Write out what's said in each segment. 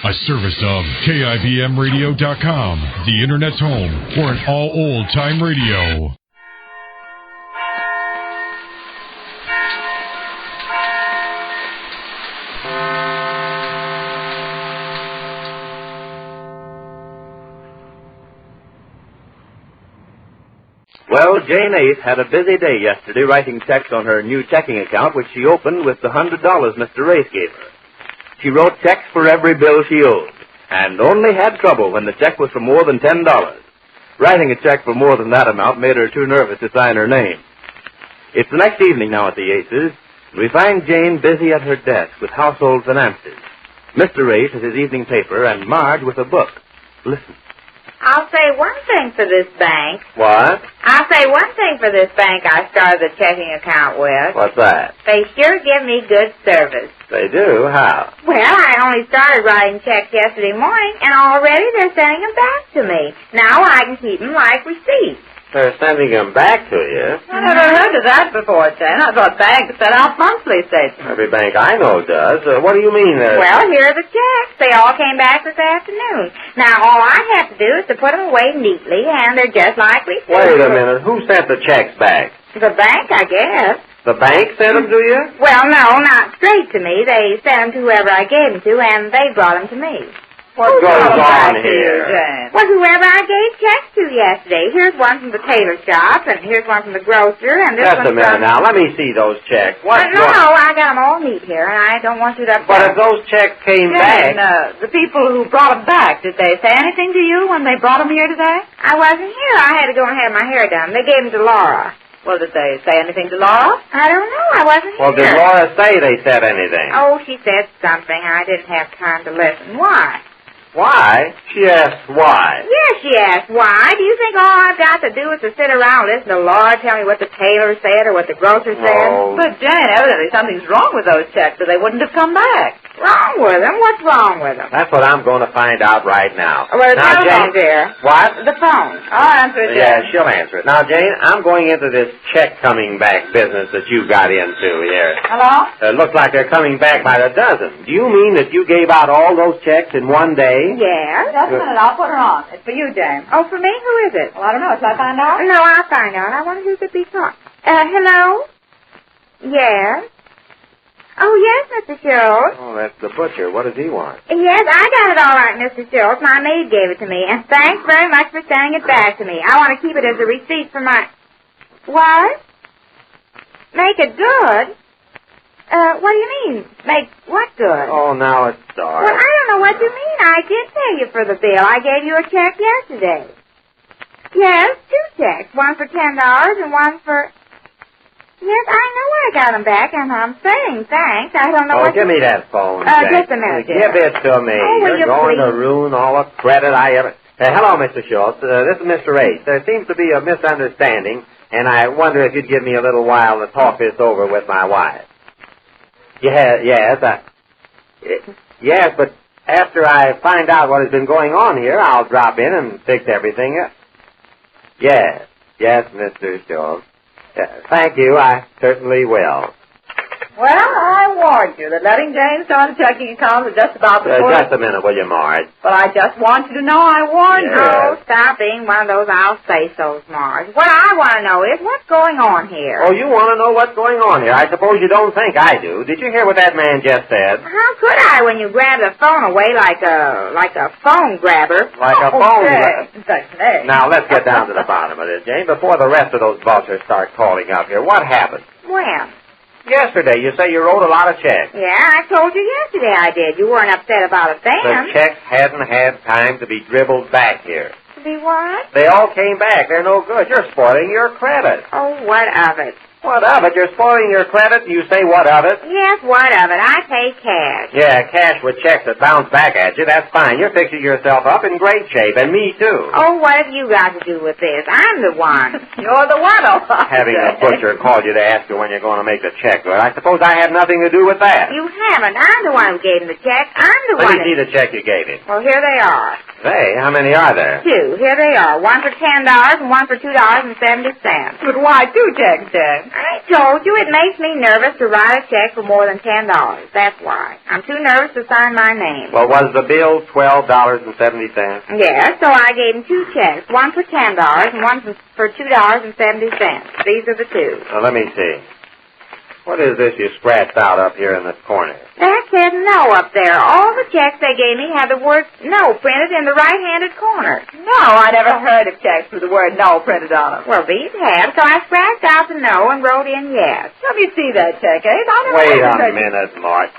A service of KIBMradio.com, the Internet's home for an all old-time radio. Well, Jane Ace had a busy day yesterday writing checks on her new checking account, which she opened with the $100 Mr. Race gave her. She wrote checks for every bill she owed, and only had trouble when the check was for more than $10. Writing a check for more than that amount made her too nervous to sign her name. It's the next evening now at the Aces, and we find Jane busy at her desk with household finances. Mr. Ace has his evening paper, and Marge with a book. Listen. I'll say one thing for this bank. What? I'll say one thing for this bank I started the checking account with. What's that? They sure give me good service. They do? How? Well, I only started writing checks yesterday morning, and already they're sending them back to me. Now I can keep them like receipts. They're sending them back to you? I never heard of that before, Jane. I thought banks sent out monthly statements. Every bank I know does. What do you mean? Well, here are the checks. They all came back this afternoon. Now, all I have to do is to put them away neatly, and they're just like receipts. Wait a minute. Who sent the checks back? The bank, I guess. The bank sent them to you? Well, no, not straight to me. They sent them to whoever I gave them to, and they brought them to me. What goes on here? Well, whoever I gave checks to yesterday. Here's one from the tailor shop, and here's one from the grocer, and this Just a minute now. Let me see those checks. No, I got them all neat here, and I don't want you to... But if those checks came back... the people who brought them back, did they say anything to you when they brought them here today? I wasn't here. I had to go and have my hair done. They gave them to Laura. Well, did they say anything to Laura? I don't know. I wasn't here. Well, did Laura say they said anything? Oh, she said something. I didn't have time to listen. Why? Why? She asked why. Yes, she asked why. Do you think all I've got to do is to sit around and listen to Laura tell me what the tailor said or what the grocer said? Oh. But, Jane, evidently something's wrong with those checks, or they wouldn't have come back. Wrong with them? What's wrong with them? That's what I'm going to find out right now. Well, the now, telephone's Jane, here. What? The phone. I'll answer it, Jane. Yeah, she'll answer it. Now, Jane, I'm going into this check coming back business that you got into here. Hello? It looks like they're coming back by the dozen. Do you mean that you gave out all those checks in one day? Yes. Just a minute, I'll put her on. It's for you, Jane. Oh, for me? Who is it? Well, I don't know. Shall I find out? No, I'll find out. I wonder who could be talking. Hello? Yes? Oh, yes, Mr. Schultz. Oh, that's the butcher. What does he want? Yes, I got it all right, Mr. Schultz. My maid gave it to me, and thanks very much for sending it back to me. I want to keep it as a receipt for my... What? Make it good? What do you mean? Make what good? Oh, now it's dark. Well, I don't know what you mean. I did pay you for the bill. I gave you a check yesterday. Yes, 2 checks. One for $10 and one for... Yes, I know I got them back, and I'm saying thanks. I don't know what... give me that phone, just a minute, dear. Give it to me. Oh, will You're you going to please? ruin all the credit I ever... hello, Mr. Schultz. This is Mr. Ace. There seems to be a misunderstanding, and I wonder if you'd give me a little while to talk this over with my wife. Yes, but after I find out what has been going on here, I'll drop in and fix everything up. Yes, Mr. Schultz. Thank you, I certainly will. Well, I warned you that letting Jane start a checking account was just about the Just a minute, will you, Marge? But I just want you to know I warned you. Oh, stop being one of those I'll say-sos, Marge. What I want to know is what's going on here. Oh, you want to know what's going on here? I suppose you don't think I do. Did you hear what that man just said? How could I when you grab the phone away like a phone grabber? Like a phone grabber. Hey. Now, let's get down to the bottom of this, Jane, before the rest of those vultures start calling up here. What happened? When? Yesterday, you say you wrote a lot of checks. Yeah, I told you yesterday I did. You weren't upset about a thing. The checks hadn't had time to be dribbled back here. To be what? They all came back. They're no good. You're spoiling your credit. Oh, what of it? What of it? You're spoiling your credit, and you say what of it? Yes, what of it? I pay cash. Yeah, cash with checks that bounce back at you. That's fine. You're fixing yourself up in great shape, and me too. Oh, what have you got to do with this? I'm the one. You're the one, Having a butcher call you to ask you when you're going to make the check good. I suppose I have nothing to do with that. You haven't. I'm the one who gave him the check. I'm the one. Let me see the check you gave him. Well, here they are. Say, how many are there? 2. Here they are. One for $10 and one for $2.70. But why 2 checks, Jack? I told you it makes me nervous to write a check for more than $10. That's why. I'm too nervous to sign my name. Well, was the bill $12.70? Yes, so I gave him 2 checks. One for $10 and one for $2.70. These are the 2. Well, let me see. What is this you scratched out up here in this corner? That said no up there. All the checks they gave me had the word no printed in the right-handed corner. No, I never heard of checks with the word no printed on them. Well, these have, so I scratched out the no and wrote in yes. Let me see that check, eh? Wait a minute, Mart.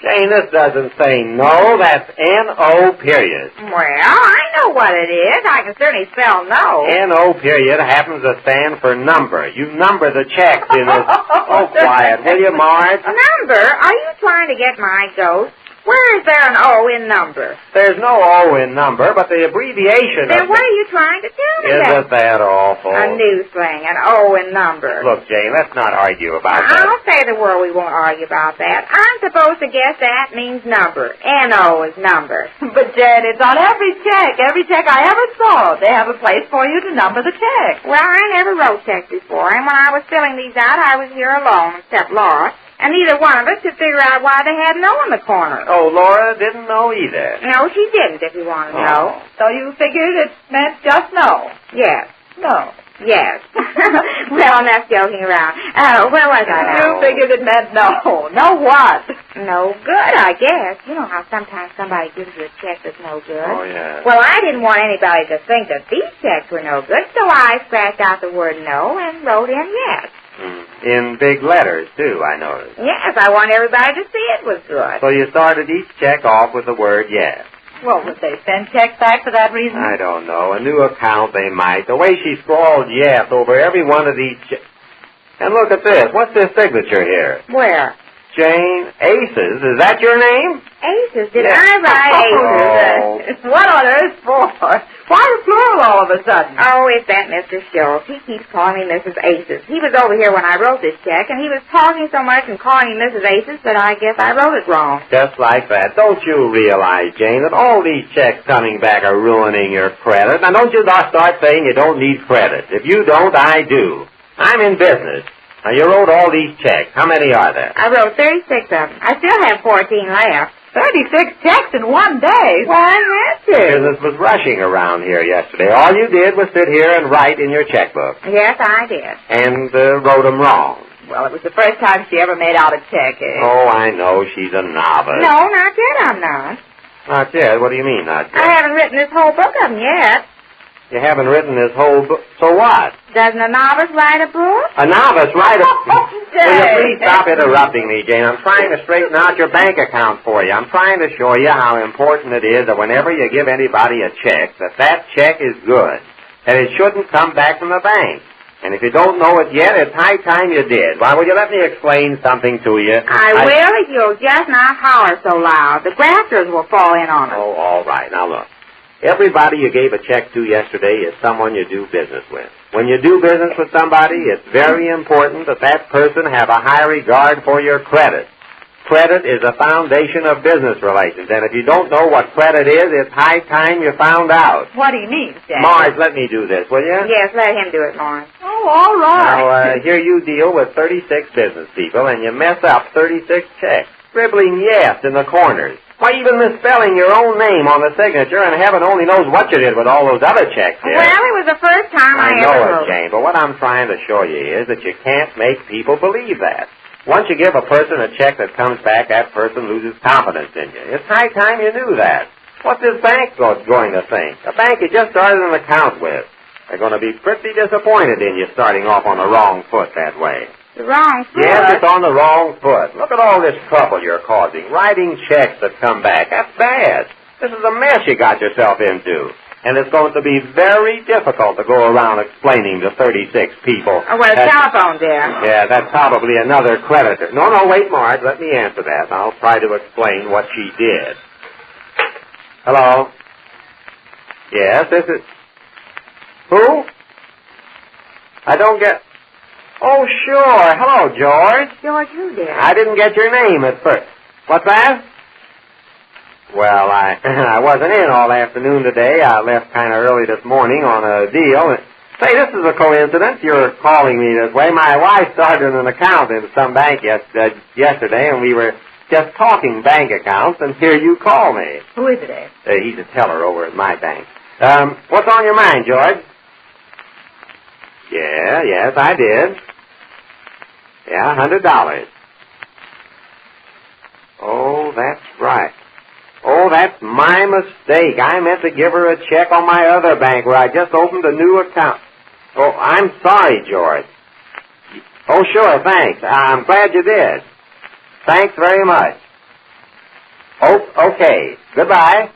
Jane, this doesn't say no. That's N-O period. Well, I know what it is. I can certainly spell no. N-O period happens to stand for number. You number the checks in this... Oh, quiet, will you, Mart? Number? Are you trying to get my ghost? Where is there an O in number? There's no O in number, but the abbreviation Then what are you trying to tell me? Isn't that awful? A new slang, an O in number. Look, Jane, let's not argue about that. I'll say the word. We won't argue about that. I'm supposed to guess that means number. N-O is number. But, Jen, it's on every check. Every check I ever saw. They have a place for you to number the check. Well, I never wrote checks before, and when I was filling these out, I was here alone, except Laura. And neither one of us could figure out why they had no in the corner. Oh, Laura didn't know either. No, she didn't, if you want to know. So you figured it meant just no? Yes. No. Yes. Well, I'm not joking around. Where was I now? You figured it meant no. No what? No good, I guess. You know how sometimes somebody gives you a check that's no good? Oh, yeah. Well, I didn't want anybody to think that these checks were no good, so I scratched out the word no and wrote in yes. In big letters, too, I noticed. Yes, I want everybody to see it was good. So you started each check off with the word yes. Well, would they send checks back for that reason? I don't know. A new account, they might. The way she scrawled yes over every one of these checks. And look at this. What's this signature here? Where? Jane Aces. Is that your name? Aces? Did Yeah. I write Aces? What on earth for? Why the plural all of a sudden? Oh, it's that Mr. Schultz. He keeps calling me Mrs. Aces. He was over here when I wrote this check, and he was talking so much and calling me Mrs. Aces that I guess I wrote it wrong. Just like that. Don't you realize, Jane, that all these checks coming back are ruining your credit? Now, don't you start saying you don't need credit. If you don't, I do. I'm in business. Now, you wrote all these checks. How many are there? I wrote 36 of them. I still have 14 left. 36 checks in one day. Well, I had to. Business was rushing around here yesterday. All you did was sit here and write in your checkbook. Yes, I did. And wrote them wrong. Well, it was the first time she ever made out a check, eh? Oh, I know. She's a novice. No, not yet, I'm not. Not yet? What do you mean, not yet? I haven't written this whole book of them yet. You haven't written this whole book. So what? Doesn't a novice write a book? A novice write a... Will you please Jane. stop interrupting me, Jane? I'm trying to straighten out your bank account for you. I'm trying to show you how important it is that whenever you give anybody a check, that check is good. That it shouldn't come back from the bank. And if you don't know it yet, it's high time you did. Why, will you let me explain something to you? I will if you'll just not holler so loud. The grafters will fall in on us. Oh, all right. Now, look. Everybody you gave a check to yesterday is someone you do business with. When you do business with somebody, it's very important that that person have a high regard for your credit. Credit is the foundation of business relations, and if you don't know what credit is, it's high time you found out. What do you mean, Jack? Marge, let me do this, will you? Yes, let him do it, Lawrence. Oh, all right. Now, here you deal with 36 business people, and you mess up 36 checks, scribbling yes in the corners. Why, even misspelling your own name on the signature, and heaven only knows what you did with all those other checks here. Well, it was the first time I know ever it, wrote. Jane, but what I'm trying to show you is that you can't make people believe that. Once you give a person a check that comes back, that person loses confidence in you. It's high time you knew that. What's this bank going to think? A bank you just started an account with. They're going to be pretty disappointed in you starting off on the wrong foot that way. The wrong foot? Yes, it's on the wrong foot. Look at all this trouble you're causing. Writing checks that come back. That's bad. This is a mess you got yourself into. And it's going to be very difficult to go around explaining to 36 people. Oh, well, the telephone's there. Yeah, that's probably another creditor. No, wait, Marge. Let me answer that. I'll try to explain what she did. Hello? Yes, this is... Who? I don't get... Oh, sure. Hello, George. George, who did? I didn't get your name at first. What's that? Well, I wasn't in all afternoon today. I left kind of early this morning on a deal. Say, this is a coincidence. You're calling me this way. My wife started an account in some bank yesterday, and we were just talking bank accounts, and here you call me. Who is it, Abe? He's a teller over at my bank. What's on your mind, George? Yes, I did. Yeah, $100. Oh, that's right. Oh, that's my mistake. I meant to give her a check on my other bank where I just opened a new account. Oh, I'm sorry, George. Oh, sure, thanks. I'm glad you did. Thanks very much. Oh, okay. Goodbye.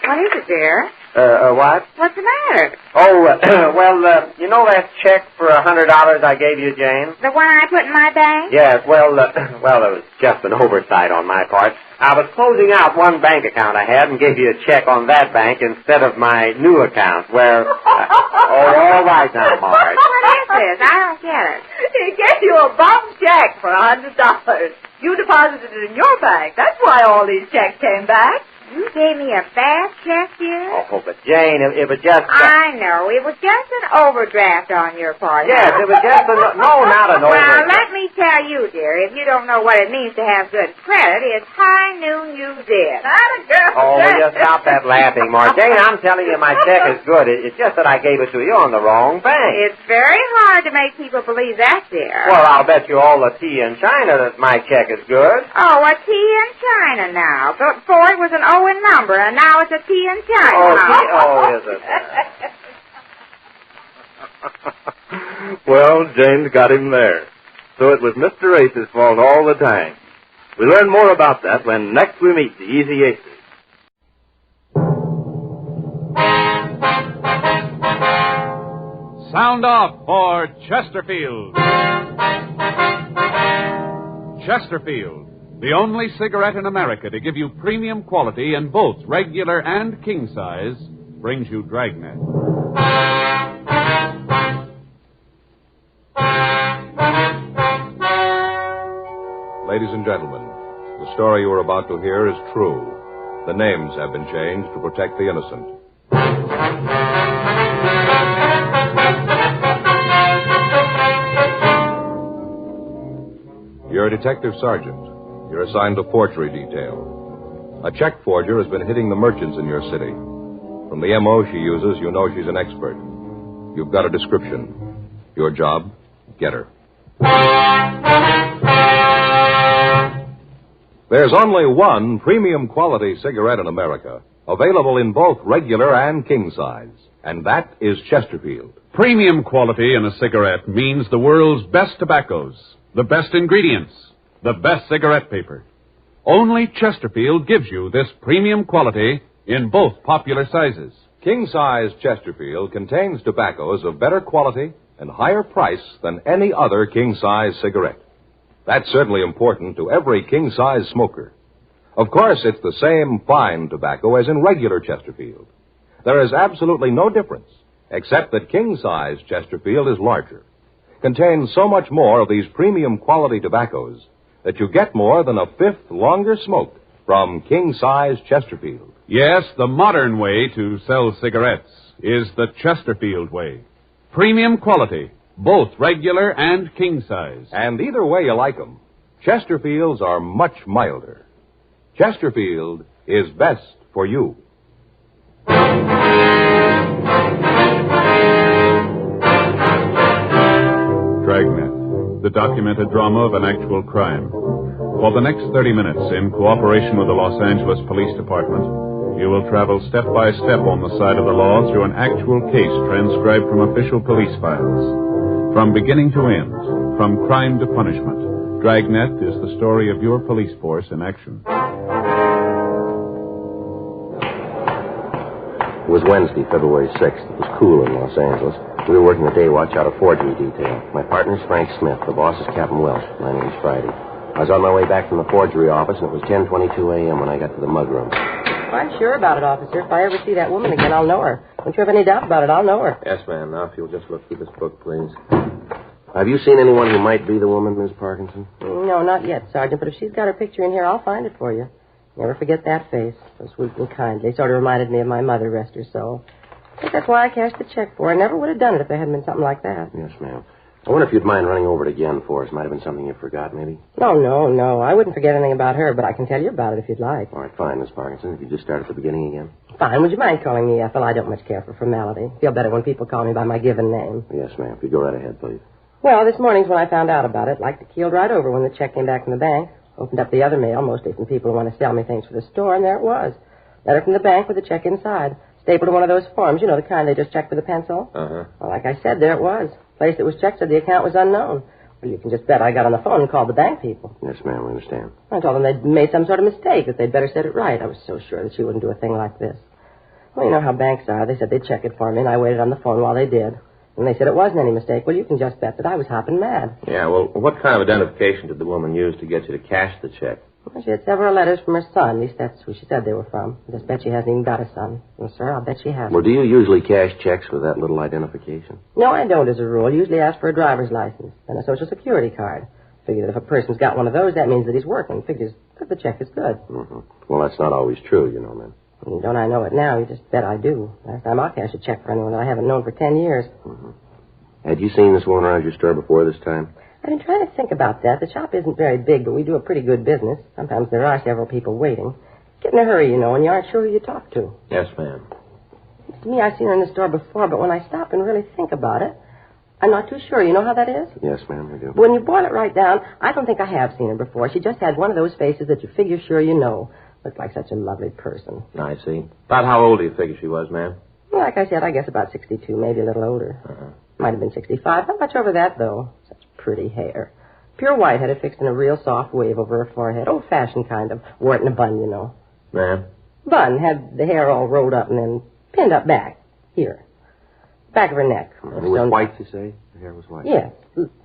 What is it, dear? What? What's the matter? Oh, well, you know that check for $100 I gave you, Jane? The one I put in my bank? Yes, well, it was just an oversight on my part. I was closing out one bank account I had and gave you a check on that bank instead of my new account where... all right now, Marge. What is this? I don't get it. He gave you a bum check for $100. You deposited it in your bank. That's why all these checks came back. You gave me a bad check, dear? Oh, but Jane, it was just... I know. It was just an overdraft on your part. Yes, it was just no, not an overdraft. Well, let me tell you, dear, if you don't know what it means to have good credit, it's high noon you did. Not a girl. Oh, will you stop that laughing, Marge? Jane, I'm telling you my check is good. It's just that I gave it to you on the wrong bank. It's very hard to make people believe that, dear. Well, I'll bet you all the tea in China that my check is good. Oh, a T in China now. Before it was an O in number, and now it's a T in China. Oh, is it? Well, Jane's got him there. So it was Mr. Ace's fault all the time. We learn more about that when next we meet the Easy Aces. Sound off for Chesterfield. Chesterfield, the only cigarette in America to give you premium quality in both regular and king size, brings you Dragnet. Ladies and gentlemen, the story you are about to hear is true. The names have been changed to protect the innocent. You're a detective sergeant. You're assigned to forgery detail. A check forger has been hitting the merchants in your city. From the M.O. she uses, you know she's an expert. You've got a description. Your job, get her. There's only one premium quality cigarette in America, available in both regular and king size, and that is Chesterfield. Premium quality in a cigarette means the world's best tobaccos, the best ingredients, the best cigarette paper. Only Chesterfield gives you this premium quality in both popular sizes. King-size Chesterfield contains tobaccos of better quality and higher price than any other king-size cigarette. That's certainly important to every king-size smoker. Of course, it's the same fine tobacco as in regular Chesterfield. There is absolutely no difference, except that king-size Chesterfield is larger, contains so much more of these premium quality tobaccos that you get more than a fifth longer smoke from king-size Chesterfield. Yes, the modern way to sell cigarettes is the Chesterfield way. Premium quality, both regular and king size. And either way you like them, Chesterfields are much milder. Chesterfield is best for you. Dragnet, the documented drama of an actual crime. For the next 30 minutes, in cooperation with the Los Angeles Police Department, you will travel step by step on the side of the law through an actual case transcribed from official police files. From beginning to end, from crime to punishment, Dragnet is the story of your police force in action. It was Wednesday, February 6th. It was cool in Los Angeles. We were working the day watch out of forgery detail. My partner's Frank Smith. The boss is Captain Welsh. My name's Friday. I was on my way back from the forgery office, and it was 10:22 a.m. when I got to the mudroom. I'm sure about it, officer. If I ever see that woman again, I'll know her. Don't you have any doubt about it, I'll know her. Yes, ma'am. Now, if you'll just look through this book, please. Have you seen anyone who might be the woman, Miss Parkinson? No, not yet, Sergeant, but if she's got her picture in here, I'll find it for you. Never forget that face. So sweet and kindly. Sort of reminded me of my mother, rest her soul. I think that's why I cashed the check for her. I never would have done it if there hadn't been something like that. Yes, ma'am. I wonder if you'd mind running over it again for us. Might have been something you forgot, maybe? No. I wouldn't forget anything about her, but I can tell you about it if you'd like. All right, fine, Miss Parkinson. If you just start at the beginning again. Fine. Would you mind calling me Ethel? I don't much care for formality. Feel better when people call me by my given name. Yes, ma'am. If you go right ahead, please. Well, this morning's when I found out about it. Like to keeled right over when the check came back from the bank. Opened up the other mail, mostly from people who want to sell me things for the store, and there it was. Letter from the bank with the check inside. Stapled to one of those forms, you know, the kind they just check with a pencil. Uh-huh. Well, like I said, there it was. Place that was checked said the account was unknown. Well, you can just bet I got on the phone and called the bank people. Yes, ma'am, I understand. I told them they'd made some sort of mistake, that they'd better set it right. I was so sure that she wouldn't do a thing like this. Well, you know how banks are. They said they'd check it for me, and I waited on the phone while they did. And they said it wasn't any mistake. Well, you can just bet that I was hopping mad. Yeah, well, what kind of identification did the woman use to get you to cash the check? Well, she had several letters from her son. At least that's who she said they were from. I just bet she hasn't even got a son. Well, sir, I'll bet she hasn't. Well, do you usually cash checks with that little identification? No, I don't, as a rule. Usually ask for a driver's license and a Social Security card. Figure that if a person's got one of those, that means that he's working. Figures that the check is good. Mm-hmm. Well, that's not always true, you know, ma'am. Well, don't I know it now? You just bet I do. Last time I'll cash a check for anyone that I haven't known for 10 years. Mm-hmm. Had you seen this woman around your store before this time? I've been trying to think about that. The shop isn't very big, but we do a pretty good business. Sometimes there are several people waiting. Get in a hurry, you know, when you aren't sure who you talk to. Yes, ma'am. To me, I've seen her in the store before, but when I stop and really think about it, I'm not too sure. You know how that is? Yes, ma'am, I do. When you boil it right down, I don't think I have seen her before. She just had one of those faces that you figure sure you know. Looked like such a lovely person. I see. About how old do you figure she was, ma'am? Well, like I said, I guess about 62, maybe a little older. Uh-huh. Might have been 65. Not much over that, though. Such pretty hair. Pure white, had it fixed in a real soft wave over her forehead. Old-fashioned kind of. Wore it in a bun, you know. Ma'am? Bun. Had the hair all rolled up and then pinned up back. Here. Back of her neck. It was white, you say? Her hair was white? Yes.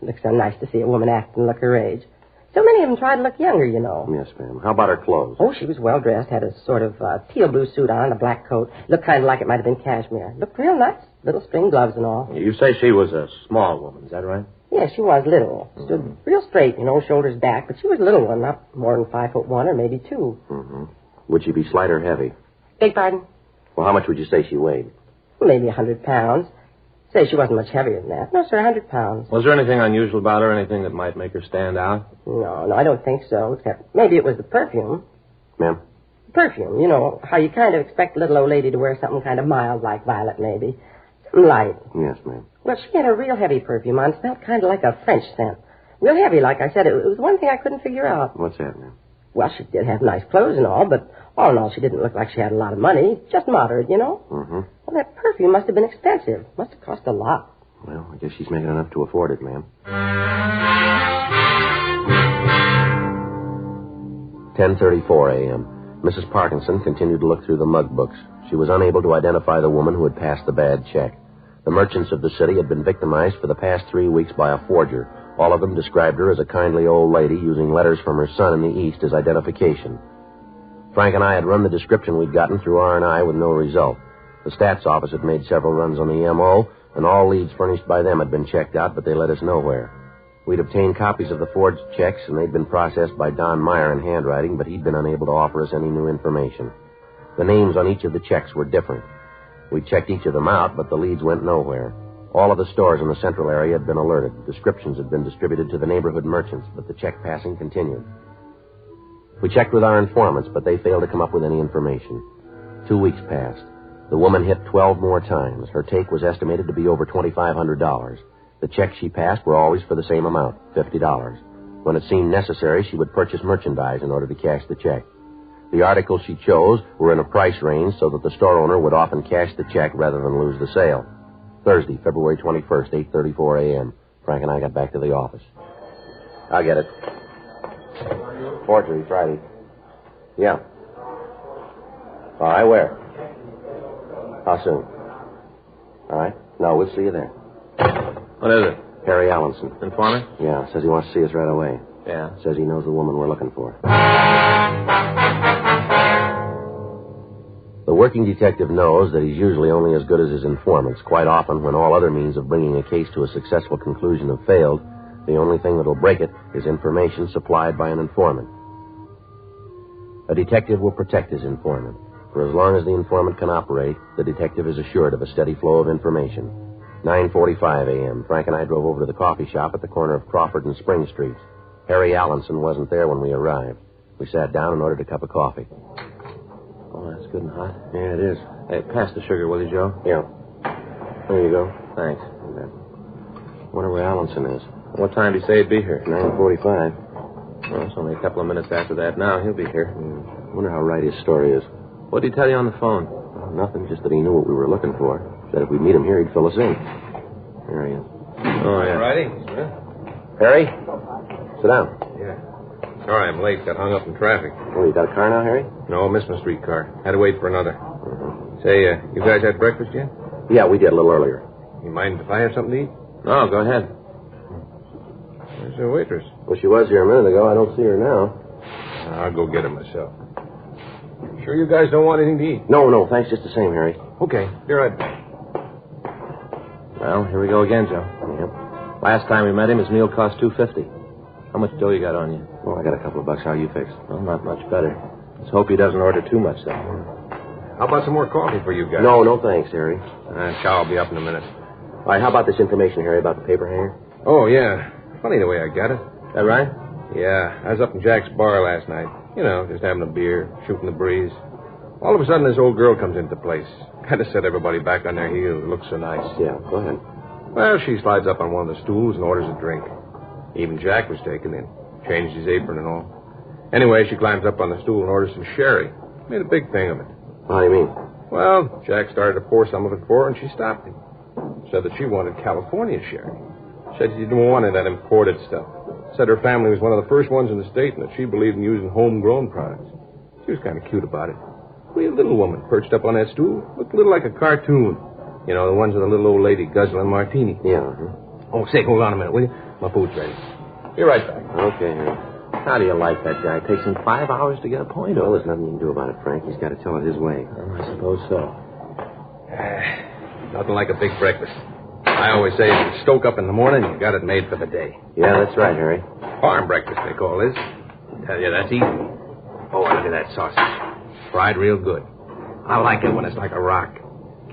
Looks so nice to see a woman act and look her age. So many of them try to look younger, you know. Yes, ma'am. How about her clothes? Oh, she was well-dressed. Had a sort of teal blue suit on and a black coat. Looked kind of like it might have been cashmere. Looked real nice. Little string gloves and all. You say she was a small woman, is that right? Yes, she was little. Stood real straight, you know, shoulders back. But she was a little one, not more than 5'1" or maybe 2. Mm-hmm. Would she be slight or heavy? Beg pardon? Well, how much would you say she weighed? Maybe 100 pounds. Say she wasn't much heavier than that. No, sir, 100 pounds. Was there anything unusual about her, anything that might make her stand out? No, I don't think so, except maybe it was the perfume. Ma'am? Perfume, you know, how you kind of expect a little old lady to wear something kind of mild like violet, maybe. Something light. Yes, ma'am. Well, she had a real heavy perfume on. Smelled kind of like a French scent. Real heavy, like I said. It was one thing I couldn't figure out. What's that, ma'am? Well, she did have nice clothes and all, but all in all, she didn't look like she had a lot of money. Just moderate, you know? Mm-hmm. Well, that perfume must have been expensive. Must have cost a lot. Well, I guess she's making enough to afford it, ma'am. 10:34 a.m. Mrs. Parkinson continued to look through the mug books. She was unable to identify the woman who had passed the bad check. The merchants of the city had been victimized for the past 3 weeks by a forger. All of them described her as a kindly old lady using letters from her son in the East as identification. Frank and I had run the description we'd gotten through R&I with no result. The stats office had made several runs on the M.O., and all leads furnished by them had been checked out, but they led us nowhere. We'd obtained copies of the forged checks, and they'd been processed by Don Meyer in handwriting, but he'd been unable to offer us any new information. The names on each of the checks were different. We checked each of them out, but the leads went nowhere. All of the stores in the central area had been alerted. Descriptions had been distributed to the neighborhood merchants, but the check passing continued. We checked with our informants, but they failed to come up with any information. 2 weeks passed. The woman hit 12 more times. Her take was estimated to be over $2,500. The checks she passed were always for the same amount, $50. When it seemed necessary, she would purchase merchandise in order to cash the check. The articles she chose were in a price range so that the store owner would often cash the check rather than lose the sale. Thursday, February 21st, 8:34 a.m. Frank and I got back to the office. I'll get it. Forgery, Friday. Yeah. All right, where? How soon? All right. No, we'll see you there. What is it? Harry Allenson. Informant? Yeah, says he wants to see us right away. Yeah. Says he knows the woman we're looking for. The working detective knows that he's usually only as good as his informants. Quite often, when all other means of bringing a case to a successful conclusion have failed, the only thing that'll break it is information supplied by an informant. A detective will protect his informant. For as long as the informant can operate, the detective is assured of a steady flow of information. 9:45 a.m., Frank and I drove over to the coffee shop at the corner of Crawford and Spring Streets. Harry Allenson wasn't there when we arrived. We sat down and ordered a cup of coffee. Oh, that's good and hot. Yeah, it is. Hey, pass the sugar, will you, Joe? Yeah. There you go. Thanks. Wonder where Allenson is. What time did he say he'd be here? 9:45. Well, it's only a couple of minutes after that now. He'll be here. Wonder how right his story is. What did he tell you on the phone? Oh, nothing, just that he knew what we were looking for. Said if we meet him here, he'd fill us in. There he is. Oh, yeah. Righty. Harry? Sit down. Yeah. Sorry I'm late. Got hung up in traffic. Oh, you got a car now, Harry? No, missed my streetcar. Had to wait for another. Say, you guys had breakfast yet? Yeah, we did a little earlier. You mind if I have something to eat? No, go ahead. Where's the waitress? Well, she was here a minute ago. I don't see her now. I'll go get her myself. Sure you guys don't want anything to eat? No, thanks just the same, Harry. Okay, be right back. Well, here we go again, Joe. Yep. Last time we met him, his meal cost $2.50. How much dough you got on you? Well, I got a couple of bucks. How you fixed? Well, not much better. Let's hope he doesn't order too much, though. How about some more coffee for you guys? No, thanks, Harry. Chow will be up in a minute. All right, how about this information, Harry, about the paper hanger? Oh, yeah. Funny the way I got it. That right? Yeah, I was up in Jack's bar last night. You know, just having a beer, shooting the breeze. All of a sudden, this old girl comes into the place. Kind of set everybody back on their heels. It looks so nice. Yeah, go ahead. Well, she slides up on one of the stools and orders a drink. Even Jack was taken in. Changed his apron and all. Anyway, she climbs up on the stool and orders some sherry. Made a big thing of it. How do you mean? Well, Jack started to pour some of it for her, and she stopped him. Said that she wanted California sherry. Said she didn't want that imported stuff. Said her family was one of the first ones in the state and that she believed in using homegrown products. She was kind of cute about it. Real little woman perched up on that stool. Looked a little like a cartoon. You know, the ones with the little old lady guzzling martini. Yeah. Oh, say, hold on a minute, will you? My food's ready. Be right back. Okay, Harry. How do you like that guy? It takes him 5 hours to get a point Well, over. there's nothing you can do about it, Frank. He's got to tell it his way. Well, I suppose so. Nothing like a big breakfast. I always say if you stoke up in the morning, you got it made for the day. Yeah, that's right, Harry. Farm breakfast, they call this. Tell you, that's easy. Oh, look at that sausage. Fried real good. I like it when it's like a rock.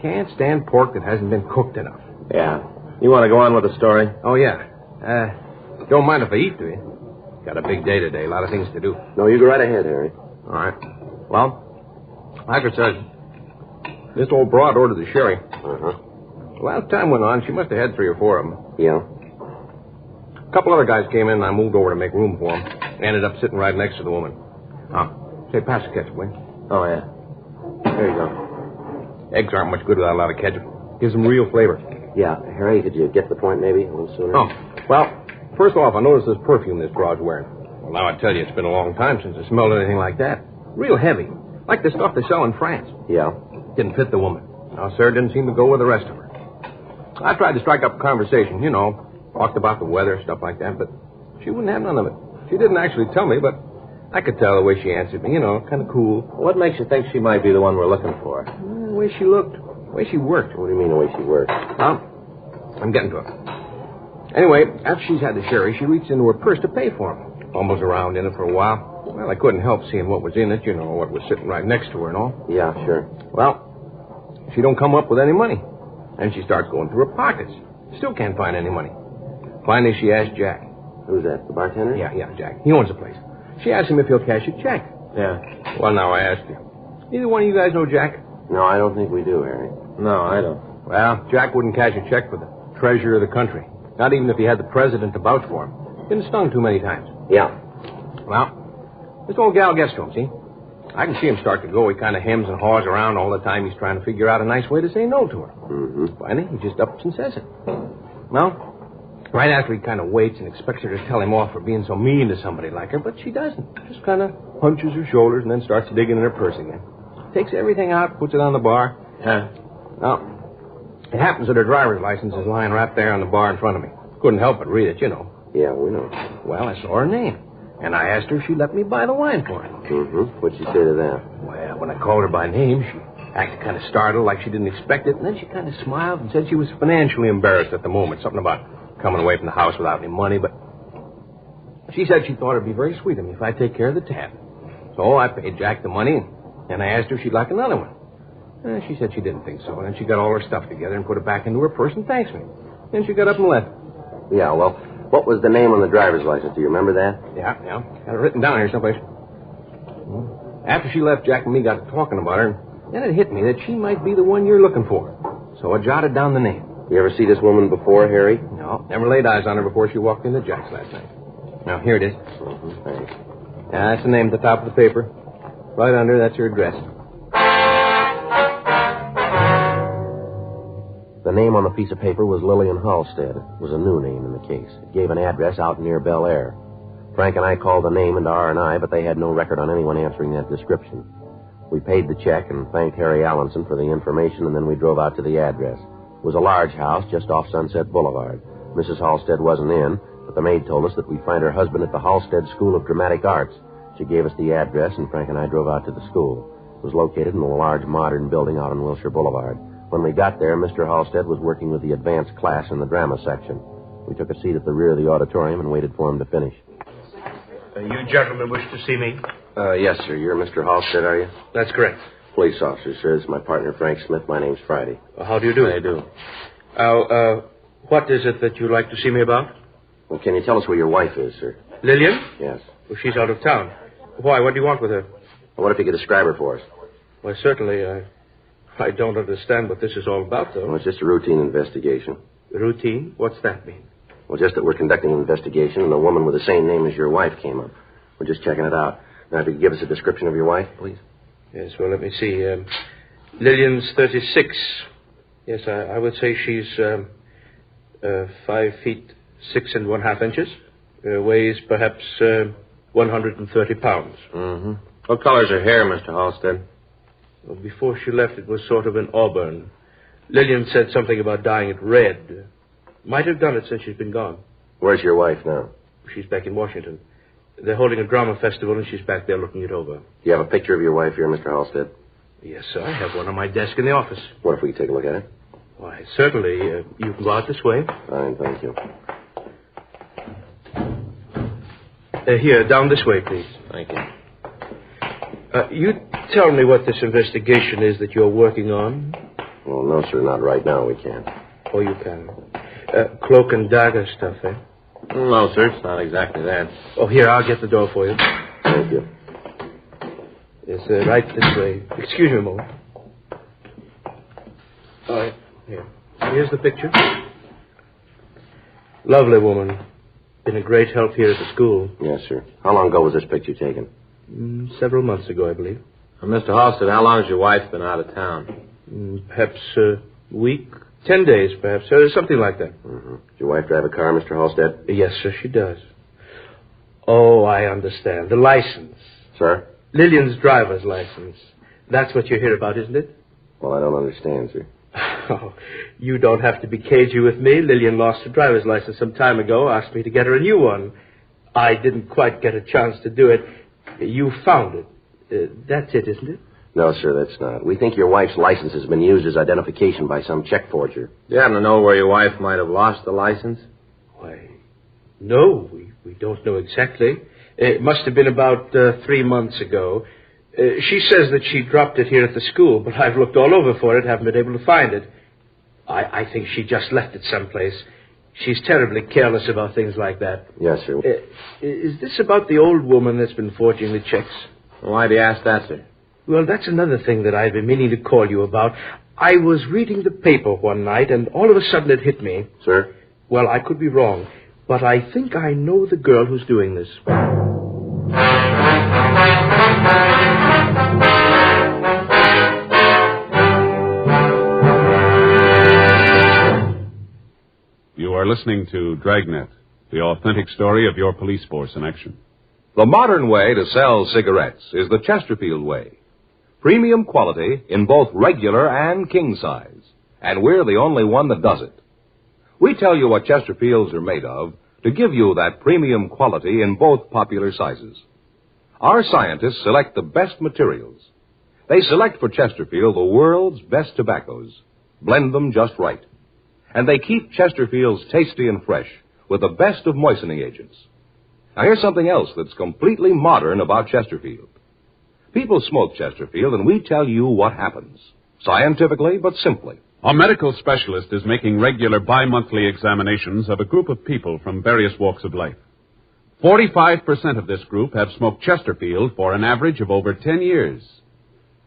Can't stand pork that hasn't been cooked enough. Yeah. You want to go on with the story? Oh, yeah. Don't mind if I eat, do you? Got a big day today. A lot of things to do. No, you go right ahead, Harry. All right. Well, like I said, this old broad ordered the sherry. Uh-huh. Well, as time went on, she must have had 3 or 4 of them. Yeah. A couple other guys came in, and I moved over to make room for them. Ended up sitting right next to the woman. Say, pass the ketchup, will you? Oh, yeah. There you go. Eggs aren't much good without a lot of ketchup. Gives them real flavor. Yeah, Harry, could you get the point maybe a little sooner? Oh, well, first off, I noticed this perfume this broad's wearing. Well, now I tell you, it's been a long time since I smelled anything like that. Real heavy. Like the stuff they sell in France. Yeah. Didn't fit the woman. No, sir, didn't seem to go with the rest of her. I tried to strike up a conversation, you know. Talked about the weather, stuff like that, but she wouldn't have none of it. She didn't actually tell me, but I could tell the way she answered me, you know, kind of cool. What makes you think she might be the one we're looking for? The way she looked. The way she worked. What do you mean the way she worked? Well, I'm getting to it. Anyway, after she's had the sherry, she reached into her purse to pay for him. Fumbles around in it for a while. Well, I couldn't help seeing what was in it, you know, what was sitting right next to her and all. Yeah, sure. Well, she don't come up with any money. And she starts going through her pockets. Still can't find any money. Finally, she asked Jack. Who's that, the bartender? Yeah, Jack. He owns the place. She asked him if he'll cash a check. Yeah. Well, now I asked you. Neither one of you guys know Jack? No, I don't think we do, Harry. No, I don't. Well, Jack wouldn't cash a check for the treasurer of the country. Not even if he had the president to vouch for him. Been stung too many times. Yeah. Well, this old gal gets to him, see? I can see him start to go. He kind of hems and haws around all the time. He's trying to figure out a nice way to say no to her. Mm-hmm. Finally, he just ups and says it. Well, right after he kind of waits and expects her to tell him off for being so mean to somebody like her, but she doesn't. Just kind of hunches her shoulders and then starts digging in her purse again. Takes everything out, puts it on the bar. Now, it happens that her driver's license is lying right there on the bar in front of me. Couldn't help but read it, you know. Yeah, we know. Well, I saw her name. And I asked her if she'd let me buy the wine for her. Mm-hmm. What'd she say to that? Well, when I called her by name, she acted kind of startled, like she didn't expect it. And then she kind of smiled and said she was financially embarrassed at the moment. Something about coming away from the house without any money. But she said she thought it'd be very sweet of me if I'd take care of the tab. So I paid Jack the money, and I asked her if she'd like another one. She said she didn't think so, and then she got all her stuff together and put it back into her purse and thanked me. Then she got up and left. Yeah, well, what was the name on the driver's license? Do you remember that? Yeah. Got it written down here someplace. After she left, Jack and me got to talking about her, and then it hit me that she might be the one you're looking for. So I jotted down the name. You ever see this woman before, Harry? No, never laid eyes on her before she walked into Jack's last night. Now, here it is. Thanks. That's the name at the top of the paper. Right under, that's her address. The name on the piece of paper was Lillian Halstead. It was a new name in the case. It gave an address out near Bel Air. Frank and I called the name into R&I, but they had no record on anyone answering that description. We paid the check and thanked Harry Allenson for the information, and then we drove out to the address. It was a large house just off Sunset Boulevard. Mrs. Halstead wasn't in, but the maid told us that we'd find her husband at the Halstead School of Dramatic Arts. She gave us the address, and Frank and I drove out to the school. It was located in a large modern building out on Wilshire Boulevard. When we got there, Mr. Halstead was working with the advanced class in the drama section. We took a seat at the rear of the auditorium and waited for him to finish. You gentlemen wish to see me? Yes, sir. You're Mr. Halstead, are you? That's correct. Police officer, sir. This is my partner, Frank Smith. My name's Friday. How do you do? I do. What is it that you'd like to see me about? Well, can you tell us where your wife is, sir? Lillian? Yes. Well, she's out of town. Why? What do you want with her? Well, what if you could describe her for us? Well, certainly. I don't understand what this is all about, though. Well, it's just a routine investigation. Routine? What's that mean? Well, just that we're conducting an investigation and a woman with the same name as your wife came up. We're just checking it out. Now, if you could give us a description of your wife, please. Yes, well, let me see. Lillian's 36. Yes, I would say she's 5 feet 6 1/2 inches. Weighs perhaps 130 pounds. Mm-hmm. What color's her hair, Mr. Halstead? Well, before she left, it was sort of an auburn. Lillian said something about dyeing it red. Might have done it since she's been gone. Where's your wife now? She's back in Washington. They're holding a drama festival, and she's back there looking it over. Do you have a picture of your wife here, Mr. Halstead? Yes, sir. I have one on my desk in the office. What if we could take a look at it? Why, certainly. You can go out this way. Fine, thank you. Here, down this way, please. Thank you. You tell me what this investigation is that you're working on. Well, no, sir, not right now. We can't. Oh, you can. Cloak and dagger stuff, eh? No, sir, it's not exactly that. Oh, here, I'll get the door for you. Thank you. It's right this way. Excuse me a moment. All right, here. Here's the picture. Lovely woman. Been a great help here at the school. Yes, sir. How long ago was this picture taken? Several months ago, I believe. Mr. Halstead, how long has your wife been out of town? Perhaps a week, 10 days, perhaps. Something like that. Mm-hmm. Does your wife drive a car, Mr. Halstead? Yes, sir, she does. Oh, I understand. The license. Sir? Lillian's driver's license. That's what you're here about, isn't it? Well, I don't understand, sir. Oh, you don't have to be cagey with me. Lillian lost her driver's license some time ago, asked me to get her a new one. I didn't quite get a chance to do it. You found it. That's it, isn't it? No, sir, that's not. We think your wife's license has been used as identification by some check forger. You happen to know where your wife might have lost the license? Why, no, we don't know exactly. It must have been about 3 months ago. She says that she dropped it here at the school, but I've looked all over for it, haven't been able to find it. I think she just left it someplace. She's terribly careless about things like that. Yes, sir. Is this about the old woman that's been forging the checks? Why do you ask that, sir? Well, that's another thing that I've been meaning to call you about. I was reading the paper one night, and all of a sudden it hit me. Sir? Well, I could be wrong, but I think I know the girl who's doing this. You are listening to Dragnet, the authentic story of your police force in action. The modern way to sell cigarettes is the Chesterfield way. Premium quality in both regular and king size. And we're the only one that does it. We tell you what Chesterfields are made of to give you that premium quality in both popular sizes. Our scientists select the best materials. They select for Chesterfield the world's best tobaccos, blend them just right. And they keep Chesterfields tasty and fresh with the best of moistening agents. Now, here's something else that's completely modern about Chesterfield. People smoke Chesterfield, and we tell you what happens. Scientifically, but simply. A medical specialist is making regular bi-monthly examinations of a group of people from various walks of life. 45% of this group have smoked Chesterfield for an average of over 10 years.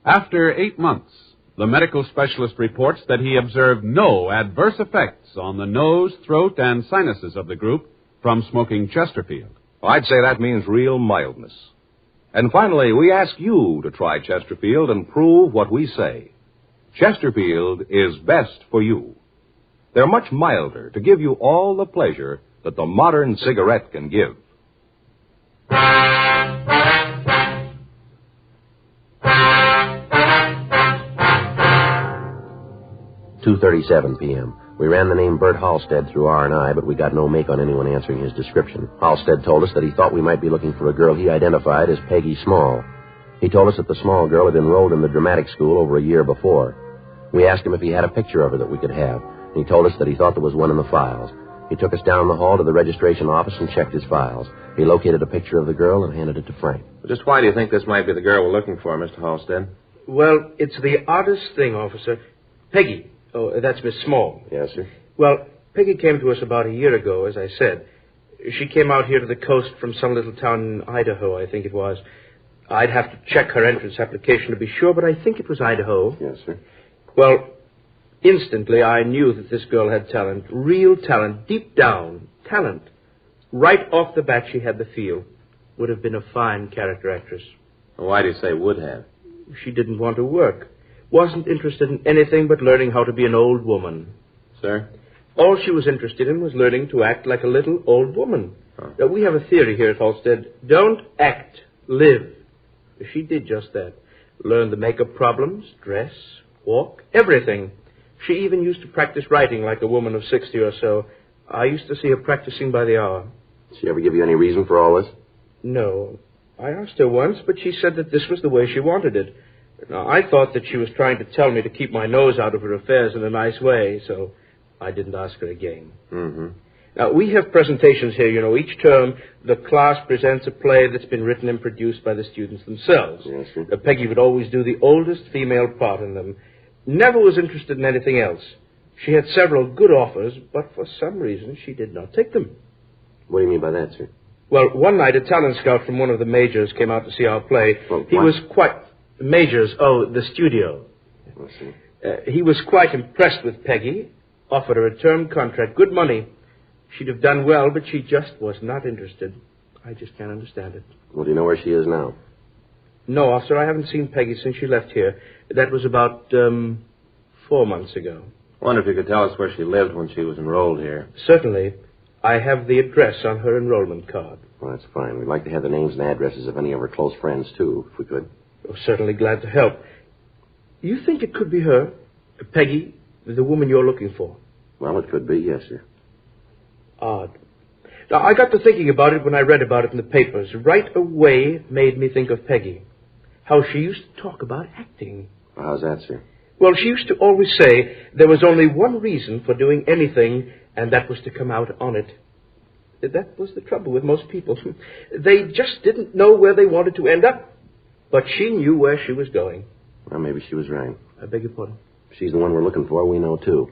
After 8 months, the medical specialist reports that he observed no adverse effects on the nose, throat, and sinuses of the group from smoking Chesterfield. I'd say that means real mildness. And finally, we ask you to try Chesterfield and prove what we say. Chesterfield is best for you. They're much milder to give you all the pleasure that the modern cigarette can give. 2:37 p.m. We ran the name Bert Halstead through R&I, but we got no make on anyone answering his description. Halstead told us that he thought we might be looking for a girl he identified as Peggy Small. He told us that the Small girl had enrolled in the dramatic school over a year before. We asked him if he had a picture of her that we could have, and he told us that he thought there was one in the files. He took us down the hall to the registration office and checked his files. He located a picture of the girl and handed it to Frank. Just why do you think this might be the girl we're looking for, Mr. Halstead? Well, it's the oddest thing, officer. Peggy. Oh, that's Miss Small. Yes, sir. Well, Peggy came to us about a year ago, as I said. She came out here to the coast from some little town in Idaho, I think it was. I'd have to check her entrance application to be sure, but I think it was Idaho. Yes, sir. Well, instantly I knew that this girl had talent, real talent, deep down, talent. Right off the bat she had the feel. Would have been a fine character actress. Well, why do you say would have? She didn't want to work. Wasn't interested in anything but learning how to be an old woman. Sir? All she was interested in was learning to act like a little old woman. Oh. Now, we have a theory here at Halstead. Don't act, live. She did just that. Learned the makeup problems, dress, walk, everything. She even used to practice writing like a woman of 60 or so. I used to see her practicing by the hour. Did she ever give you any reason for all this? No. I asked her once, but she said that this was the way she wanted it. Now, I thought that she was trying to tell me to keep my nose out of her affairs in a nice way, so I didn't ask her again. Mm-hmm. Now, we have presentations here, you know. Each term, the class presents a play that's been written and produced by the students themselves. Yes, sir. Peggy would always do the oldest female part in them. Never was interested in anything else. She had several good offers, but for some reason she did not take them. What do you mean by that, sir? Well, one night a talent scout from one of the majors came out to see our play. Well, he what? was quite... Majors, the studio. Let's see. He was quite impressed with Peggy, offered her a term contract, good money. She'd have done well, but she just was not interested. I just can't understand it. Well, do you know where she is now? No, officer, I haven't seen Peggy since she left here. That was about 4 months ago. I wonder if you could tell us where she lived when she was enrolled here. Certainly. I have the address on her enrollment card. Well, that's fine. We'd like to have the names and addresses of any of her close friends, too, if we could. Oh, certainly glad to help. You think it could be her, Peggy, the woman you're looking for? Well, it could be, yes, sir. Odd. Now, I got to thinking about it when I read about it in the papers. Right away, it made me think of Peggy. How she used to talk about acting. Well, how's that, sir? Well, she used to always say there was only one reason for doing anything, and that was to come out on it. That was the trouble with most people. They just didn't know where they wanted to end up. But she knew where she was going. Well, maybe she was right. I beg your pardon? If she's the one we're looking for, we know, too.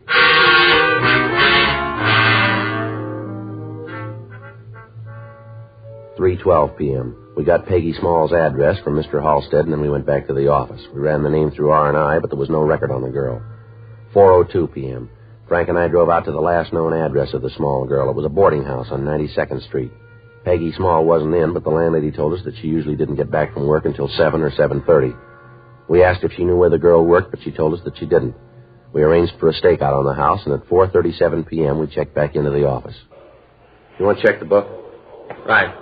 3:12 p.m. We got Peggy Small's address from Mr. Halstead, and then we went back to the office. We ran the name through R&I, but there was no record on the girl. 4:02 p.m. Frank and I drove out to the last known address of the Small girl. It was a boarding house on 92nd Street. Peggy Small wasn't in, but the landlady told us that she usually didn't get back from work until 7 or 7:30. We asked if she knew where the girl worked, but she told us that she didn't. We arranged for a stakeout on the house, and at 4:37 p.m. we checked back into the office. You want to check the book? Right.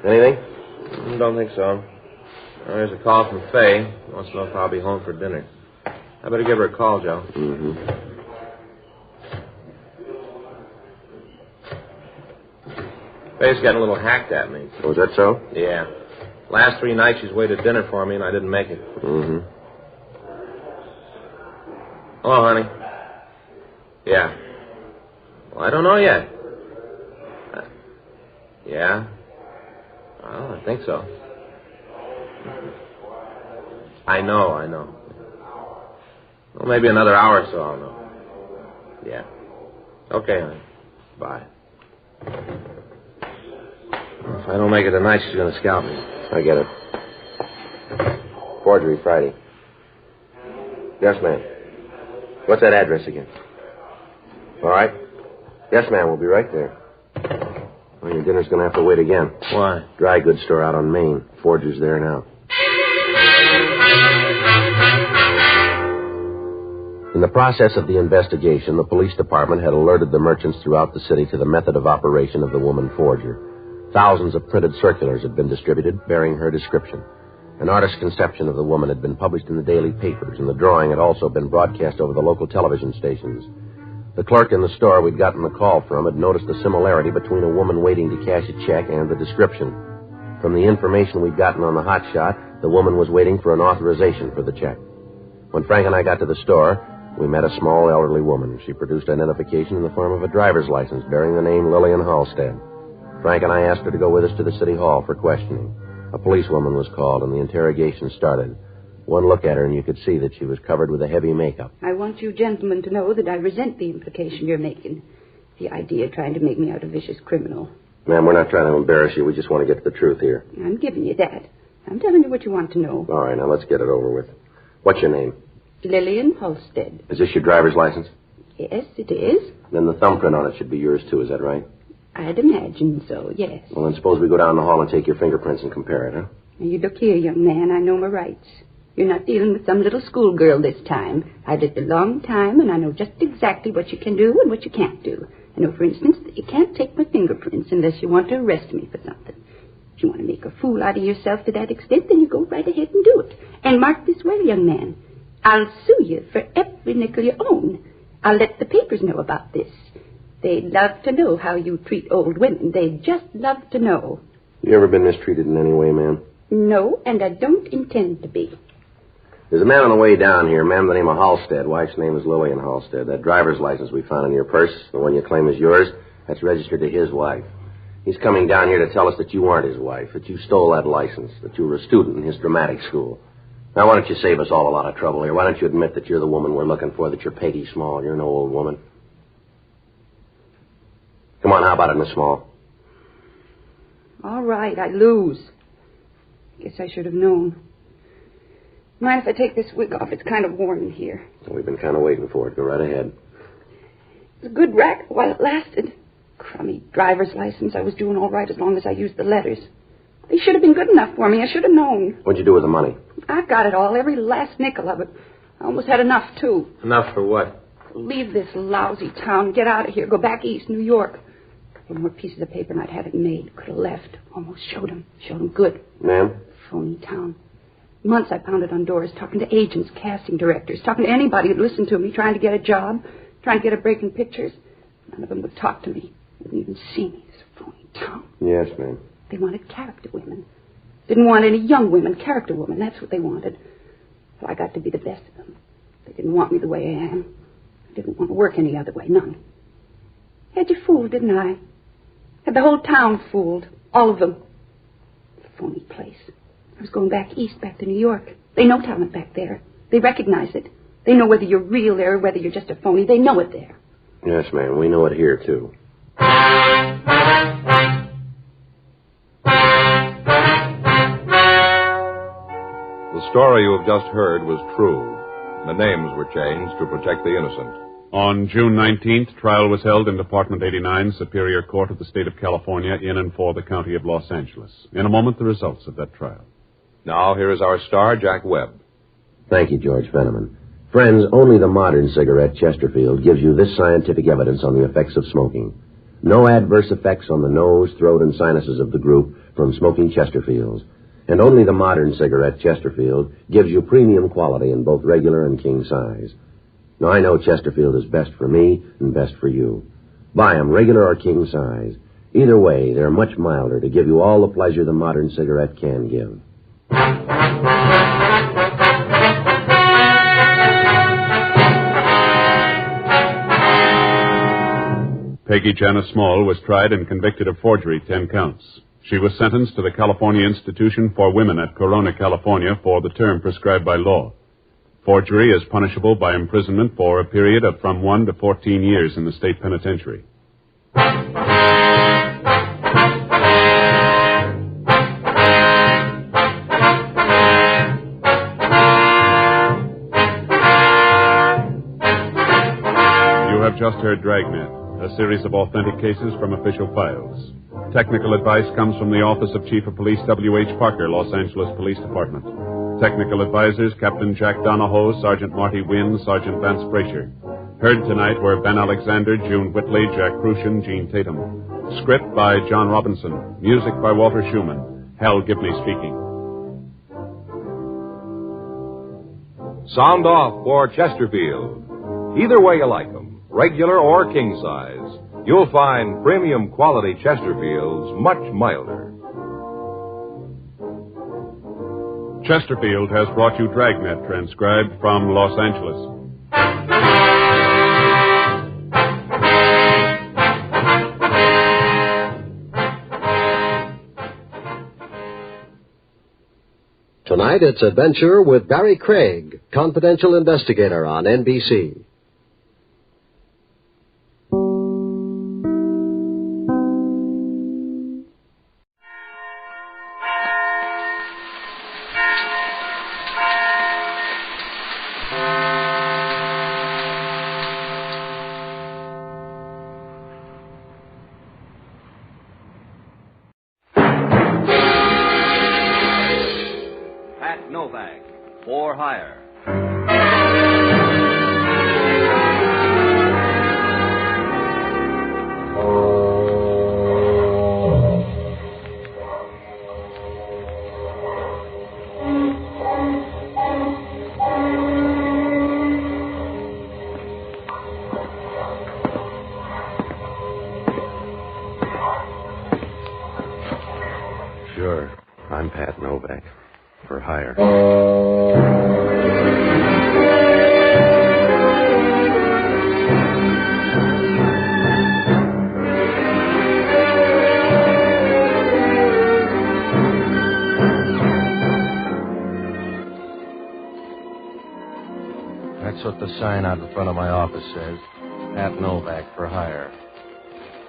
Anything? Don't think so. There's a call from Faye. Wants to know if I'll be home for dinner. I better give her a call, Joe. Mm-hmm. Faye's getting a little hacked at me. Was that so? Yeah. Last 3 nights she's waited dinner for me and I didn't make it. Mm-hmm. Hello, honey. Yeah. Well, I don't know yet. Yeah. Well, I think so. I know. Well, maybe another hour or so I'll know. Yeah. Okay, honey. Bye. If I don't make it tonight, she's going to scalp me. I get it. Forgery Friday. Yes, ma'am. What's that address again? All right. Yes, ma'am. We'll be right there. Well, your dinner's going to have to wait again. Why? Dry goods store out on Main. Forger's there now. In the process of the investigation, the police department had alerted the merchants throughout the city to the method of operation of the woman forger. Thousands of printed circulars had been distributed bearing her description. An artist's conception of the woman had been published in the daily papers, and the drawing had also been broadcast over the local television stations. The clerk in the store we'd gotten the call from had noticed a similarity between a woman waiting to cash a check and the description. From the information we'd gotten on the hot shot, the woman was waiting for an authorization for the check. When Frank and I got to the store, we met a small elderly woman. She produced identification in the form of a driver's license bearing the name Lillian Halstead. Frank and I asked her to go with us to the city hall for questioning. A policewoman was called, and the interrogation started. One look at her, and you could see that she was covered with a heavy makeup. I want you gentlemen to know that I resent the implication you're making. The idea of trying to make me out a vicious criminal. Ma'am, we're not trying to embarrass you. We just want to get to the truth here. I'm giving you that. I'm telling you what you want to know. All right, now let's get it over with. What's your name? Lillian Halstead. Is this your driver's license? Yes, it is. Then the thumbprint on it should be yours, too. Is that right? I'd imagine so, yes. Well, then suppose we go down the hall and take your fingerprints and compare it, huh? Now, you look here, young man. I know my rights. You're not dealing with some little schoolgirl this time. I've lived a long time, and I know just exactly what you can do and what you can't do. I know, for instance, that you can't take my fingerprints unless you want to arrest me for something. If you want to make a fool out of yourself to that extent, then you go right ahead and do it. And mark this way, young man. I'll sue you for every nickel you own. I'll let the papers know about this. They'd love to know how you treat old women. They'd just love to know. You ever been mistreated in any way, ma'am? No, and I don't intend to be. There's a man on the way down here, ma'am, the name of Halstead. Wife's name is Lillian Halstead. That driver's license we found in your purse, the one you claim is yours, that's registered to his wife. He's coming down here to tell us that you aren't his wife, that you stole that license, that you were a student in his dramatic school. Now, why don't you save us all a lot of trouble here? Why don't you admit that you're the woman we're looking for, that you're Peggy Small, you're no old woman? Come on, how about it, Miss Small? All right, I lose. Guess I should have known. Mind if I take this wig off? It's kind of warm in here. We've been kind of waiting for it. Go right ahead. It was a good racket while it lasted. Crummy driver's license. I was doing all right as long as I used the letters. They should have been good enough for me. I should have known. What'd you do with the money? I got it all, every last nickel of it. I almost had enough, too. Enough for what? Leave this lousy town, get out of here, go back east, New York. A couple more pieces of paper and I'd have it made. Could have left. Almost showed him good. Ma'am? Phony town. Months I pounded on doors, talking to agents, casting directors, talking to anybody who'd listen to me, trying to get a job, trying to get a break in pictures. None of them would talk to me. Wouldn't even see me. This phony town. Yes, ma'am. They wanted character women. Didn't want any young women, character women. That's what they wanted. So I got to be the best of them. They didn't want me the way I am. I didn't want to work any other way, none. Had you fooled, didn't I? Had the whole town fooled. All of them. Phony place. I was going back east, back to New York. They know talent back there. They recognize it. They know whether you're real there or whether you're just a phony. They know it there. Yes, ma'am. We know it here, too. The story you have just heard was true. The names were changed to protect the innocent. On June 19th, trial was held in Department 89, Superior Court of the State of California, in and for the County of Los Angeles. In a moment, the results of that trial. Now, here is our star, Jack Webb. Thank you, George Fenneman. Friends, only the modern cigarette, Chesterfield, gives you this scientific evidence on the effects of smoking. No adverse effects on the nose, throat, and sinuses of the group from smoking Chesterfields. And only the modern cigarette, Chesterfield, gives you premium quality in both regular and king size. Now, I know Chesterfield is best for me and best for you. Buy them, regular or king size. Either way, they're much milder to give you all the pleasure the modern cigarette can give. Peggy Janice Small was tried and convicted of forgery, 10 counts. She was sentenced to the California Institution for Women at Corona, California, for the term prescribed by law. Forgery is punishable by imprisonment for a period of from 1 to 14 years in the state penitentiary. You have just heard Dragnet, a series of authentic cases from official files. Technical advice comes from the Office of Chief of Police W.H. Parker, Los Angeles Police Department. Technical advisors, Captain Jack Donahoe, Sergeant Marty Wynn, Sergeant Vance Frazier. Heard tonight were Ben Alexander, June Whitley, Jack Crucian, Gene Tatum. Script by John Robinson. Music by Walter Schumann. Hal Gibney speaking. Sound off for Chesterfield. Either way you like them, regular or king size, you'll find premium quality Chesterfields much milder. Chesterfield has brought you Dragnet, transcribed from Los Angeles. Tonight, it's Adventure with Barry Craig, confidential investigator on NBC. Novak, for hire. Sure. I'm Pat Novak. For hire. That's what the sign out in front of my office says. Pat Novak for hire.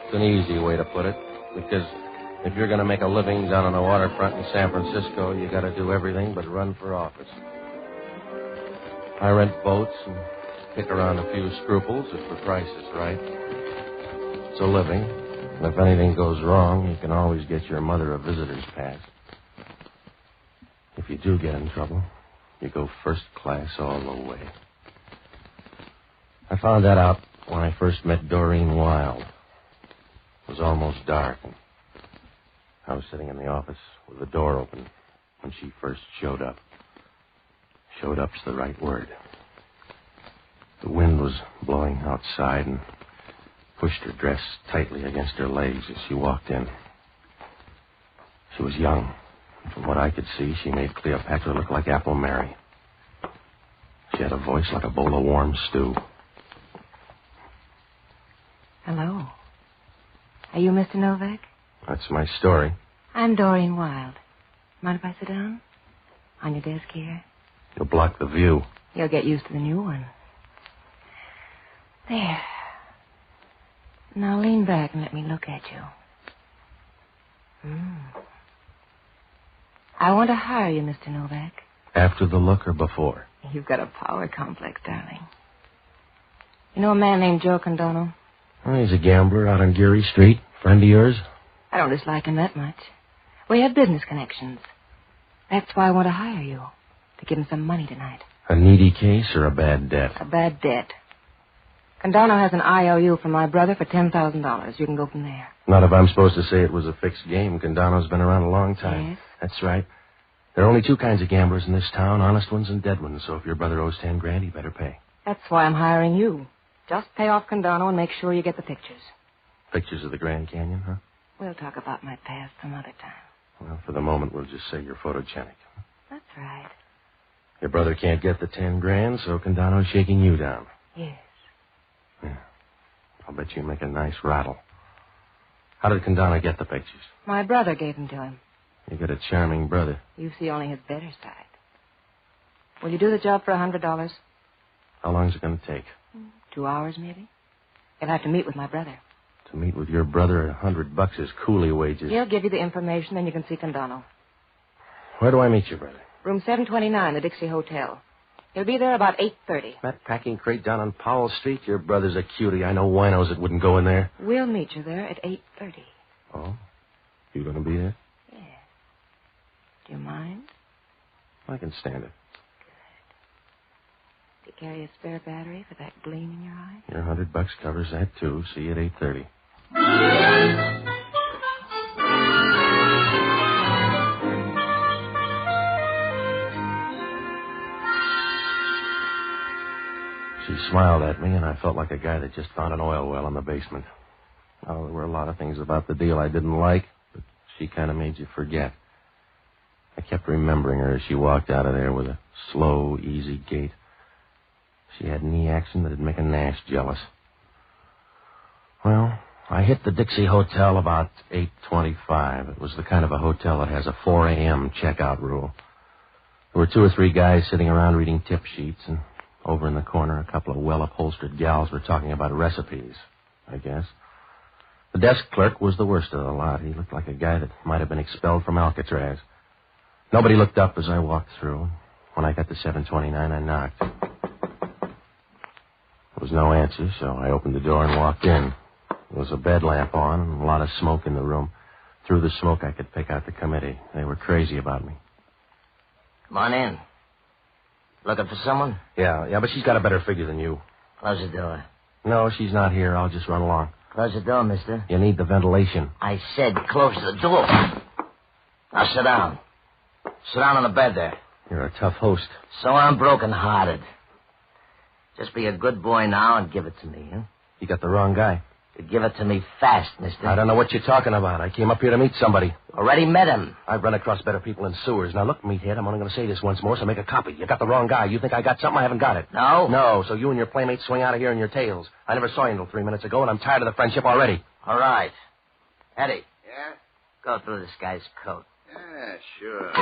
It's an easy way to put it, because if you're going to make a living down on the waterfront in San Francisco, you got to do everything but run for office. I rent boats and kick around a few scruples if the price is right. It's a living, and if anything goes wrong, you can always get your mother a visitor's pass. If you do get in trouble, you go first class all the way. I found that out when I first met Doreen Wilde. It was almost dark, and I was sitting in the office with the door open when she first showed up. Showed up's the right word. The wind was blowing outside and pushed her dress tightly against her legs as she walked in. She was young. From what I could see, she made Cleopatra look like Apple Mary. She had a voice like a bowl of warm stew. Hello. Are you Mr. Novak? That's my story. I'm Doreen Wilde. Mind if I sit down? On your desk here? You'll block the view. You'll get used to the new one. There. Now lean back and let me look at you. I want to hire you, Mr. Novak. After the look or before? You've got a power complex, darling. You know a man named Joe Candono? Oh, he's a gambler out on Geary Street. Friend of yours? I don't dislike him that much. We have business connections. That's why I want to hire you. To give him some money tonight. A needy case or a bad debt? A bad debt. Candono has an IOU from my brother for $10,000. You can go from there. Not if I'm supposed to say it was a fixed game. Candono's been around a long time. Yes? That's right. There are only two kinds of gamblers in this town, honest ones and dead ones. So if your brother owes $10,000, he better pay. That's why I'm hiring you. Just pay off Candono and make sure you get the pictures. Pictures of the Grand Canyon, huh? We'll talk about my past some other time. Well, for the moment, we'll just say you're photogenic. That's right. Your brother can't get the $10,000, so Candono's shaking you down. Yes. Yeah. I'll bet you make a nice rattle. How did Candono get the pictures? My brother gave them to him. You got a charming brother. You see only his better side. Will you do the job for $100? How long is it going to take? 2 hours, maybe. You'll have to meet with my brother. To meet with your brother, $100 is coolie wages. He'll give you the information, then you can see Candono. Where do I meet your brother? Room 729, the Dixie Hotel. He'll be there about 8:30. That packing crate down on Powell Street? Your brother's a cutie. I know winos that wouldn't go in there. We'll meet you there at 8:30. Oh? You going to be there? Yeah. Do you mind? I can stand it. Do you carry a spare battery for that gleam in your eye? Your $100 covers that, too. See you at 8:30. She smiled at me, and I felt like a guy that just found an oil well in the basement. Oh, there were a lot of things about the deal I didn't like, but she kind of made you forget. I kept remembering her as she walked out of there with a slow, easy gait. She had knee action that'd make a Nash jealous. Well, I hit the Dixie Hotel about 8:25. It was the kind of a hotel that has a 4 a.m. checkout rule. There were 2 or 3 guys sitting around reading tip sheets, and over in the corner, a couple of well-upholstered gals were talking about recipes, I guess. The desk clerk was the worst of the lot. He looked like a guy that might have been expelled from Alcatraz. Nobody looked up as I walked through. When I got to 729, I knocked. There was no answer, so I opened the door and walked in. There was a bed lamp on and a lot of smoke in the room. Through the smoke, I could pick out the committee. They were crazy about me. Come on in. Looking for someone? Yeah, but she's got a better figure than you. Close the door. No, she's not here. I'll just run along. Close the door, mister. You need the ventilation. I said close the door. Now sit down. Sit down on the bed there. You're a tough host. So I'm broken-hearted. Just be a good boy now and give it to me, huh? You got the wrong guy. You give it to me fast, mister. I don't know what you're talking about. I came up here to meet somebody. Already met him. I've run across better people in sewers. Now, look, meathead, I'm only going to say this once more, so make a copy. You got the wrong guy. You think I got something? I haven't got it. No? No, so you and your playmates swing out of here in your tails. I never saw you until 3 minutes ago, and I'm tired of the friendship already. All right. Eddie. Yeah? Go through this guy's coat. Yeah, sure.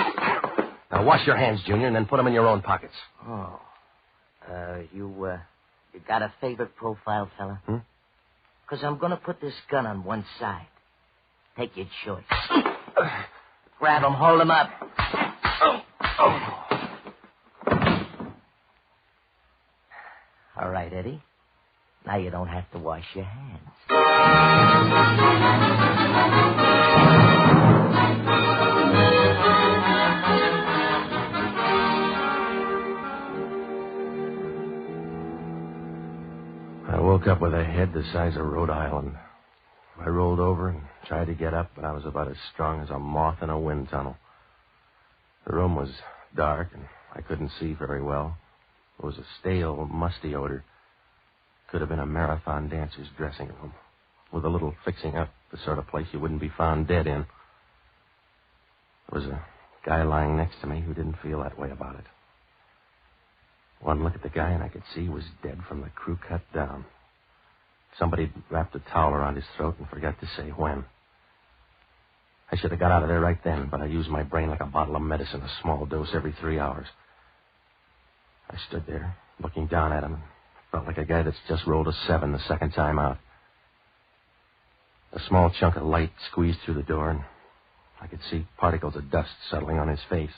Now, wash your hands, Junior, and then put them in your own pockets. Oh. You got a favorite profile, fella? Because I'm going to put this gun on one side. Take your choice. Grab him, hold him up. All right, Eddie. Now you don't have to wash your hands. I woke up with a head the size of Rhode Island. I rolled over and tried to get up, but I was about as strong as a moth in a wind tunnel. The room was dark, and I couldn't see very well. There was a stale, musty odor. Could have been a marathon dancer's dressing room, with a little fixing up, the sort of place you wouldn't be found dead in. There was a guy lying next to me who didn't feel that way about it. One look at the guy, and I could see he was dead from the crew cut down. Somebody wrapped a towel around his throat and forgot to say when. I should have got out of there right then, but I used my brain like a bottle of medicine, a small dose every 3 hours. I stood there, looking down at him, and felt like a guy that's just rolled a 7 the second time out. A small chunk of light squeezed through the door, and I could see particles of dust settling on his face.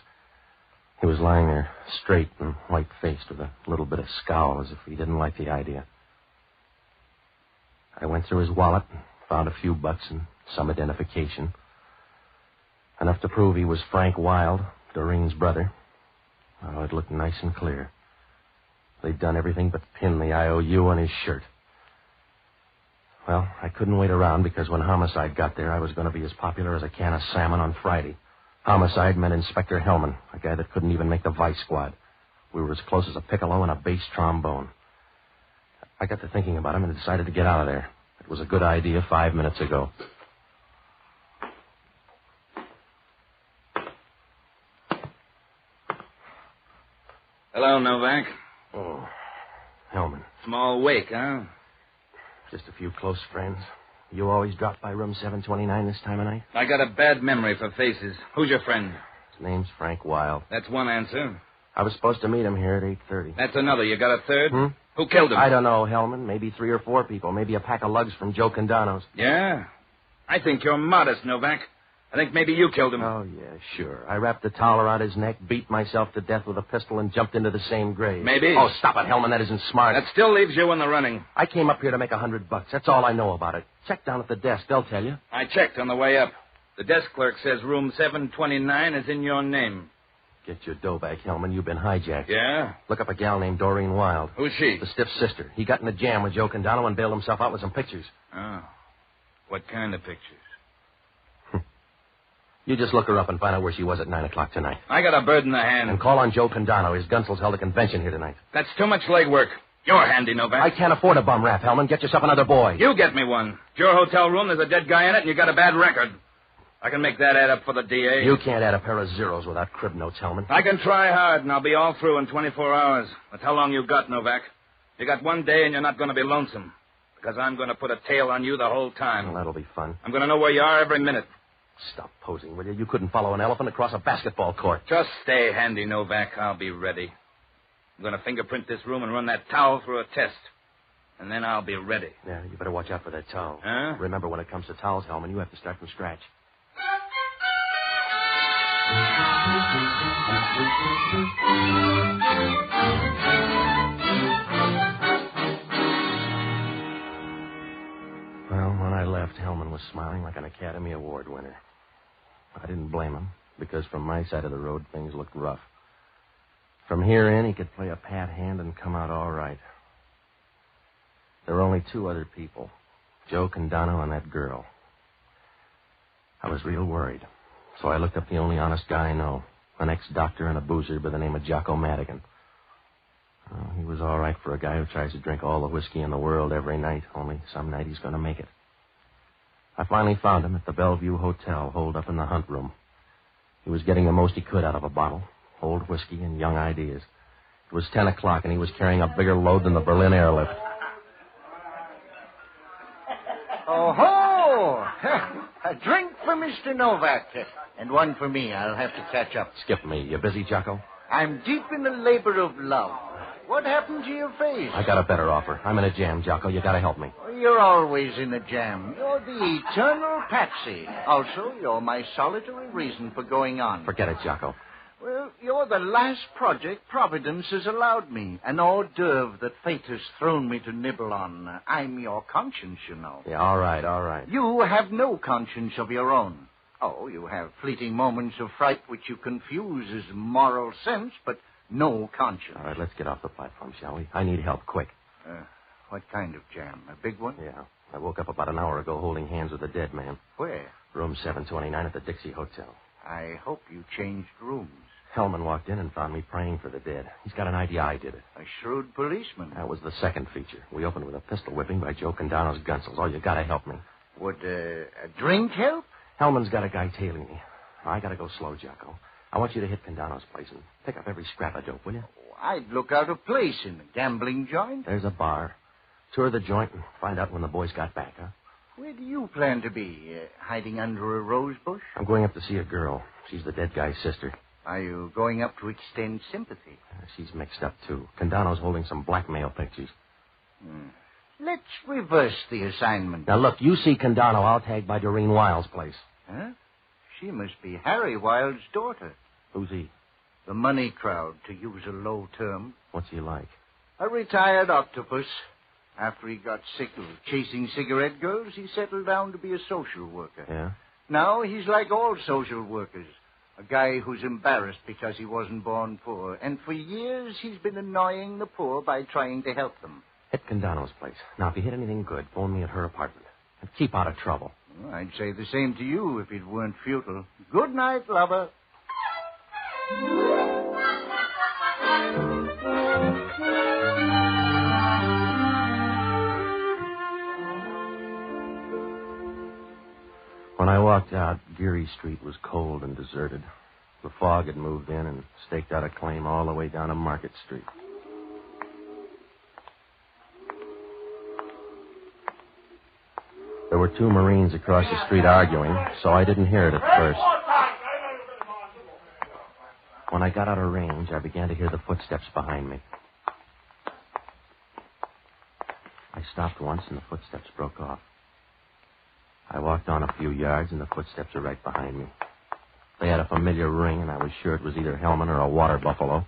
He was lying there, straight and white-faced, with a little bit of scowl, as if he didn't like the idea. I went through his wallet and found a few bucks and some identification. Enough to prove he was Frank Wilde, Doreen's brother. Oh, it looked nice and clear. They'd done everything but pin the IOU on his shirt. Well, I couldn't wait around because when Homicide got there, I was going to be as popular as a can of salmon on Friday. Homicide meant Inspector Hellman, a guy that couldn't even make the Vice Squad. We were as close as a piccolo and a bass trombone. I got to thinking about him and decided to get out of there. It was a good idea 5 minutes ago. Hello, Novak. Oh, Hellman. Small wake, huh? Just a few close friends. You always drop by room 729 this time of night? I got a bad memory for faces. Who's your friend? His name's Frank Wilde. That's one answer. I was supposed to meet him here at 8:30. That's another. You got a third? Who killed him? I don't know, Hellman. Maybe 3 or 4 people. Maybe a pack of lugs from Joe Candono's. Yeah? I think you're modest, Novak. I think maybe you killed him. Oh, yeah, sure. I wrapped the towel around his neck, beat myself to death with a pistol, and jumped into the same grave. Maybe. Oh, stop it, Hellman. That isn't smart. That still leaves you in the running. I came up here to make $100. That's all I know about it. Check down at the desk. They'll tell you. I checked on the way up. The desk clerk says room 729 is in your name. Get your dough back, Hellman. You've been hijacked. Yeah? Look up a gal named Doreen Wilde. Who's she? The stiff sister. He got in a jam with Joe Candono and bailed himself out with some pictures. Oh. What kind of pictures? You just look her up and find out where she was at 9 o'clock tonight. I got a bird in the hand. And call on Joe Candono. His Gunsel's held a convention here tonight. That's too much legwork. You're handy, Novak. I can't afford a bum rap, Hellman. Get yourself another boy. You get me one. Your hotel room, there's a dead guy in it, and you got a bad record. I can make that add up for the DA. You can't add a pair of zeros without crib notes, Hellman. I can try hard, and I'll be all through in 24 hours. That's how long you got, Novak. You got one day, and you're not going to be lonesome. Because I'm going to put a tail on you the whole time. Well, that'll be fun. I'm going to know where you are every minute. Stop posing, will you? You couldn't follow an elephant across a basketball court. Just stay handy, Novak. I'll be ready. I'm going to fingerprint this room and run that towel through a test. And then I'll be ready. Yeah, you better watch out for that towel. Huh? Remember, when it comes to towels, Hellman, you have to start from scratch. Well, when I left, Hellman was smiling like an Academy Award winner. I didn't blame him, because from my side of the road, things looked rough. From here in, he could play a pat hand and come out all right. There were only 2 other people, Joe Candono and that girl. I was real worried, so I looked up the only honest guy I know, an ex-doctor and a boozer by the name of Jocko Madigan. Oh, he was all right for a guy who tries to drink all the whiskey in the world every night, only some night he's going to make it. I finally found him at the Bellevue Hotel, holed up in the hunt room. He was getting the most he could out of a bottle, old whiskey and young ideas. It was 10 o'clock, and he was carrying a bigger load than the Berlin airlift. Oh-ho! A drink for Mr. Novak. And one for me. I'll have to catch up. Skip me. You busy, Jocko? I'm deep in the labor of love. What happened to your face? I got a better offer. I'm in a jam, Jocko. You got to help me. You're always in a jam. You're the eternal patsy. Also, you're my solitary reason for going on. Forget it, Jocko. Well, you're the last project Providence has allowed me. An hors d'oeuvre that fate has thrown me to nibble on. I'm your conscience, you know. Yeah, all right, all right. You have no conscience of your own. Oh, you have fleeting moments of fright which you confuse as moral sense, but no conscience. All right, let's get off the platform, shall we? I need help, quick. What kind of jam? A big one? Yeah. I woke up about an hour ago holding hands with a dead man. Where? Room 729 at the Dixie Hotel. I hope you changed rooms. Hellman walked in and found me praying for the dead. He's got an idea I did it. A shrewd policeman. That was the second feature. We opened with a pistol whipping by Joe Candono's Gunsels. Oh, you got to help me. Would a drink help? Hellman's got a guy tailing me. I got to go slow, Jocko. I want you to hit Candono's place and pick up every scrap of dope, will you? I'd look out of place in a gambling joint. There's a bar. Tour the joint and find out when the boys got back, huh? Where do you plan to be? Hiding under a rose bush? I'm going up to see a girl. She's the dead guy's sister. Are you going up to extend sympathy? She's mixed up, too. Candono's holding some blackmail pictures. Let's reverse the assignment. Now, look, you see Candono. I'll tag by Doreen Wilde's place. Huh? She must be Harry Wilde's daughter. Who's he? The money crowd, to use a low term. What's he like? A retired octopus. After he got sick of chasing cigarette girls, he settled down to be a social worker. Yeah? Now he's like all social workers. A guy who's embarrassed because he wasn't born poor. And for years, he's been annoying the poor by trying to help them. Hit Candono's place. Now, if you hit anything good, phone me at her apartment. And keep out of trouble. Well, I'd say the same to you if it weren't futile. Good night, lover. When I walked out, Geary Street was cold and deserted. The fog had moved in and staked out a claim all the way down to Market Street. There were were two Marines across the street arguing, so I didn't hear it at first. When I got out of range, I began to hear the footsteps behind me. I stopped once, and the footsteps broke off. I walked on a few yards, and the footsteps were right behind me. They had a familiar ring, and I was sure it was either Hellman or a water buffalo.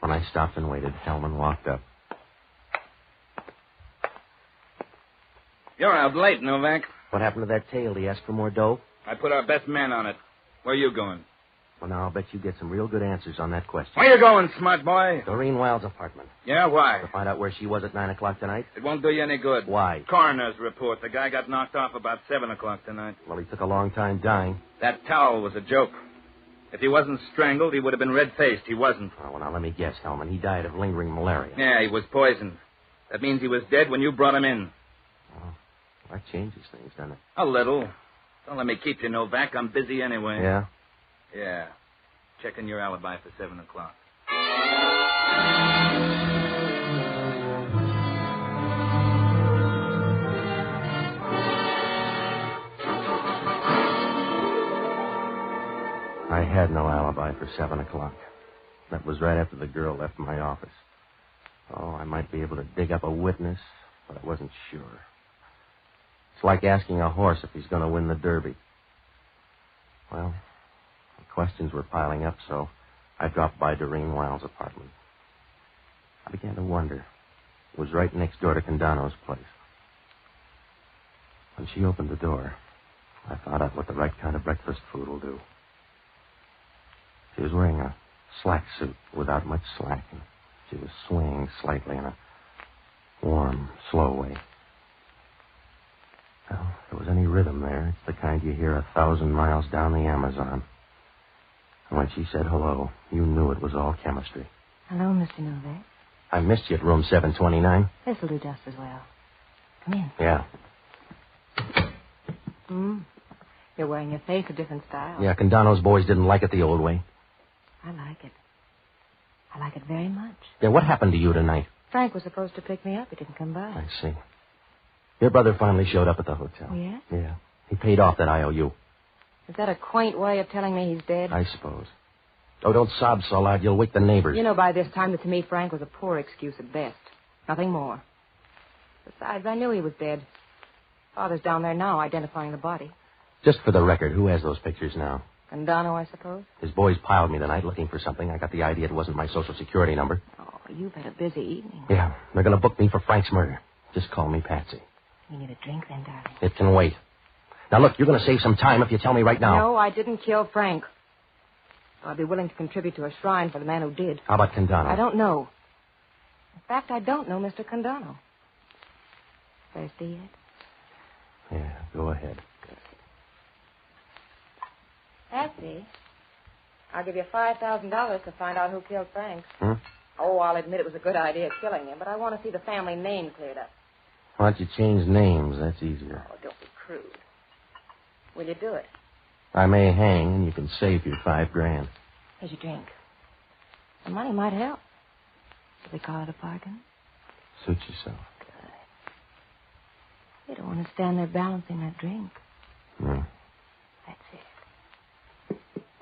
When I stopped and waited, Hellman walked up. You're out late, Novak. What happened to that tail? Did he ask for more dough? I put our best man on it. Where are you going? Well, now, I'll bet you get some real good answers on that question. Where you going, smart boy? Doreen Wilde's apartment. Yeah, why? To find out where she was at 9 o'clock tonight? It won't do you any good. Why? Coroner's report. The guy got knocked off about 7 o'clock tonight. Well, he took a long time dying. That towel was a joke. If he wasn't strangled, he would have been red-faced. He wasn't. Oh, well, now, let me guess, Hellman. He died of lingering malaria. Yeah, he was poisoned. That means he was dead when you brought him in. Oh, that changes things, doesn't it? A little. Don't let me keep you, Novak. I'm busy anyway. Yeah? Yeah. Checking your alibi for 7 o'clock. I had no alibi for 7 o'clock. That was right after the girl left my office. Oh, I might be able to dig up a witness, but I wasn't sure. It's like asking a horse if he's going to win the Derby. Well, the questions were piling up, so I dropped by Doreen Wilde's apartment. I began to wonder. It was right next door to Candono's place. When she opened the door, I found out what the right kind of breakfast food will do. She was wearing a slack suit without much slack, and she was swaying slightly in a warm, slow way. Well, if there was any rhythm there, it's the kind you hear 1,000 miles down the Amazon. And when she said hello, you knew it was all chemistry. Hello, Mr. Novak. I missed you at room 729. This'll do just as well. Come in. Yeah. You're wearing your face a different style. Yeah, Candono's boys didn't like it the old way. I like it. I like it very much. Yeah, what happened to you tonight? Frank was supposed to pick me up. He didn't come by. I see. Your brother finally showed up at the hotel. Oh, yeah? Yeah. He paid off that IOU. Is that a quaint way of telling me he's dead? I suppose. Oh, don't sob so loud. You'll wake the neighbors. You know by this time that to me Frank was a poor excuse at best. Nothing more. Besides, I knew he was dead. Father's down there now identifying the body. Just for the record, who has those pictures now? Candono, I suppose? His boys piled me tonight looking for something. I got the idea it wasn't my Social Security number. Oh, you've had a busy evening. Yeah, they're going to book me for Frank's murder. Just call me Patsy. You need a drink then, darling? It can wait. Now, look, you're going to save some time if you tell me right now. No, I didn't kill Frank. I'd be willing to contribute to a shrine for the man who did. How about Candono? I don't know. In fact, I don't know Mr. Candono. Thirsty yet? Yeah, go ahead. Patsy, I'll give you $5,000 to find out who killed Frank. Hmm? Oh, I'll admit it was a good idea killing him, but I want to see the family name cleared up. Why don't you change names? That's easier. Oh, don't be crude. Will you do it? I may hang, and you can save your $5,000. Here's your drink. The money might help. Should we call it a bargain? Suit yourself. You don't want to stand there balancing that drink. No. That's it.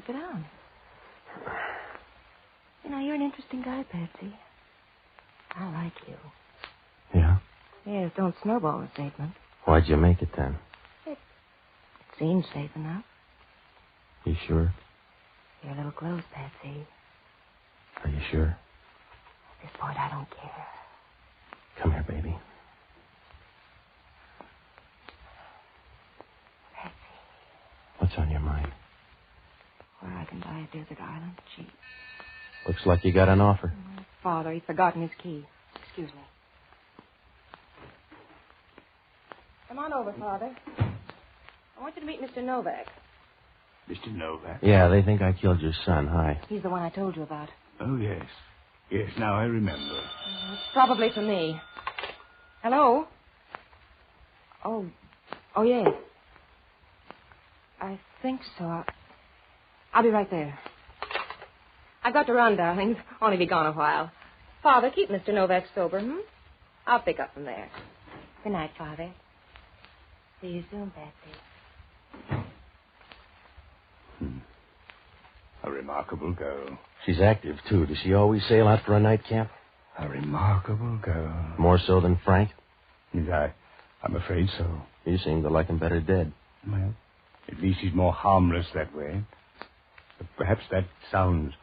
Sit down. You know, you're an interesting guy, Patsy. I like you. Yeah? Yes, don't snowball the statement. Why'd you make it then? It seems safe enough. You sure? You're a little close, Patsy. Are you sure? At this point, I don't care. Come here, baby. Patsy. What's on your mind? Where I can buy a desert island cheap. Looks like you got an offer. Father, he's forgotten his key. Excuse me. Come on over, Father. I want you to meet Mr. Novak. Mr. Novak? Yeah, they think I killed your son. Hi. He's the one I told you about. Oh, yes. Yes, now I remember. It's probably for me. Hello? Oh, yes. I think so. I'll be right there. I've got to run, darlings. Only be gone a while. Father, keep Mr. Novak sober, I'll pick up from there. Good night, Father. See you soon, Patsy. A remarkable girl. She's active, too. Does she always sail out for a night camp? A remarkable girl. More so than Frank? Yes, I'm afraid so. You seem to like him better dead. Well, at least he's more harmless that way. But perhaps that sounds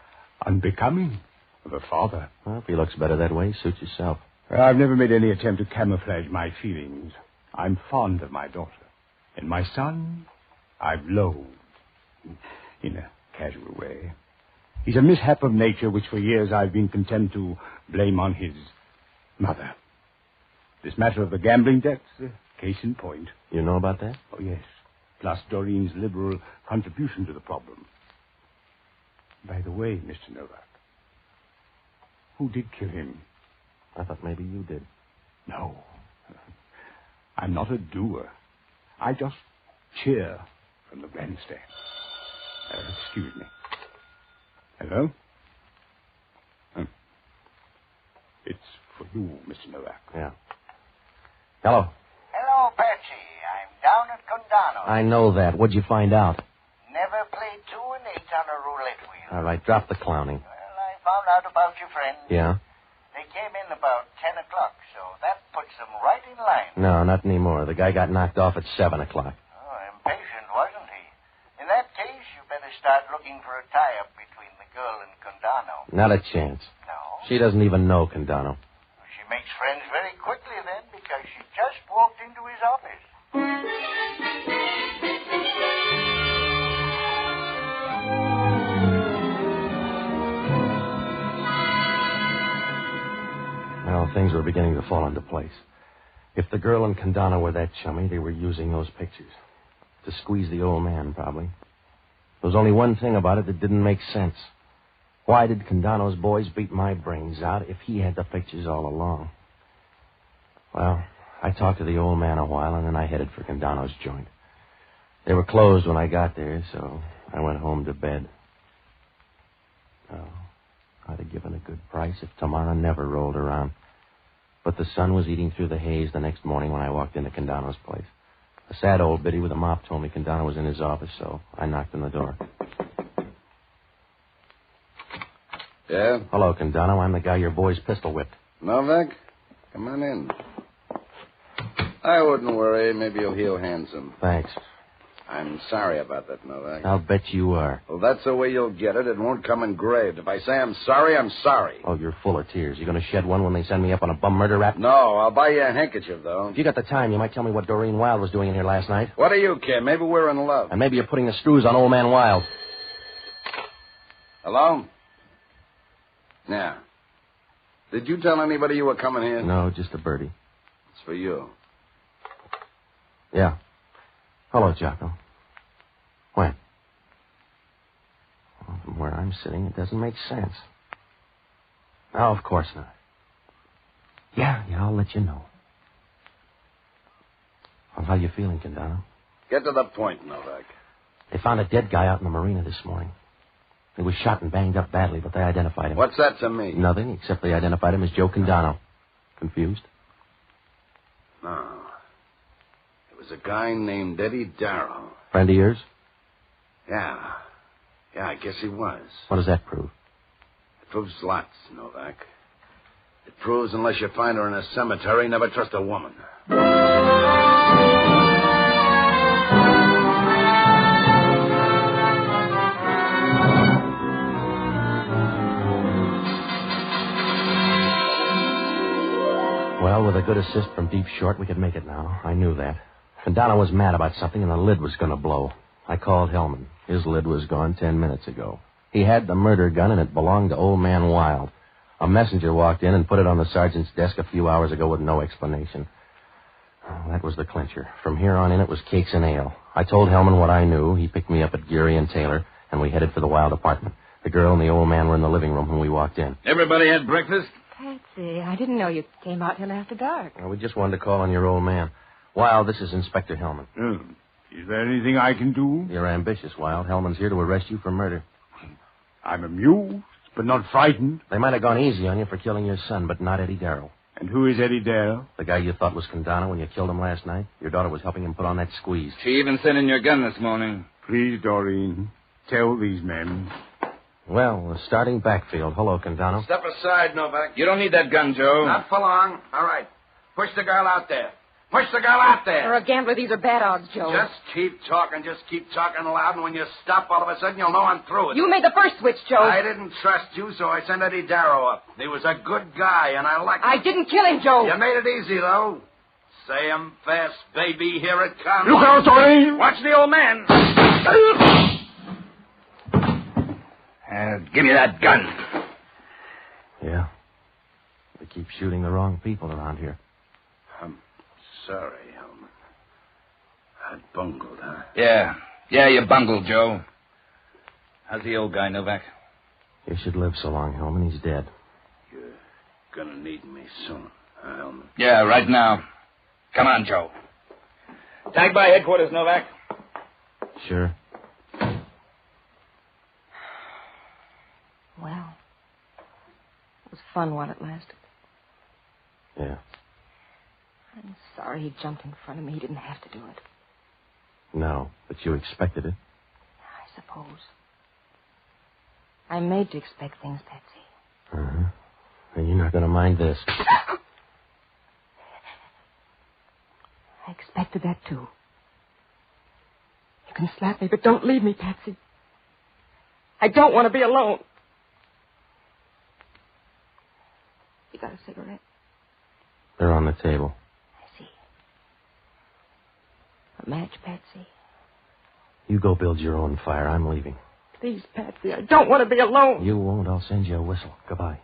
unbecoming of a father. Well, if he looks better that way, suit yourself. Well, I've never made any attempt to camouflage my feelings. I'm fond of my daughter. And my son, I've loathed. In a casual way. He's a mishap of nature which for years I've been content to blame on his mother. This matter of the gambling debts, case in point. You know about that? Oh, yes. Plus Doreen's liberal contribution to the problem. By the way, Mr. Novak, who did kill him? I thought maybe you did. No. I'm not a doer. I just cheer from the grandstand. Excuse me. Hello? It's for you, Mr. Novak. Yeah. Hello. Hello, Patsy. I'm down at Candono. I know that. What'd you find out? Never played 2 and 8 on a roulette wheel. All right, drop the clowning. Well, I found out about your friend. Yeah? They came in about 10 o'clock, so that puts them right in line. No, not anymore. The guy got knocked off at 7 o'clock. Oh, impatient, wasn't he? In that case, you better start looking for a tie-up between the girl and Candono. Not a chance. No? She doesn't even know Candono. She makes friends very quickly then because she just walked into his office. Well, things were beginning to fall into place. If the girl and Candono were that chummy, they were using those pictures. To squeeze the old man, probably. There was only one thing about it that didn't make sense. Why did Candono's boys beat my brains out if he had the pictures all along? Well, I talked to the old man a while, and then I headed for Candono's joint. They were closed when I got there, so I went home to bed. Oh, I'd have given a good price if tomorrow never rolled around. But the sun was eating through the haze the next morning when I walked into Candono's place. A sad old biddy with a mop told me Candono was in his office, so I knocked on the door. Yeah? Hello, Candono. I'm the guy your boys pistol whipped. Novak? Come on in. I wouldn't worry. Maybe you'll heal handsome. Thanks. I'm sorry about that, Novak. I'll bet you are. Well, that's the way you'll get it. It won't come engraved. If I say I'm sorry, I'm sorry. Oh, you're full of tears. You going to shed one when they send me up on a bum murder rap? No, I'll buy you a handkerchief, though. If you got the time, you might tell me what Doreen Wilde was doing in here last night. What do you care? Maybe we're in love. And maybe you're putting the screws on old man Wilde. Hello? Yeah. Did you tell anybody you were coming here? No, just a birdie. It's for you. Yeah. Hello, Jocko. When? Well, from where I'm sitting, it doesn't make sense. Oh, of course not. Yeah, I'll let you know. Well, how you feeling, Candono? Get to the point, Novak. They found a dead guy out in the marina this morning. He was shot and banged up badly, but they identified him. What's that to me? Nothing, except they identified him as Joe Candono. Confused? No. It was a guy named Eddie Darrow. Friend of yours? Yeah. Yeah, I guess he was. What does that prove? It proves lots, Novak. It proves unless you find her in a cemetery, never trust a woman. Well, with a good assist from Deep Short, we could make it now. I knew that. Candono was mad about something, and the lid was going to blow. I called Hellman. His lid was gone 10 minutes ago. He had the murder gun, and it belonged to old man Wilde. A messenger walked in and put it on the sergeant's desk a few hours ago with no explanation. Oh, that was the clincher. From here on in, it was cakes and ale. I told Hellman what I knew. He picked me up at Geary and Taylor, and we headed for the Wilde apartment. The girl and the old man were in the living room when we walked in. Everybody had breakfast? Patsy, I didn't know you came out till after dark. Well, we just wanted to call on your old man. Wilde, this is Inspector Hellman. Is there anything I can do? You're ambitious, Wilde. Hellman's here to arrest you for murder. I'm amused, but not frightened. They might have gone easy on you for killing your son, but not Eddie Darrow. And who is Eddie Darrell? The guy you thought was Candono when you killed him last night. Your daughter was helping him put on that squeeze. She even sent in your gun this morning. Please, Doreen, tell these men. Well, the starting backfield. Hello, Candono. Step aside, Novak. You don't need that gun, Joe. Not for long. All right. Push the girl out there. Push the girl out there. For a gambler, these are bad odds, Joe. Just keep talking loud, and when you stop, all of a sudden, you'll know I'm through with it. You made the first switch, Joe. I didn't trust you, so I sent Eddie Darrow up. He was a good guy, and I liked him. I didn't kill him, Joe. You made it easy, though. Say him fast, baby. Here it comes. Look out, Doreen! Watch the old man. Give me that gun. Yeah. They keep shooting the wrong people around here. I'm sorry, Hellman. I bungled, huh? Yeah, you bungled, Joe. How's the old guy, Novak? You should live so long, Hellman. He's dead. You're gonna need me soon, huh, Hellman? Yeah, right now. Come on, Joe. Tag by headquarters, Novak. Sure. Well, it was fun while it lasted. Yeah. I'm sorry he jumped in front of me. He didn't have to do it. No, but you expected it. I suppose. I'm made to expect things, Patsy. Uh-huh. And you're not going to mind this. I expected that, too. You can slap me, but don't leave me, Patsy. I don't want to be alone. You got a cigarette? They're on the table. I see. A match, Patsy? You go build your own fire. I'm leaving. Please, Patsy, I don't want to be alone. You won't. I'll send you a whistle. Goodbye.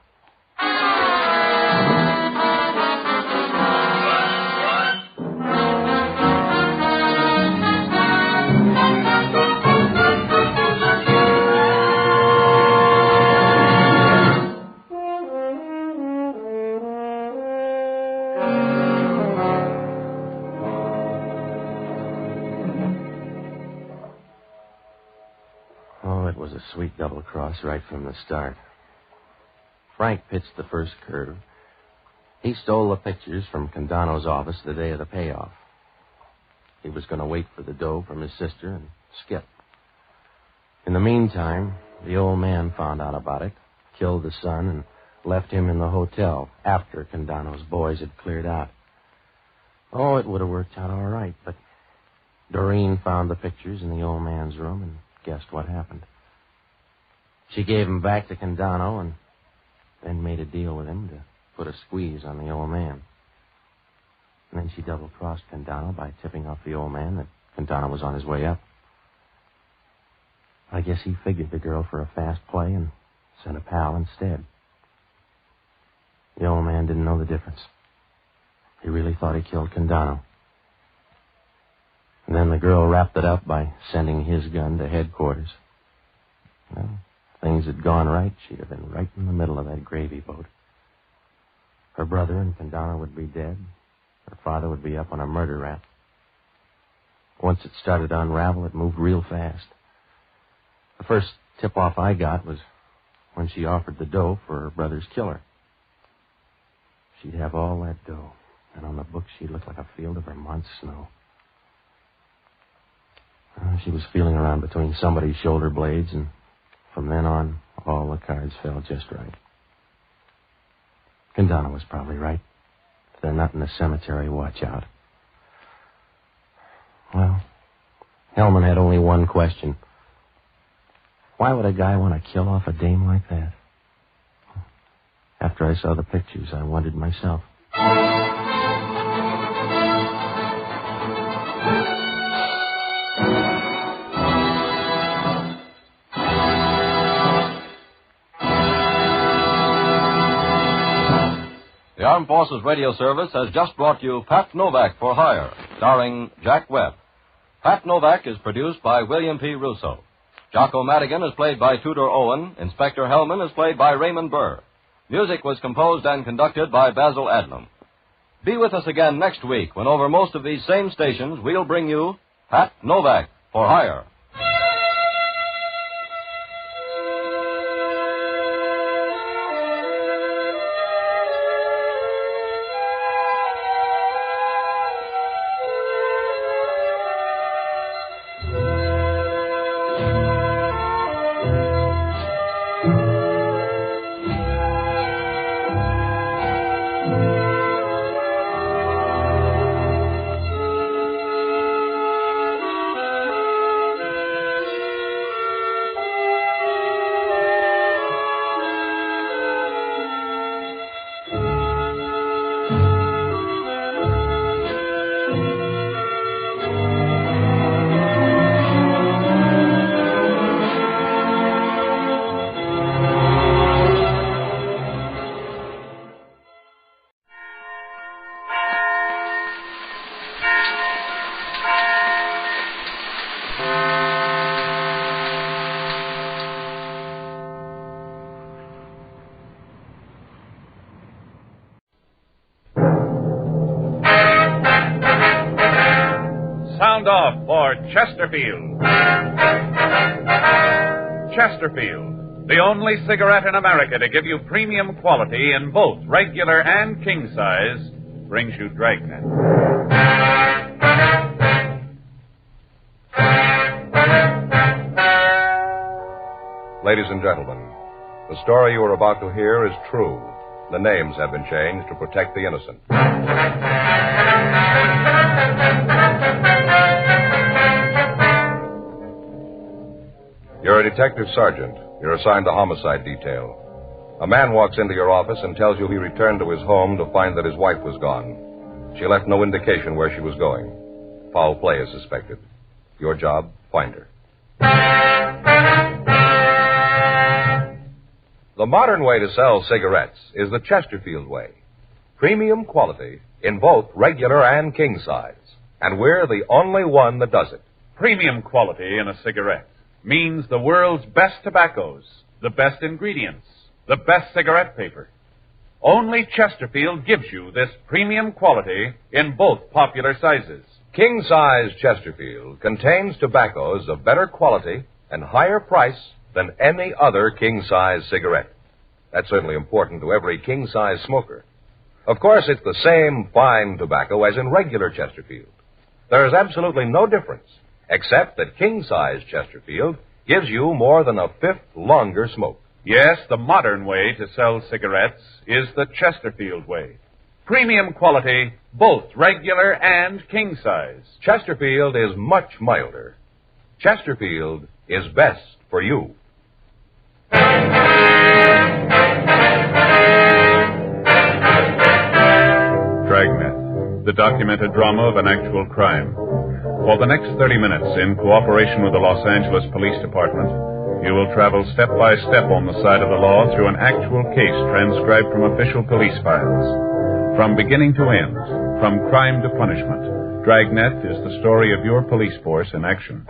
Sweet double cross right from the start. Frank pitched the first curve. He stole the pictures from Candono's office the day of the payoff. He was going to wait for the dough from his sister and skip. In the meantime, the old man found out about it, killed the son, and left him in the hotel after Candono's boys had cleared out. Oh, it would have worked out all right, but Doreen found the pictures in the old man's room and guessed what happened. She gave him back to Candono and then made a deal with him to put a squeeze on the old man. And then she double-crossed Candono by tipping off the old man that Candono was on his way up. I guess he figured the girl for a fast play and sent a pal instead. The old man didn't know the difference. He really thought he killed Candono. And then the girl wrapped it up by sending his gun to headquarters. Well, things had gone right. She'd have been right in the middle of that gravy boat. Her brother and Candono would be dead. Her father would be up on a murder rap. Once it started to unravel, it moved real fast. The first tip-off I got was when she offered the dough for her brother's killer. She'd have all that dough, and on the books she'd look like a field of Vermont snow. She was feeling around between somebody's shoulder blades, and from then on, all the cards fell just right. Candono was probably right. If they're not in the cemetery, watch out. Well, Hellman had only one question. Why would a guy want to kill off a dame like that? After I saw the pictures, I wondered myself. The Armed Forces Radio Service has just brought you Pat Novak for Hire, starring Jack Webb. Pat Novak is produced by William P. Russo. Jocko Madigan is played by Tudor Owen. Inspector Hellman is played by Raymond Burr. Music was composed and conducted by Basil Adlam. Be with us again next week when over most of these same stations we'll bring you Pat Novak for Hire. up for Chesterfield. Chesterfield, the only cigarette in America to give you premium quality in both regular and king size, brings you Dragnet. Ladies and gentlemen, the story you are about to hear is true. The names have been changed to protect the innocent. You're a detective sergeant. You're assigned to homicide detail. A man walks into your office and tells you he returned to his home to find that his wife was gone. She left no indication where she was going. Foul play is suspected. Your job, find her. The modern way to sell cigarettes is the Chesterfield way. Premium quality in both regular and king size. And we're the only one that does it. Premium quality in a cigarette means the world's best tobaccos, the best ingredients, the best cigarette paper. Only Chesterfield gives you this premium quality in both popular sizes. King size Chesterfield contains tobaccos of better quality and higher price than any other king-size cigarette. That's certainly important to every king-size smoker. Of course, it's the same fine tobacco as in regular Chesterfield. There is absolutely no difference, except that king-size Chesterfield gives you more than a fifth longer smoke. Yes, the modern way to sell cigarettes is the Chesterfield way. Premium quality, both regular and king size. Chesterfield is much milder. Chesterfield is best for you. Dragnet, the documented drama of an actual crime. For the next 30 minutes, in cooperation with the Los Angeles Police Department, you will travel step by step on the side of the law through an actual case transcribed from official police files. From beginning to end, from crime to punishment, Dragnet is the story of your police force in action.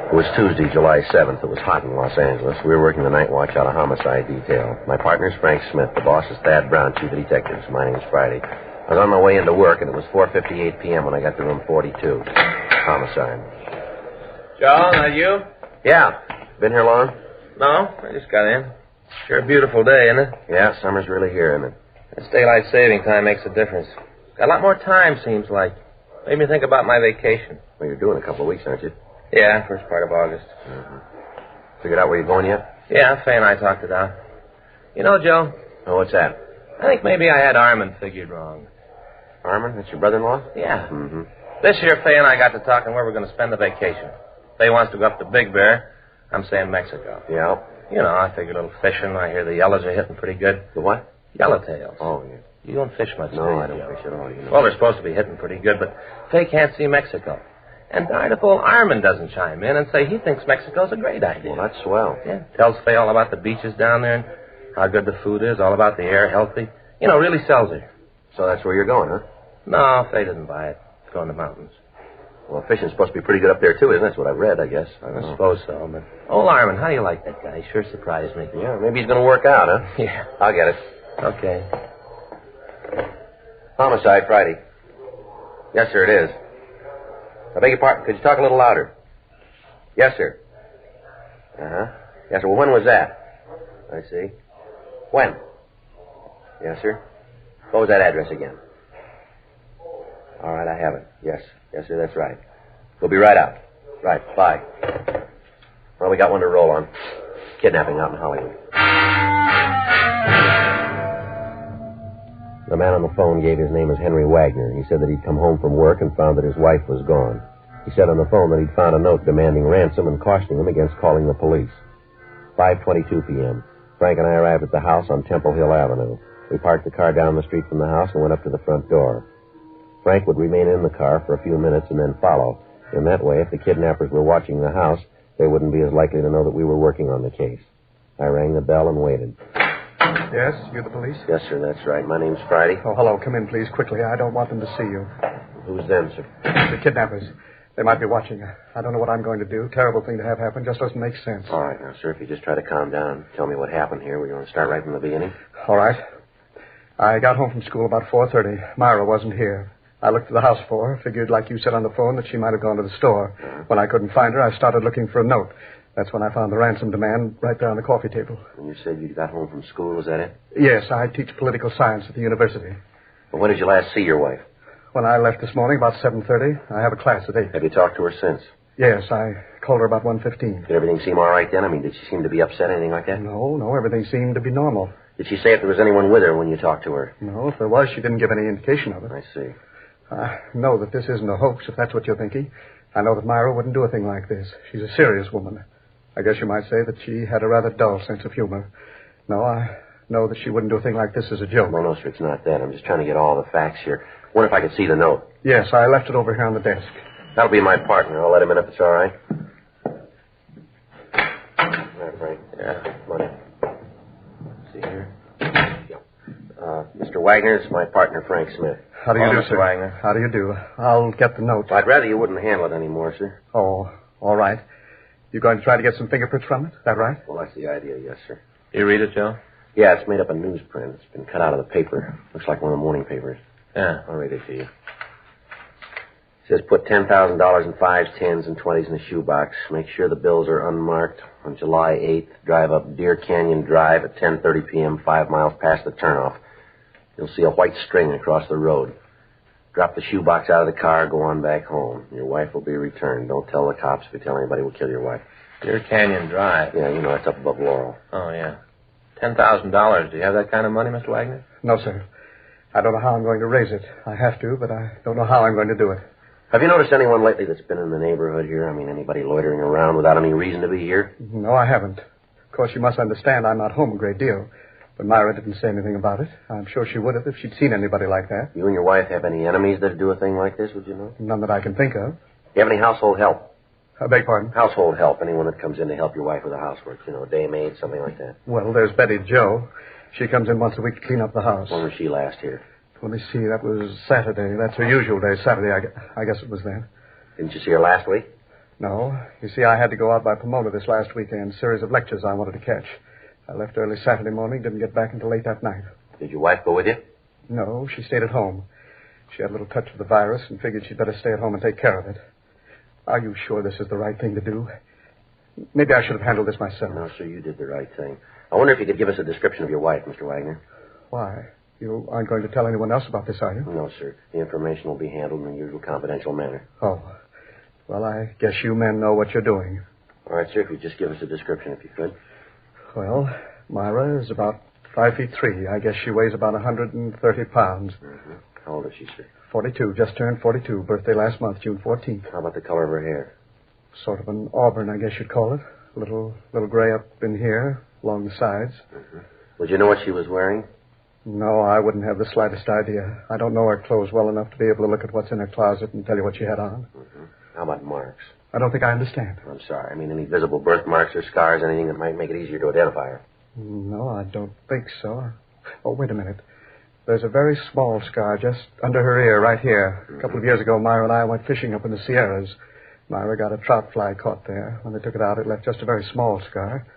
It was Tuesday, July 7th. It was hot in Los Angeles. We were working the night watch out of homicide detail. My partner's Frank Smith. The boss is Thad Brown, chief of detectives. My name's Friday. I was on my way into work, and it was 4:58 p.m. when I got to room 42. Homicide. Joe, that you? Yeah. Been here long? No, I just got in. Sure a beautiful day, isn't it? Yeah, summer's really here, isn't it? This daylight saving time makes a difference. Got a lot more time, seems like. Made me think about my vacation. Well, you're doing a couple of weeks, aren't you? Yeah, first part of August. Mm-hmm. Figured out where you're going yet? Yeah, Fay and I talked it out. You know, Joe? Oh, what's that? I think maybe I had Armin figured wrong. Armin? That's your brother-in-law? Yeah. Mm-hmm. This year, Fay and I got to talking where we're going to spend the vacation. Fay wants to go up to Big Bear. I'm saying Mexico. Yeah? You know, I figure a little fishing. I hear the yellows are hitting pretty good. The what? Yellowtails. Oh, yeah. You don't fish much, No, do you, I don't Joe? fish at all. You know. Well, they're supposed to be hitting pretty good, but Fay can't see Mexico. And darn if old Armin doesn't chime in and say he thinks Mexico's a great idea. Well, that's swell. Yeah, tells Fay all about the beaches down there and how good the food is, all about the air, healthy. You know, really sells her. So that's where you're going, huh? No, Fay didn't buy it. It's going to the mountains. Well, fishing's supposed to be pretty good up there, too, isn't it? That's what I've read, I guess. I suppose so, but... Old Armin, how do you like that guy? He sure surprised me. Yeah, maybe he's going to work out, huh? Yeah. I'll get it. Okay. Homicide, Friday. Yes, sir, it is. I beg your pardon. Could you talk a little louder? Yes, sir. Uh-huh. Yes, sir. Well, when was that? I see. When? Yes, sir. What was that address again? All right, I have it. Yes. Yes, sir, that's right. We'll be right out. Right, bye. Well, we got one to roll on. Kidnapping out in Hollywood. The man on the phone gave his name as Henry Wagner. He said that he'd come home from work and found that his wife was gone. He said on the phone that he'd found a note demanding ransom and cautioning him against calling the police. 5:22 p.m. Frank and I arrived at the house on Temple Hill Avenue. We parked the car down the street from the house and went up to the front door. Frank would remain in the car for a few minutes and then follow. In that way, if the kidnappers were watching the house, they wouldn't be as likely to know that we were working on the case. I rang the bell and waited. Yes, you're the police? Yes, sir, that's right. My name's Friday. Oh, hello. Come in, please, quickly. I don't want them to see you. Who's them, sir? The kidnappers. They might be watching. I don't know what I'm going to do. Terrible thing to have happen. Just doesn't make sense. All right, now, sir, if you just try to calm down, tell me what happened here. We're going to start right from the beginning. All right. I got home from school about 4:30. Myra wasn't here. I looked at the house for her, figured like you said on the phone that she might have gone to the store. When I couldn't find her, I started looking for a note. That's when I found the ransom demand right there on the coffee table. And you said you got home from school, is that it? Yes, I teach political science at the university. Well, when did you last see your wife? When I left this morning, about 7:30, I have a class at 8. Have you talked to her since? Yes, I called her about 1:15. Did everything seem all right then? I mean, did she seem to be upset, anything like that? No, everything seemed to be normal. Did she say if there was anyone with her when you talked to her? No, if there was, she didn't give any indication of it. I see. I know that this isn't a hoax, if that's what you're thinking. I know that Myra wouldn't do a thing like this. She's a serious woman. I guess you might say that she had a rather dull sense of humor. No, I know that she wouldn't do a thing like this as a joke. No, sir, it's not that. I'm just trying to get all the facts here. Wonder if I could see the note. Yes, I left it over here on the desk. That'll be my partner. I'll let him in if it's all right. All right, Frank. Yeah, come on in. See here. Mr. Wagner, it's my partner, Frank Smith. How do you do, Mr. sir? Wagner. How do you do? I'll get the note. I'd rather you wouldn't handle it anymore, sir. Oh, all right. You're going to try to get some fingerprints from it? Is that right? Well, that's the idea, yes, sir. You read it, Joe? Yeah, it's made up of newsprint. It's been cut out of the paper. Looks like one of the morning papers. Yeah. I'll read it to you. It says put $10,000 in 5s, 10s, and 20s in a shoebox. Make sure the bills are unmarked. On July 8th, drive up Deer Canyon Drive at 10:30 p.m., 5 miles past the turnoff. You'll see a white string across the road. Drop the shoebox out of the car, go on back home. Your wife will be returned. Don't tell the cops. If you tell anybody, we'll kill your wife. Deer Canyon Drive. Yeah, you know, that's up above Laurel. Oh, yeah. $10,000. Do you have that kind of money, Mr. Wagner? No, sir. I don't know how I'm going to raise it. I have to, but I don't know how I'm going to do it. Have you noticed anyone lately that's been in the neighborhood here? I mean, anybody loitering around without any reason to be here? No, I haven't. Of course, you must understand I'm not home a great deal. But Myra didn't say anything about it. I'm sure she would have if she'd seen anybody like that. You and your wife have any enemies that do a thing like this, would you know? None that I can think of. Do you have any household help? I beg pardon? Household help. Anyone that comes in to help your wife with the housework. You know, day maid, something like that. Well, there's Betty Jo. She comes in once a week to clean up the house. When was she last here? Let me see. That was Saturday. That's her usual day. Saturday, I guess it was then. Didn't you see her last week? No. You see, I had to go out by Pomona this last weekend. Series of lectures I wanted to catch. I left early Saturday morning, didn't get back until late that night. Did your wife go with you? No, she stayed at home. She had a little touch of the virus and figured she'd better stay at home and take care of it. Are you sure this is the right thing to do? Maybe I should have handled this myself. No, sir, you did the right thing. I wonder if you could give us a description of your wife, Mr. Wagner. Why? You aren't going to tell anyone else about this, are you? No, sir. The information will be handled in the usual confidential manner. Oh. Well, I guess you men know what you're doing. All right, sir, if you'd just give us a description, if you could. Well, Myra is about 5'3". I guess she weighs about 130 pounds. Mm-hmm. How old is she, sir? 42. Just turned 42. Birthday last month, June 14th. How about the color of her hair? Sort of an auburn, I guess you'd call it. A little gray up in here, along the sides. Mm-hmm. Would you know what she was wearing? No, I wouldn't have the slightest idea. I don't know her clothes well enough to be able to look at what's in her closet and tell you what she had on. Mm-hmm. How about marks? I don't think I understand. I'm sorry. I mean, any visible birthmarks or scars, anything that might make it easier to identify her. No, I don't think so. Oh, wait a minute. There's a very small scar just under her ear right here. A couple of years ago, Myra and I went fishing up in the Sierras. Myra got a trout fly caught there. When they took it out, it left just a very small scar.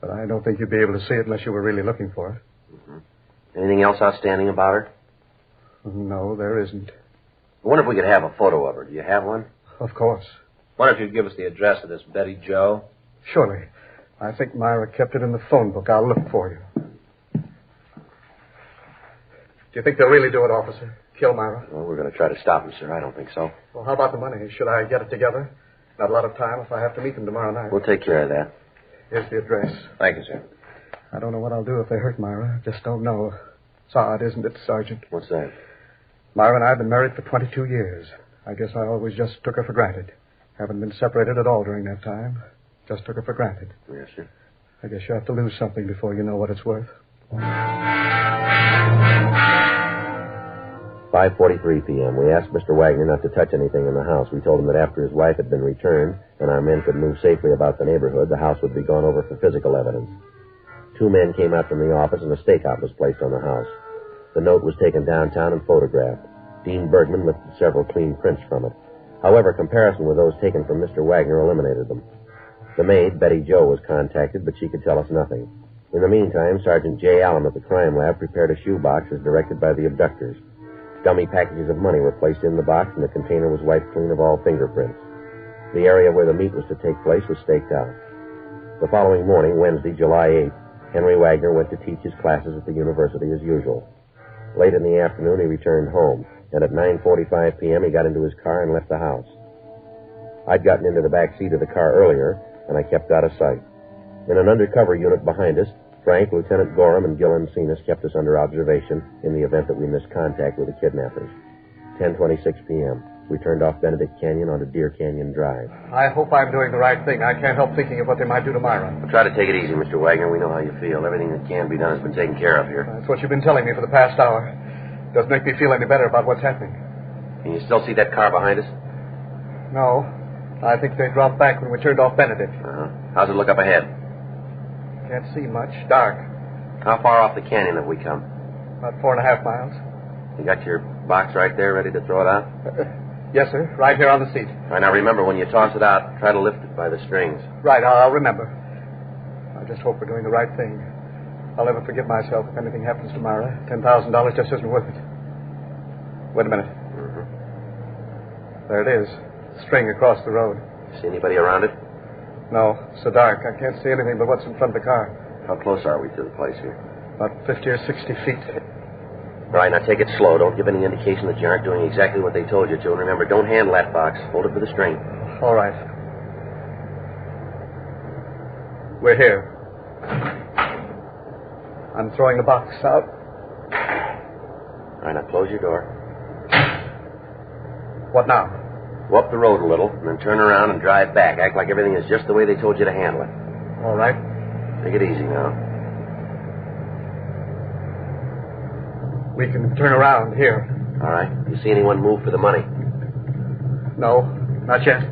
But I don't think you'd be able to see it unless you were really looking for it. Mm-hmm. Anything else outstanding about her? No, there isn't. I wonder if we could have a photo of her. Do you have one? Of course. Wonder if you'd give us the address of this Betty Jo? Surely. I think Myra kept it in the phone book. I'll look for you. Do you think they'll really do it, officer? Kill Myra? Well, we're going to try to stop them, sir. I don't think so. Well, how about the money? Should I get it together? Not a lot of time if I have to meet them tomorrow night. We'll take care of that. Here's the address. Thank you, sir. I don't know what I'll do if they hurt Myra. Just don't know. It's odd, isn't it, Sergeant? What's that? Myra and I have been married for 22 years. I guess I always just took her for granted. Haven't been separated at all during that time. Just took her for granted. Yes, sir. I guess you have to lose something before you know what it's worth. 5:43 p.m. We asked Mr. Wagner not to touch anything in the house. We told him that after his wife had been returned and our men could move safely about the neighborhood, the house would be gone over for physical evidence. 2 men came out from the office and a stakeout was placed on the house. The note was taken downtown and photographed. Dean Bergman lifted several clean prints from it. However, comparison with those taken from Mr. Wagner eliminated them. The maid, Betty Jo, was contacted, but she could tell us nothing. In the meantime, Sergeant J. Allen at the crime lab prepared a shoebox as directed by the abductors. Dummy packages of money were placed in the box, and the container was wiped clean of all fingerprints. The area where the meet was to take place was staked out. The following morning, Wednesday, July 8th, Henry Wagner went to teach his classes at the university as usual. Late in the afternoon, he returned home, and at 9:45 p.m., he got into his car and left the house. I'd gotten into the back seat of the car earlier, and I kept out of sight. In an undercover unit behind us, Frank, Lieutenant Gorham, and Gil Encinas kept us under observation in the event that we missed contact with the kidnappers. 10:26 p.m. We turned off Benedict Canyon onto Deer Canyon Drive. I hope I'm doing the right thing. I can't help thinking of what they might do to Myra. Well, try to take it easy, Mr. Wagner. We know how you feel. Everything that can be done has been taken care of here. That's what you've been telling me for the past hour. Doesn't make me feel any better about what's happening. Can you still see that car behind us? No. I think they dropped back when we turned off Benedict. Uh-huh. How's it look up ahead? Can't see much. Dark. How far off the canyon have we come? About 4.5 miles. You got your box right there ready to throw it out? Yes, sir. Right here on the seat. All right, now remember, when you toss it out, try to lift it by the strings. Right, I'll remember. I just hope we're doing the right thing. I'll never forgive myself if anything happens to Myra. $10,000 just isn't worth it. Wait a minute. Mm-hmm. There it is. String across the road. See anybody around it? No, it's so dark. I can't see anything but what's in front of the car. How close are we to the place here? About 50 or 60 feet. All right, now take it slow. Don't give any indication that you aren't doing exactly what they told you to. And remember, don't handle that box. Hold it for the string. All right. We're here. I'm throwing the box out. All right, now close your door. What now? Go up the road a little, and then turn around and drive back. Act like everything is just the way they told you to handle it. All right. Take it easy now. We can turn around here. All right. You see anyone move for the money? No, not yet.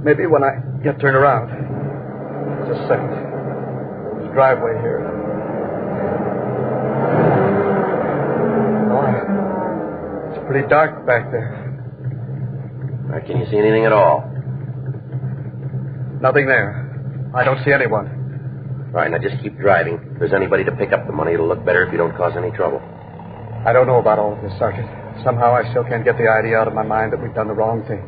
Maybe when I get turned around. Just a second. There's a driveway here. Oh, it's pretty dark back there. All right, can you see anything at all? Nothing there. I don't see anyone. All right, now just keep driving. If there's anybody to pick up the money, it'll look better if you don't cause any trouble. I don't know about all of this, Sergeant. Somehow I still can't get the idea out of my mind that we've done the wrong thing.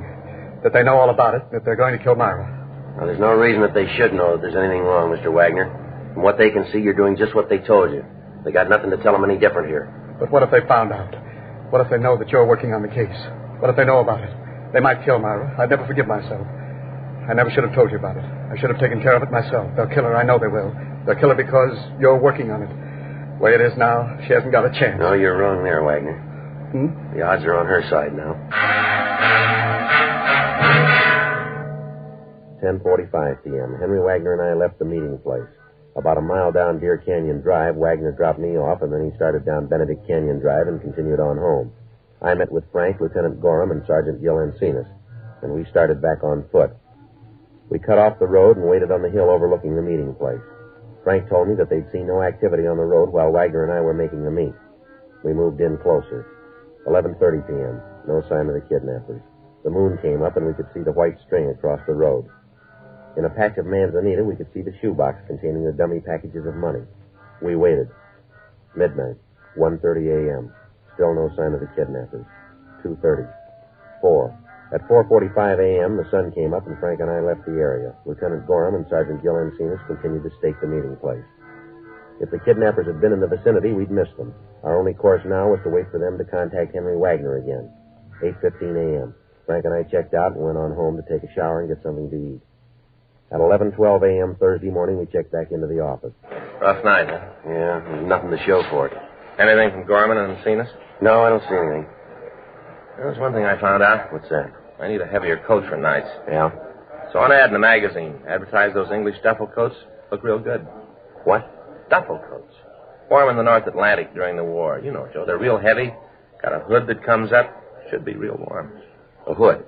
That they know all about it, that they're going to kill Myra. Now, there's no reason that they should know that there's anything wrong, Mr. Wagner. From what they can see, you're doing just what they told you. They got nothing to tell them any different here. But what if they found out? What if they know that you're working on the case? What if they know about it? They might kill Myra. I'd never forgive myself. I never should have told you about it. I should have taken care of it myself. They'll kill her. I know they will. They'll kill her because you're working on it. The way it is now, she hasn't got a chance. No, you're wrong there, Wagner. Hmm? The odds are on her side now. 10:45 p.m. Henry Wagner and I left the meeting place. About a mile down Deer Canyon Drive, Wagner dropped me off, and then he started down Benedict Canyon Drive and continued on home. I met with Frank, Lieutenant Gorham, and Sergeant Gil Encinas, and we started back on foot. We cut off the road and waited on the hill overlooking the meeting place. Frank told me that they'd seen no activity on the road while Wagner and I were making the meet. We moved in closer. 11:30 p.m. No sign of the kidnappers. The moon came up, and we could see the white string across the road. In a patch of manzanita, we could see the shoebox containing the dummy packages of money. We waited. Midnight. 1:30 a.m. Still no sign of the kidnappers. 2:30. 4. At 4:45 a.m., the sun came up, and Frank and I left the area. Lieutenant Gorham and Sergeant Gil Encinas continued to stake the meeting place. If the kidnappers had been in the vicinity, we'd missed them. Our only course now was to wait for them to contact Henry Wagner again. 8:15 a.m. Frank and I checked out and went on home to take a shower and get something to eat. At 11:12 a.m. Thursday morning, we checked back into the office. Rough night, huh? Yeah, there's nothing to show for it. Anything from Gorman and Encinas? No, I don't see anything. There's one thing I found out. What's that? I need a heavier coat for nights. Yeah? Saw an ad in the magazine. Advertised those English duffel coats. Look real good. What? Duffel coats. Wore them in the North Atlantic during the war. You know, Joe, they're real heavy. Got a hood that comes up. Should be real warm. A hood?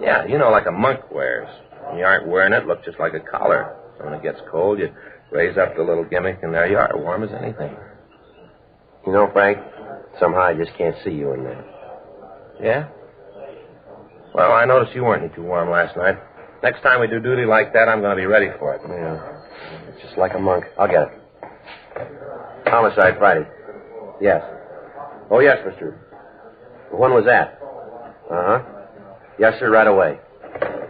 Yeah, you know, like a monk wears. When you aren't wearing it, look just like a collar. So when it gets cold, you raise up the little gimmick, and there you are, warm as anything. You know, Frank, somehow I just can't see you in there. Yeah? Well, I noticed you weren't any too warm last night. Next time we do duty like that, I'm going to be ready for it. Yeah. It's just like a monk. I'll get it. Homicide Friday. Yes. Oh, yes, Mr. When was that? Uh-huh. Yes, sir, right away.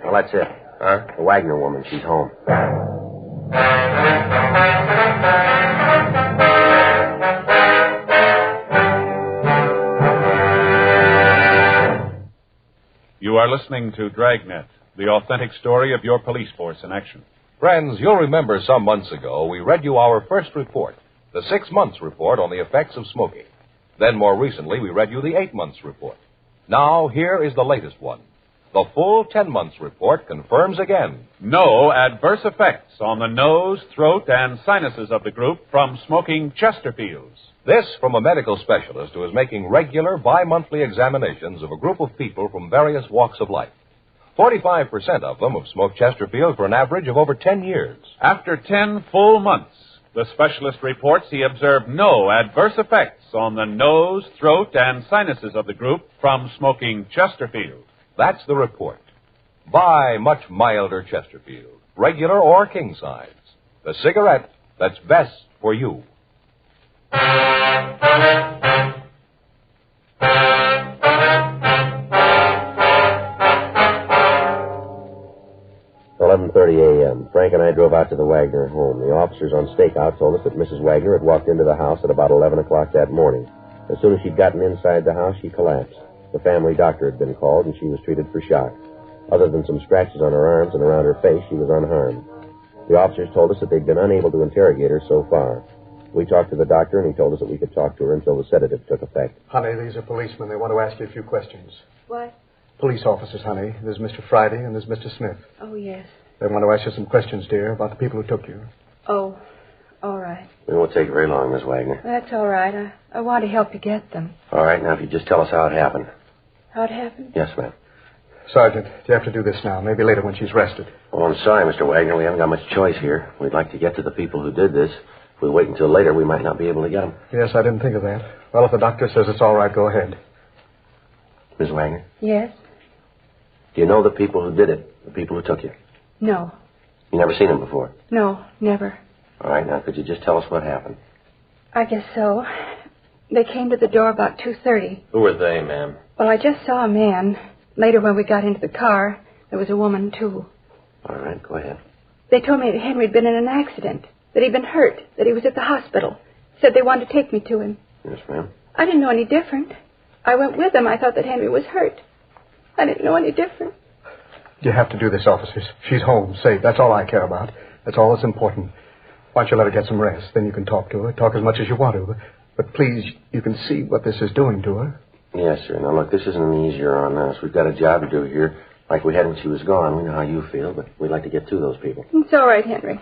Well, that's it. Huh? The Wagner woman, she's home. You are listening to Dragnet, the authentic story of your police force in action. Friends, you'll remember some months ago we read you our first report, the 6 months report on the effects of smoking. Then more recently we read you the 8 months report. Now here is the latest one. The full 10 months report confirms again no adverse effects on the nose, throat, and sinuses of the group from smoking Chesterfields. This from a medical specialist who is making regular bi-monthly examinations of a group of people from various walks of life. 45% of them have smoked Chesterfield for an average of over 10 years. After 10 full months, the specialist reports he observed no adverse effects on the nose, throat, and sinuses of the group from smoking Chesterfield. That's the report. Buy much milder Chesterfield, regular or king size. The cigarette that's best for you. 11:30 a.m. Frank and I drove out to the Wagner home. The officers on stakeout told us that Mrs. Wagner had walked into the house at about 11 o'clock that morning. As soon as she'd gotten inside the house, she collapsed. The family doctor had been called, and she was treated for shock. Other than some scratches on her arms and around her face, she was unharmed. The officers told us that they'd been unable to interrogate her so far. We talked to the doctor, and he told us that we could talk to her until the sedative took effect. Honey, these are policemen. They want to ask you a few questions. What? Police officers, honey. There's Mr. Friday and there's Mr. Smith. Oh, yes. They want to ask you some questions, dear, about the people who took you. Oh, all right. It won't take very long, Miss Wagner. That's all right. I want to help you get them. All right, now if you just tell us how it happened. How it happened? Yes, ma'am. Sergeant, you have to do this now. Maybe later when she's rested. Oh, I'm sorry, Mr. Wagner. We haven't got much choice here. We'd like to get to the people who did this. If we wait until later, we might not be able to get them. Yes, I didn't think of that. Well, if the doctor says it's all right, go ahead. Miss Wagner? Yes? Do you know the people who did it? The people who took you? No. You never seen them before? No, never. All right, now could you just tell us what happened? I guess so. They came to the door about 2:30. Who were they, ma'am? Well, I just saw a man. Later, when we got into the car, there was a woman, too. All right, go ahead. They told me that Henry had been in an accident, that he'd been hurt, that he was at the hospital. Said they wanted to take me to him. Yes, ma'am. I didn't know any different. I went with them. I thought that Henry was hurt. I didn't know any different. You have to do this, officers. She's home, safe. That's all I care about. That's all that's important. Why don't you let her get some rest? Then you can talk to her. Talk as much as you want to. But please, you can see what this is doing to her. Yes, sir. Now, look, this isn't easier on us. We've got a job to do here, like we had when she was gone. We know how you feel, but we'd like to get to those people. It's all right, Henry.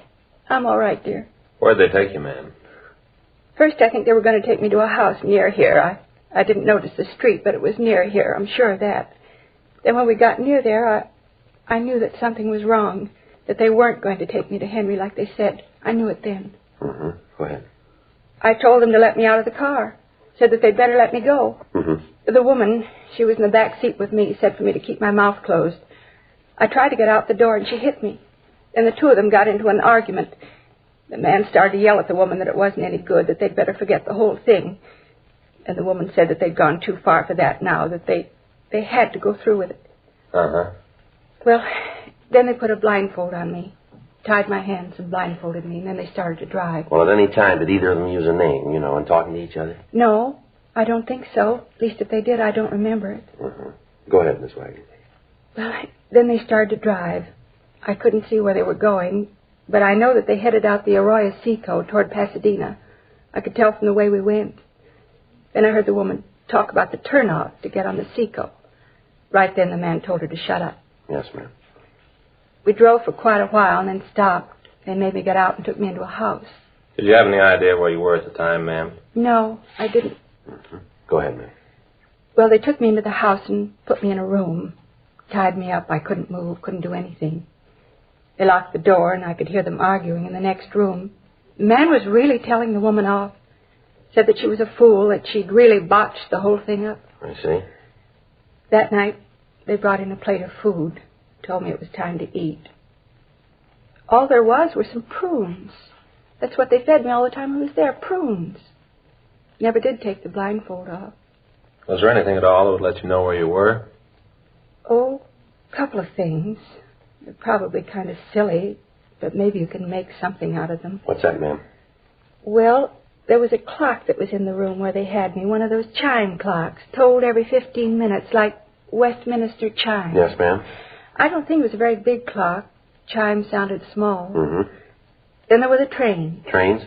I'm all right, dear. Where'd they take you, ma'am? First, I think they were going to take me to a house near here. I didn't notice the street, but it was near here. I'm sure of that. Then when we got near there, I knew that something was wrong, that they weren't going to take me to Henry like they said. I knew it then. Mm-hmm. Go ahead. I told them to let me out of the car. Said that they'd better let me go. Mm-hmm. The woman, she was in the back seat with me, said for me to keep my mouth closed. I tried to get out the door, and she hit me. Then the two of them got into an argument. The man started to yell at the woman that it wasn't any good, that they'd better forget the whole thing. And the woman said that they'd gone too far for that now, that they had to go through with it. Uh-huh. Well, then they put a blindfold on me, tied my hands and blindfolded me, and then they started to drive. Well, at any time, did either of them use a name, in talking to each other? No, I don't think so. At least if they did, I don't remember it. Uh-huh. Go ahead, Miss Wagner. Well, then they started to drive. I couldn't see where they were going, but I know that they headed out the Arroyo Seco toward Pasadena. I could tell from the way we went. Then I heard the woman talk about the turnout to get on the Seco. Right then the man told her to shut up. Yes, ma'am. We drove for quite a while and then stopped. They made me get out and took me into a house. Did you have any idea where you were at the time, ma'am? No, I didn't. Mm-hmm. Go ahead, ma'am. Well, they took me into the house and put me in a room. Tied me up. I couldn't move, couldn't do anything. They locked the door, and I could hear them arguing in the next room. The man was really telling the woman off. Said that she was a fool, that she'd really botched the whole thing up. I see. That night, they brought in a plate of food. Told me it was time to eat. All there was were some prunes. That's what they fed me all the time I was there, prunes. Never did take the blindfold off. Was there anything at all that would let you know where you were? Oh, a couple of things. They're probably kind of silly, but maybe you can make something out of them. What's that, ma'am? Well, there was a clock that was in the room where they had me, one of those chime clocks, tolled every 15 minutes, like Westminster chimes. Yes, ma'am. I don't think it was a very big clock. Chimes sounded small. Mm-hmm. Then there was a train. Trains?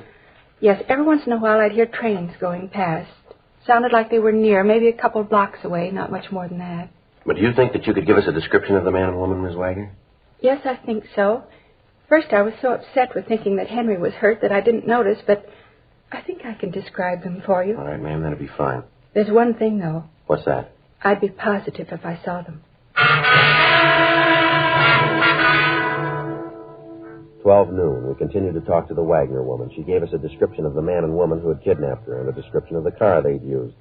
Yes, every once in a while I'd hear trains going past. Sounded like they were near, maybe a couple of blocks away, not much more than that. But do you think that you could give us a description of the man and woman, Miss Wagner? Yes, I think so. First, I was so upset with thinking that Henry was hurt that I didn't notice, but I think I can describe them for you. All right, ma'am, that'll be fine. There's one thing, though. What's that? I'd be positive if I saw them. 12 noon. We continued to talk to the Wagner woman. She gave us a description of the man and woman who had kidnapped her and a description of the car they'd used.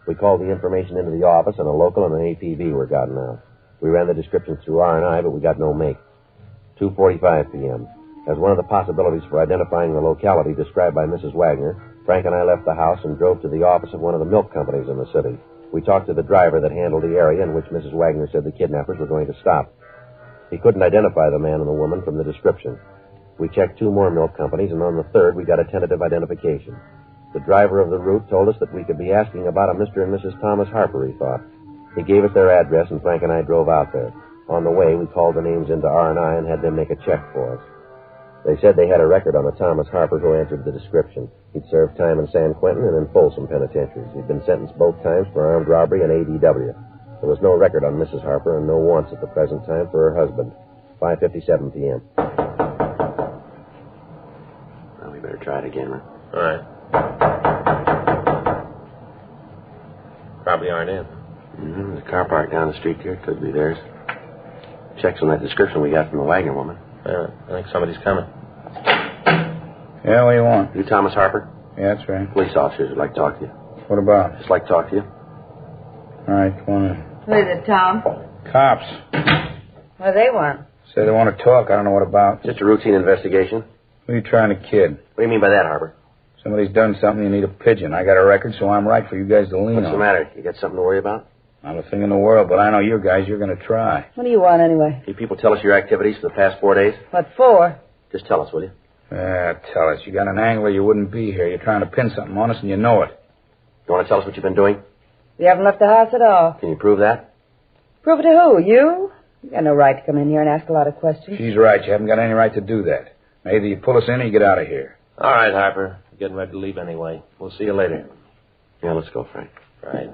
We called the information into the office, and a local and an APB were gotten out. We ran the descriptions through R&I, but we got no make. 2:45 p.m. As one of the possibilities for identifying the locality described by Mrs. Wagner, Frank and I left the house and drove to the office of one of the milk companies in the city. We talked to the driver that handled the area in which Mrs. Wagner said the kidnappers were going to stop. He couldn't identify the man and the woman from the description. We checked 2 more milk companies, and on the 3rd, we got a tentative identification. The driver of the route told us that we could be asking about a Mr. and Mrs. Thomas Harper, he thought. He gave us their address, and Frank and I drove out there. On the way, we called the names into R&I and had them make a check for us. They said they had a record on the Thomas Harper who answered the description. He'd served time in San Quentin and in Folsom penitentiaries. He'd been sentenced both times for armed robbery and ADW. There was no record on Mrs. Harper and no wants at the present time for her husband. 5:57 p.m. Well, we better try it again, huh? All right. Probably aren't in. Mm-hmm. There's a car parked down the street here. Could be theirs. Checks on that description we got from the Wagner woman. I think somebody's coming. Yeah, what do you want? You Thomas Harper? Yeah, that's right. Police officers would like to talk to you. What about? Just like to talk to you. All right, come on in. Who is it, Tom? Cops. What do they want? Say they want to talk. I don't know what about. Just a routine investigation. Who are you trying to kid? What do you mean by that, Harper? Somebody's done something, you need a pigeon. I got a record, so I'm right for you guys to lean on. What's the matter? You got something to worry about? Not a thing in the world, but I know you guys, you're going to try. What do you want, anyway? You people tell us your activities for the past 4 days? What for? Just tell us, will you? Yeah, tell us. You got an angle or you wouldn't be here. You're trying to pin something on us, and you know it. You want to tell us what you've been doing? You haven't left the house at all. Can you prove that? Prove it to who? You? You got no right to come in here and ask a lot of questions. She's right. You haven't got any right to do that. Now, either you pull us in or you get out of here. All right, Harper. I'm getting ready to leave anyway. We'll see you later. Yeah, let's go, Frank. Right.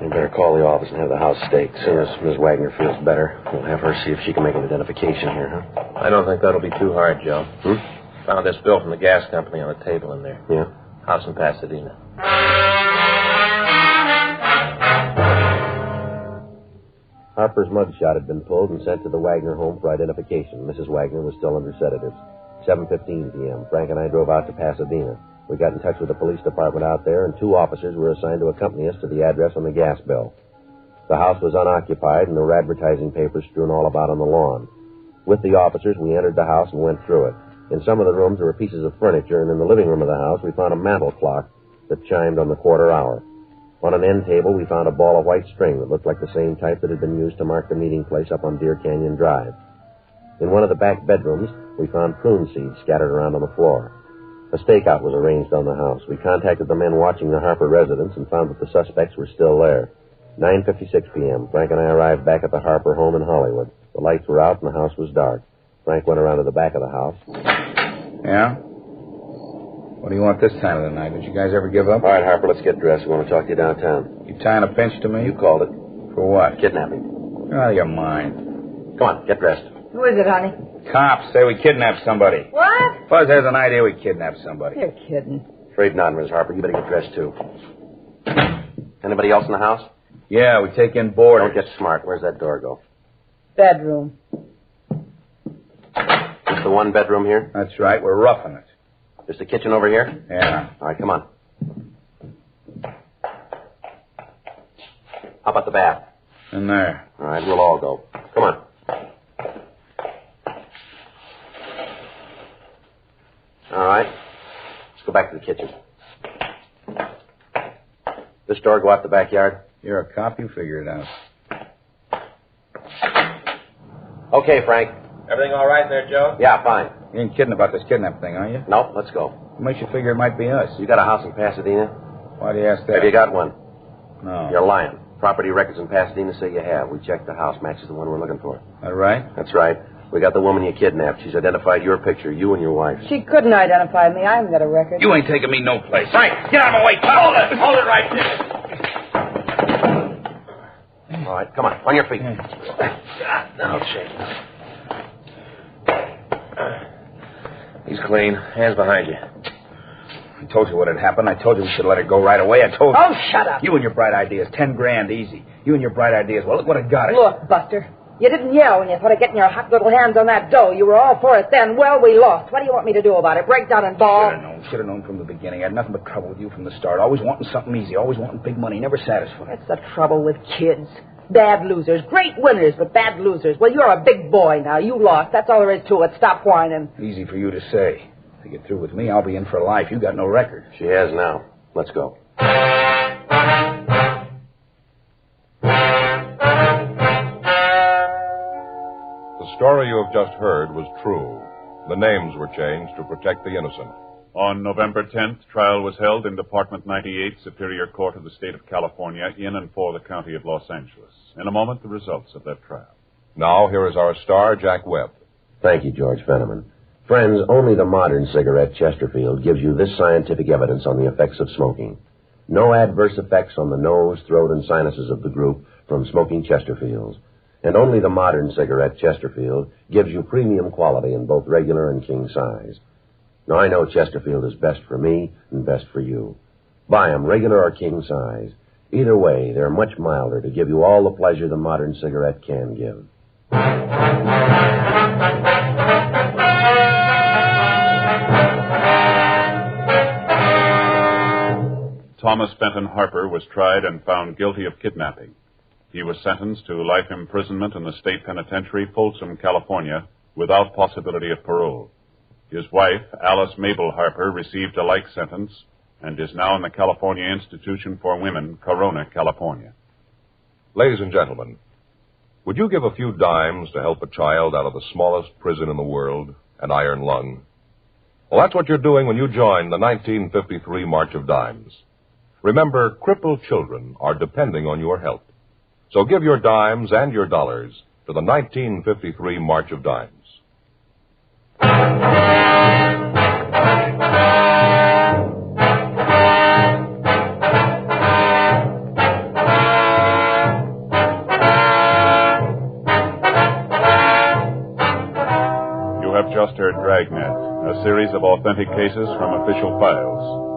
We better call the office and have the house staked. As soon as Ms. Wagner feels better, we'll have her see if she can make an identification here, huh? I don't think that'll be too hard, Joe. Found this bill from the gas company on the table in there. Yeah? House in Pasadena. Harper's mugshot had been pulled and sent to the Wagner home for identification. Mrs. Wagner was still under sedatives. 7:15 p.m. Frank and I drove out to Pasadena. We got in touch with the police department out there, and 2 officers were assigned to accompany us to the address on the gas bill. The house was unoccupied, and there were advertising papers strewn all about on the lawn. With the officers, we entered the house and went through it. In some of the rooms, there were pieces of furniture, and in the living room of the house, we found a mantel clock that chimed on the quarter hour. On an end table, we found a ball of white string that looked like the same type that had been used to mark the meeting place up on Deer Canyon Drive. In one of the back bedrooms, we found prune seeds scattered around on the floor. A stakeout was arranged on the house. We contacted the men watching the Harper residence and found that the suspects were still there. 9:56 p.m. Frank and I arrived back at the Harper home in Hollywood. The lights were out and the house was dark. Frank went around to the back of the house. Yeah? What do you want this time of the night? Did you guys ever give up? All right, Harper, let's get dressed. We want to talk to you downtown. You tying a pinch to me? You called it. For what? Kidnapping. You're out of your mind. Come on, get dressed. Who is it, honey? Cops say we kidnapped somebody. What? Buzz has an idea we kidnapped somebody. You're kidding. Afraid not, Miss Harper. You better get dressed, too. Anybody else in the house? Yeah, we take in boarders. Don't get smart. Where's that door go? Bedroom. Just the one bedroom here? That's right. We're roughing it. Just the kitchen over here? Yeah. All right, come on. How about the bath? In there. All right, we'll all go. Come on. to the kitchen. This door go out the backyard? You're a cop. You figure it out. Okay, Frank. Everything all right there, Joe? Yeah, fine. You ain't kidding about this kidnap thing, are you? No, let's go. What makes you figure it might be us? You got a house in Pasadena? Why do you ask that? Have you got one? No. You're lying. Property records in Pasadena say you have. We checked the house. Matches the one we're looking for. That right? That's right. We got the woman you kidnapped. She's identified your picture, you and your wife. She couldn't identify me. I haven't got a record. You ain't taking me no place. Frank, get out of my way. Hold it. Hold it right there. All right, come on your feet. Now, shake. He's clean. Hands behind you. I told you what had happened. I told you we should let it go right away. I told you. Oh, shut up. You and your bright ideas. $10,000 easy. You and your bright ideas. Well, look what it got us. Look, Buster, you didn't yell when you thought of getting your hot little hands on that dough. You were all for it then. Well, we lost. What do you want me to do about it? Break down and bawl? Should have known from the beginning. I had nothing but trouble with you from the start. Always wanting something easy. Always wanting big money. Never satisfied. That's the trouble with kids. Bad losers. Great winners, but bad losers. Well, you're a big boy now. You lost. That's all there is to it. Stop whining. Easy for you to say. If you get through with me, I'll be in for life. You got no record. She has now. Let's go. The story you have just heard was true. The names were changed to protect the innocent. On November 10th, trial was held in Department 98, Superior Court of the State of California, in and for the County of Los Angeles. In a moment, the results of that trial. Now, here is our star, Jack Webb. Thank you, George Fenneman. Friends, only the modern cigarette, Chesterfield, gives you this scientific evidence on the effects of smoking. No adverse effects on the nose, throat, and sinuses of the group from smoking Chesterfields. And only the modern cigarette, Chesterfield, gives you premium quality in both regular and king size. Now, I know Chesterfield is best for me and best for you. Buy them, regular or king size. Either way, they're much milder to give you all the pleasure the modern cigarette can give. Thomas Fenton Harper was tried and found guilty of kidnapping. He was sentenced to life imprisonment in the state penitentiary, Folsom, California, without possibility of parole. His wife, Alice Mabel Harper, received a like sentence and is now in the California Institution for Women, Corona, California. Ladies and gentlemen, would you give a few dimes to help a child out of the smallest prison in the world, an iron lung? Well, that's what you're doing when you join the 1953 March of Dimes. Remember, crippled children are depending on your help. So give your dimes and your dollars to the 1953 March of Dimes. You have just heard Dragnet, a series of authentic cases from official files.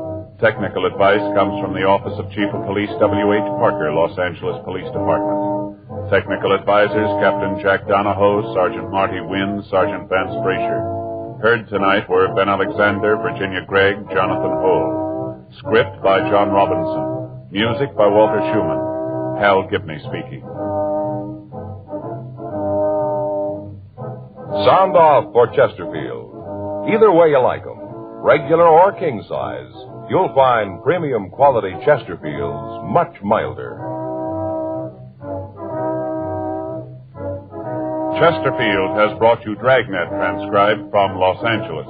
Technical advice comes from the Office of Chief of Police W.H. Parker, Los Angeles Police Department. Technical advisors, Captain Jack Donahoe, Sergeant Marty Wynn, Sergeant Vance Brasher. Heard tonight were Ben Alexander, Virginia Gregg, Jonathan Hull. Script by John Robinson. Music by Walter Schumann. Hal Gibney speaking. Sound off for Chesterfield. Either way you like 'em, regular or king size, you'll find premium quality Chesterfields much milder. Chesterfield has brought you Dragnet, transcribed from Los Angeles.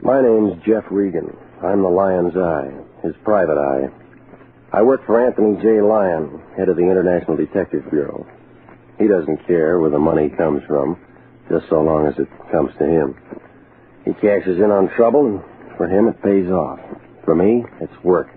My name's Jeff Regan. I'm the Lion's Eye, his private eye. I work for Anthony J. Lyon, head of the International Detective Bureau. He doesn't care where the money comes from, just so long as it comes to him. He cashes in on trouble, and for him it pays off. For me, it's work.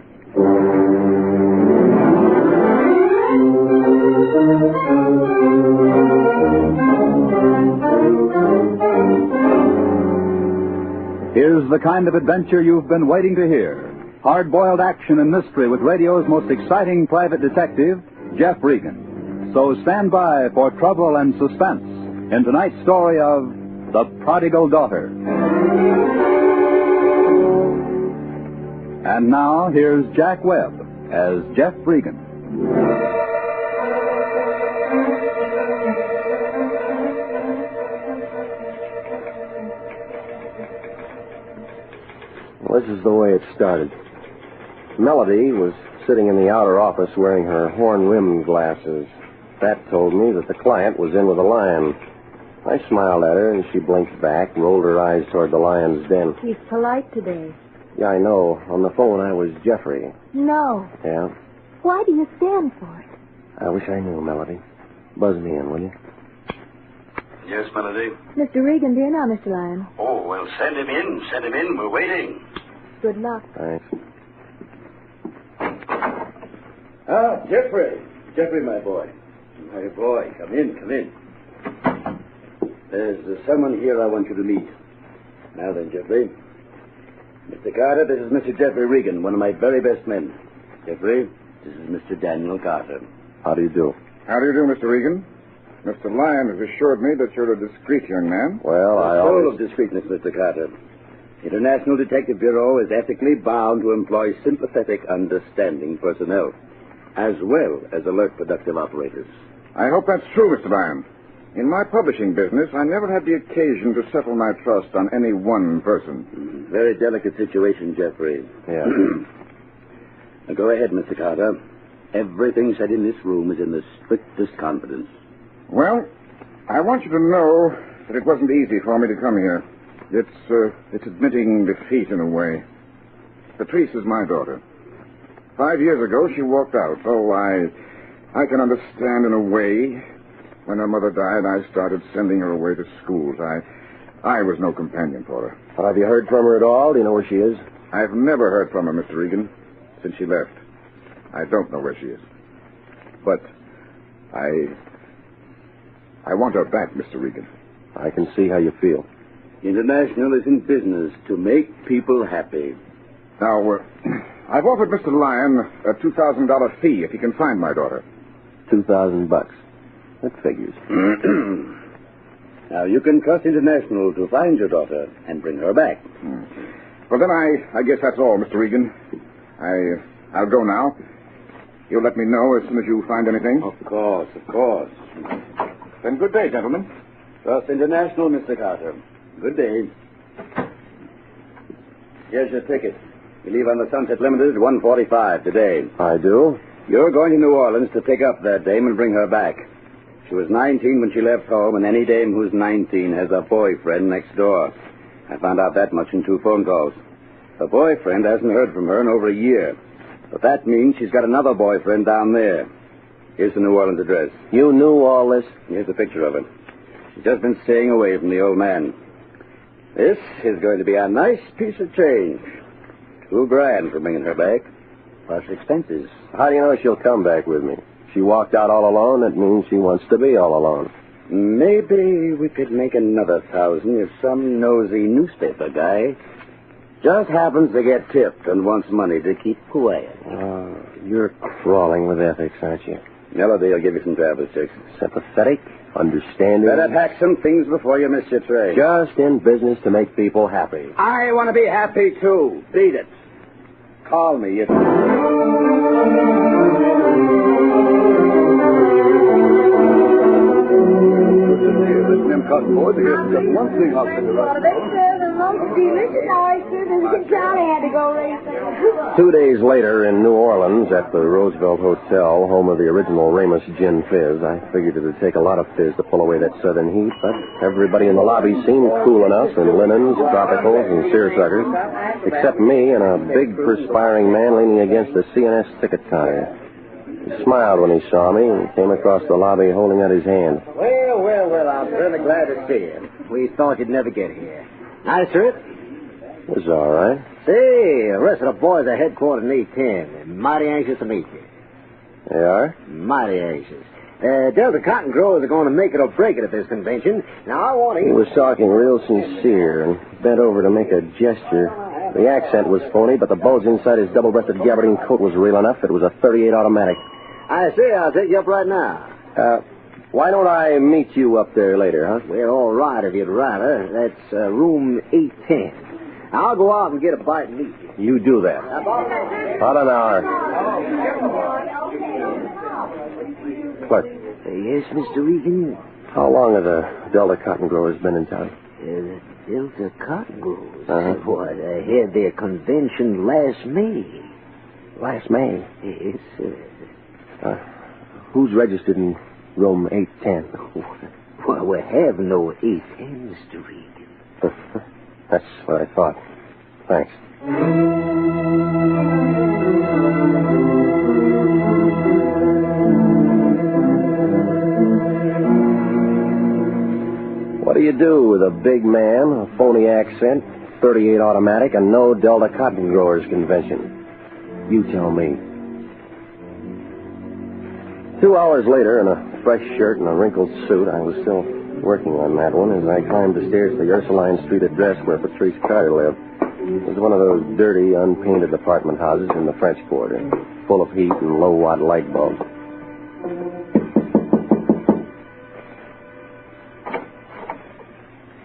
Here's the kind of adventure you've been waiting to hear. Hard-boiled action and mystery with radio's most exciting private detective, Jeff Regan. So stand by for trouble and suspense in tonight's story of The Prodigal Daughter. And now, here's Jack Webb as Jeff Regan. Well, this is the way it started. Melody was sitting in the outer office wearing her horn-rimmed glasses. That told me that the client was in with a lion. I smiled at her, and she blinked back, rolled her eyes toward the lion's den. He's polite today. Yeah, I know. On the phone, I was Jeffrey. No. Yeah? Why do you stand for it? I wish I knew, Melody. Buzz me in, will you? Yes, Melody. Mr. Regan, dear, now, Mr. Lyon. Oh, well, send him in. Send him in. We're waiting. Good luck. Thanks. Jeffrey. Jeffrey, my boy. My boy, come in. There's someone here I want you to meet. Now then, Jeffrey. Mr. Carter, this is Mr. Jeffrey Regan, one of my very best men. Jeffrey, this is Mr. Daniel Carter. How do you do? How do you do, Mr. Regan? Mr. Lyon has assured me that you're a discreet young man. Well, Full of discreetness, Mr. Carter. International Detective Bureau is ethically bound to employ sympathetic, understanding personnel, as well as alert, productive operators. I hope that's true, Mr. Lyon. In my publishing business, I never had the occasion to settle my trust on any one person. Very delicate situation, Jeffrey. Yeah. Now, go ahead, Mr. Carter. Everything said in this room is in the strictest confidence. Well, I want you to know that it wasn't easy for me to come here. It's admitting defeat in a way. Patrice is my daughter. 5 years ago, she walked out. Oh, I can understand in a way. When her mother died, I started sending her away to schools. I was no companion for her. Well, have you heard from her at all? Do you know where she is? I've never heard from her, Mr. Regan, since she left. I don't know where she is. But I want her back, Mr. Regan. I can see how you feel. International is in business to make people happy. Now, I've offered Mr. Lyon a $2,000 fee if he can find my daughter. $2,000. That figures. Now, you can trust International to find your daughter and bring her back. Well, then I guess that's all, Mr. Regan. I'll go now. You'll let me know as soon as you find anything? Of course. Then good day, gentlemen. Trust International, Mr. Carter. Good day. Here's your ticket. You leave on the Sunset Limited at 1:45 today. I do? You're going to New Orleans to pick up that dame and bring her back. She was 19 when she left home, and any dame who's 19 has a boyfriend next door. I found out that much in 2 phone calls. Her boyfriend hasn't heard from her in over a year. But that means she's got another boyfriend down there. Here's the New Orleans address. You knew all this? Here's a picture of her. She's just been staying away from the old man. This is going to be a nice piece of change. $2,000 for bringing her back, plus expenses. How do you know she'll come back with me? She walked out all alone. That means she wants to be all alone. Maybe we could make another 1,000 if some nosy newspaper guy just happens to get tipped and wants money to keep quiet. You're crawling with ethics, aren't you? Melody will give you some travel checks. Sympathetic, understanding. Better pack some things before you miss your train. Just in business to make people happy. I want to be happy, too. Beat it. Call me if... One thing I'll say right now. 2 days later in New Orleans at the Roosevelt Hotel, home of the original Ramus Gin Fizz, I figured it would take a lot of fizz to pull away that southern heat, but everybody in the lobby seemed cool enough in linens, tropicals, and seersuckers, except me and a big perspiring man leaning against a CNS ticket counter. He smiled when he saw me and came across the lobby holding out his hand. Well, I'm really glad to see you. We thought you'd never get here. Nice, sir? It was all right. Say, the rest of the boys are headquartered in E10. They're mighty anxious to meet you. They are? Mighty anxious. Delta cotton growers are going to make it or break it at this convention. Now, I want to... He was talking real sincere and bent over to make a gesture. The accent was phony, but the bulge inside his double-breasted gabardine coat was real enough. It was a .38 automatic. I say, I'll take you up right now. Why don't I meet you up there later, huh? Well, all right, if you'd rather. That's room 810. I'll go out and get a bite and meet you. You do that. About an hour. Clerk. Yes, Mr. Regan? How long have the Delta cotton growers been in town? The Delta cotton growers? Uh-huh. Why, they had their convention last May. Last May? Yes, sir. Who's registered in room 810? Well, we have no 810, Mr. Regan. That's what I thought. Thanks. What do you do with a big man, a phony accent, .38 automatic, and no Delta Cotton Growers Convention? You tell me. 2 hours later, in a fresh shirt and a wrinkled suit, I was still working on that one as I climbed the stairs to the Ursuline Street address where Patrice Carter lived. It was one of those dirty, unpainted apartment houses in the French Quarter, full of heat and low-watt light bulbs.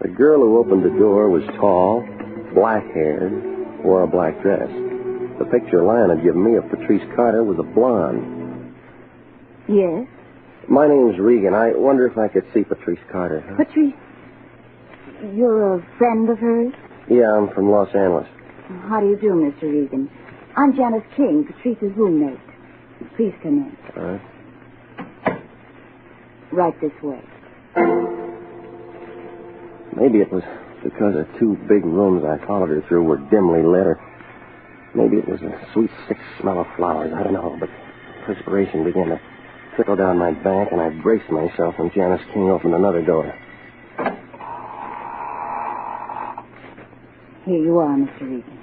The girl who opened the door was tall, black-haired, wore a black dress. The picture Lion had given me of Patrice Carter was a blonde. Yes? My name's Regan. I wonder if I could see Patrice Carter. Huh? Patrice, you're a friend of hers? Yeah, I'm from Los Angeles. How do you do, Mr. Regan? I'm Janice King, Patrice's roommate. Please come in. All right. Right this way. Maybe it was because the 2 big rooms I followed her through were dimly lit, or maybe it was a sweet, sick smell of flowers. I don't know, but perspiration began to trickle down my back, and I braced myself when Janice King opened another door. Here you are, Mr. Regan.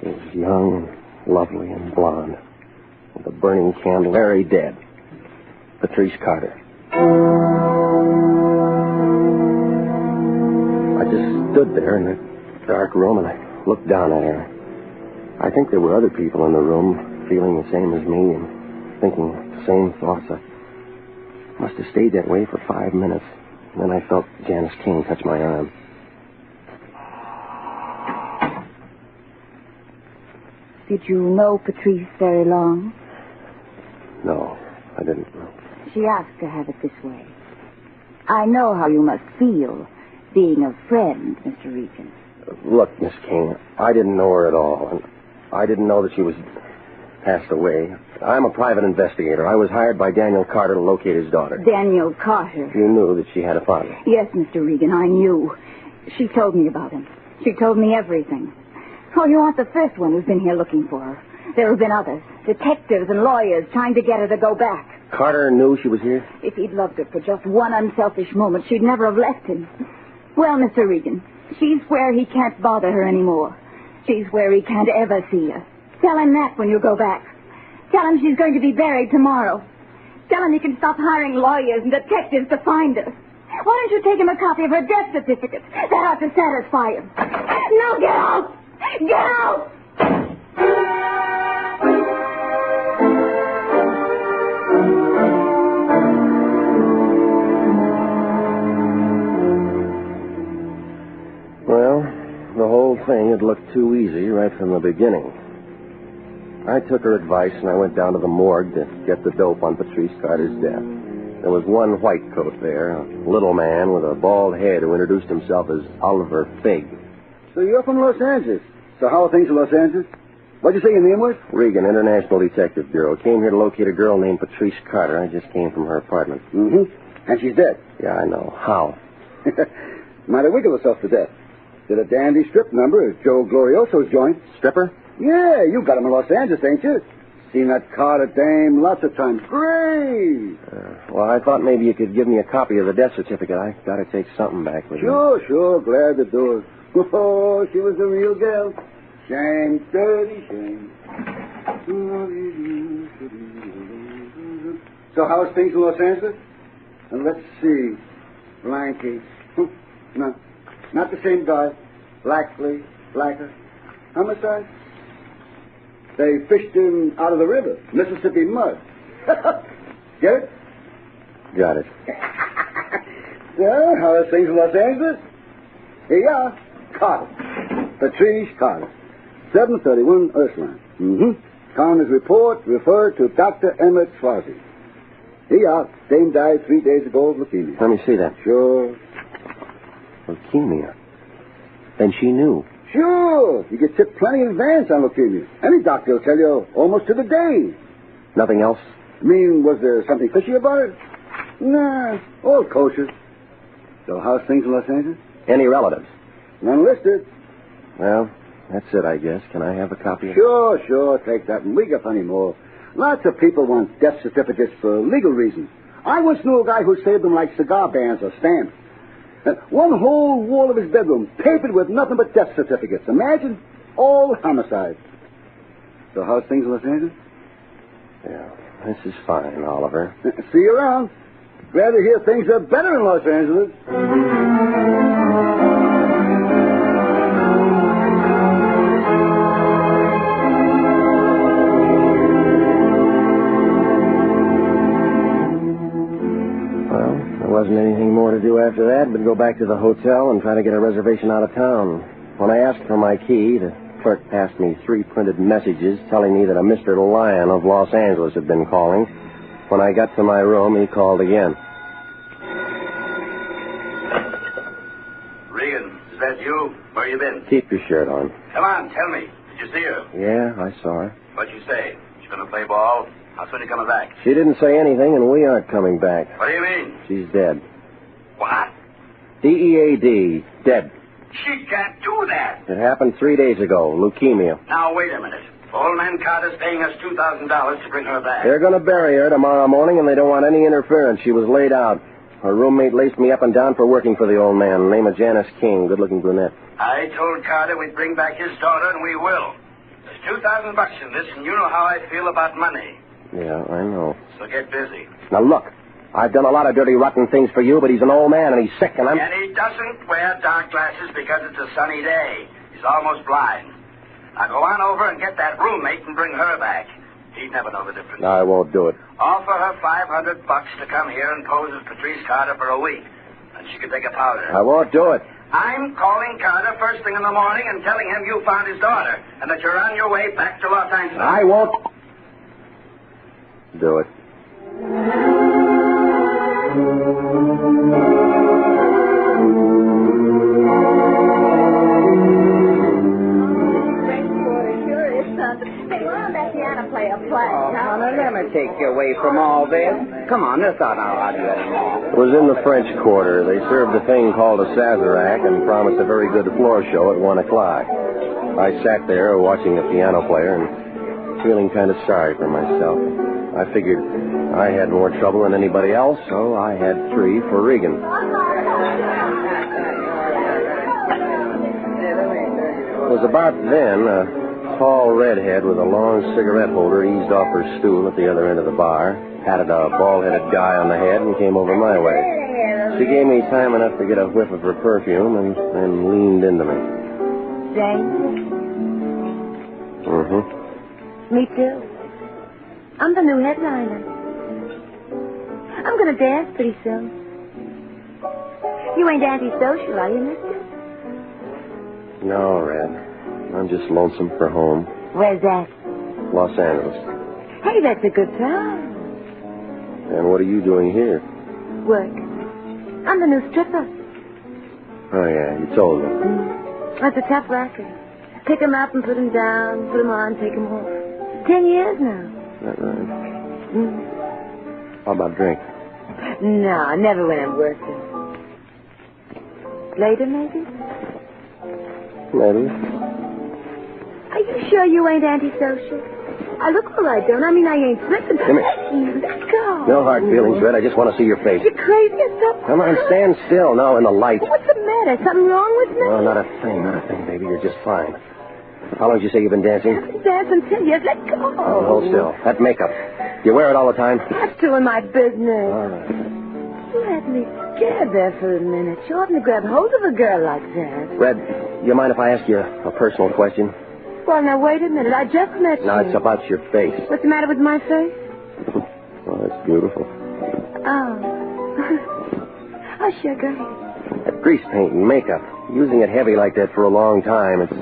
She was young and lovely and blonde, with a burning candle, very dead. Patrice Carter. I just stood there in that dark room, and I looked down at her. I think there were other people in the room feeling the same as me and thinking the same thoughts. I must have stayed that way for 5 minutes. And then I felt Janice King touch my arm. Did you know Patrice very long? No, I didn't know. She asked to have it this way. I know how you must feel being a friend, Mr. Regan. Look, Miss King, I didn't know her at all, and I didn't know that she was passed away. I'm a private investigator. I was hired by Daniel Carter to locate his daughter. Daniel Carter? You knew that she had a father. Yes, Mr. Regan, I knew. She told me about him. She told me everything. Oh, you aren't the first one who's been here looking for her. There have been others, detectives and lawyers trying to get her to go back. Carter knew she was here? If he'd loved her for just one unselfish moment, she'd never have left him. Well, Mr. Regan, she's where he can't bother her anymore. She's where he can't ever see her. Tell him that when you go back. Tell him she's going to be buried tomorrow. Tell him he can stop hiring lawyers and detectives to find her. Why don't you take him a copy of her death certificate? That ought to satisfy him. No, get out! Get out! Well, the whole thing had looked too easy right from the beginning. I took her advice and I went down to the morgue to get the dope on Patrice Carter's death. There was one white coat there, a little man with a bald head who introduced himself as Oliver Fig. So you're from Los Angeles. So how are things in Los Angeles? What'd you say your name was? Regan, International Detective Bureau. Came here to locate a girl named Patrice Carter. I just came from her apartment. Mm-hmm. And she's dead. Yeah, I know. How? Might have wiggled herself to death. Did a dandy strip number at Joe Glorioso's joint. Stripper? Yeah, you got him in Los Angeles, ain't you? Seen that Carter dame lots of times. Great! Well, I thought maybe you could give me a copy of the death certificate. I got to take something back with me. Sure, glad to do it. Oh, she was a real girl. Shame, dirty shame. So how's things in Los Angeles? And let's see. Blanky. No, not the same guy. Blackley, Blacker. Homicide? They fished him out of the river. Mississippi mud. Get it? Got it. Well, how are things in Los Angeles? Here you are. Carter. Patrice Carter. 731 Ursuline. Coroner's report referred to Dr. Emmett Swarzy. Here you are. Dame died 3 days ago of leukemia. Let me see that. Sure. Leukemia? Then she knew. Sure. You get sick plenty in advance on leukemia. Any doctor will tell you almost to the day. Nothing else? I mean, was there something fishy about it? Nah, all kosher. So how's things in Los Angeles? Any relatives? None listed. Well, that's it, I guess. Can I have a copy of it? Sure. Take that, and we got plenty more. Lots of people want death certificates for legal reasons. I once knew a guy who saved them like cigar bands or stamps. One whole wall of his bedroom papered with nothing but death certificates. Imagine, all homicides. So how's things in Los Angeles? Yeah, this is fine, Oliver. See you around. Glad to hear things are better in Los Angeles. Wasn't anything more to do after that but go back to the hotel and try to get a reservation out of town. When I asked for my key, the clerk passed me 3 printed messages telling me that a Mr. Lyon of Los Angeles had been calling. When I got to my room, he called again. Regan, is that you? Where you been? Keep your shirt on. Come on, tell me. Did you see her? Yeah, I saw her. What'd you say? She gonna play ball? How soon are you coming back? She didn't say anything, and we aren't coming back. What do you mean? She's dead. What? D-E-A-D. Dead. She can't do that. It happened 3 days ago. Leukemia. Now, wait a minute. Old man Carter's paying us $2,000 to bring her back. They're going to bury her tomorrow morning, and they don't want any interference. She was laid out. Her roommate laced me up and down for working for the old man. Name of Janice King. Good-looking brunette. I told Carter we'd bring back his daughter, and we will. There's $2,000 in this, and you know how I feel about money. Yeah, I know. So get busy. Now, look. I've done a lot of dirty, rotten things for you, but he's an old man, and he's sick, and I'm... And he doesn't wear dark glasses because it's a sunny day. He's almost blind. Now go on over and get that roommate and bring her back. He'd never know the difference. I won't do it. Offer her $500 to come here and pose as Patrice Carter for a week. And she can take a powder. I won't do it. I'm calling Carter first thing in the morning and telling him you found his daughter and that you're on your way back to Los Angeles. I won't do it. Honey, let me take you away from all this. Come on, let's start our audio. It was in the French Quarter. They served a thing called a Sazerac and promised a very good floor show at 1 o'clock. I sat there watching the piano player and feeling kind of sorry for myself. I figured I had more trouble than anybody else, so I had 3 for Regan. It was about then a tall redhead with a long cigarette holder eased off her stool at the other end of the bar, patted a bald-headed guy on the head, and came over my way. She gave me time enough to get a whiff of her perfume and then leaned into me. Jane? Mm-hmm. Me too. I'm the new headliner. I'm going to dance pretty soon. You ain't antisocial, are you, mister? No, Red. I'm just lonesome for home. Where's that? Los Angeles. Hey, that's a good time. And what are you doing here? Work. I'm the new stripper. Oh, yeah, you told me. That's a tough racket. Pick 'em up and put 'em down, put 'em on, take 'em off. 10 years now. That right? How about drink? No, never when I'm working. Later, maybe? Maybe. Are you sure you ain't antisocial? I look all right, don't I? I mean, I ain't slipping. Come here. Let go. No hard feelings, Red. I just want to see your face. You're crazy or something? Come on, stand still now in the light. What's the matter? Something wrong with me? No, not a thing, baby. You're just fine. How long did you say you've been dancing? Dancing till you let go. Oh, hold still. That makeup. You wear it all the time? That's doing my business. All right. You had me scared there for a minute. You oughtn't to grab hold of a girl like that. Red, you mind if I ask you a personal question? Well, now, wait a minute. I just met you. No, it's about your face. What's the matter with my face? Oh, it's beautiful. Oh. Oh, sure, go ahead. That grease paint and makeup. Using it heavy like that for a long time, it's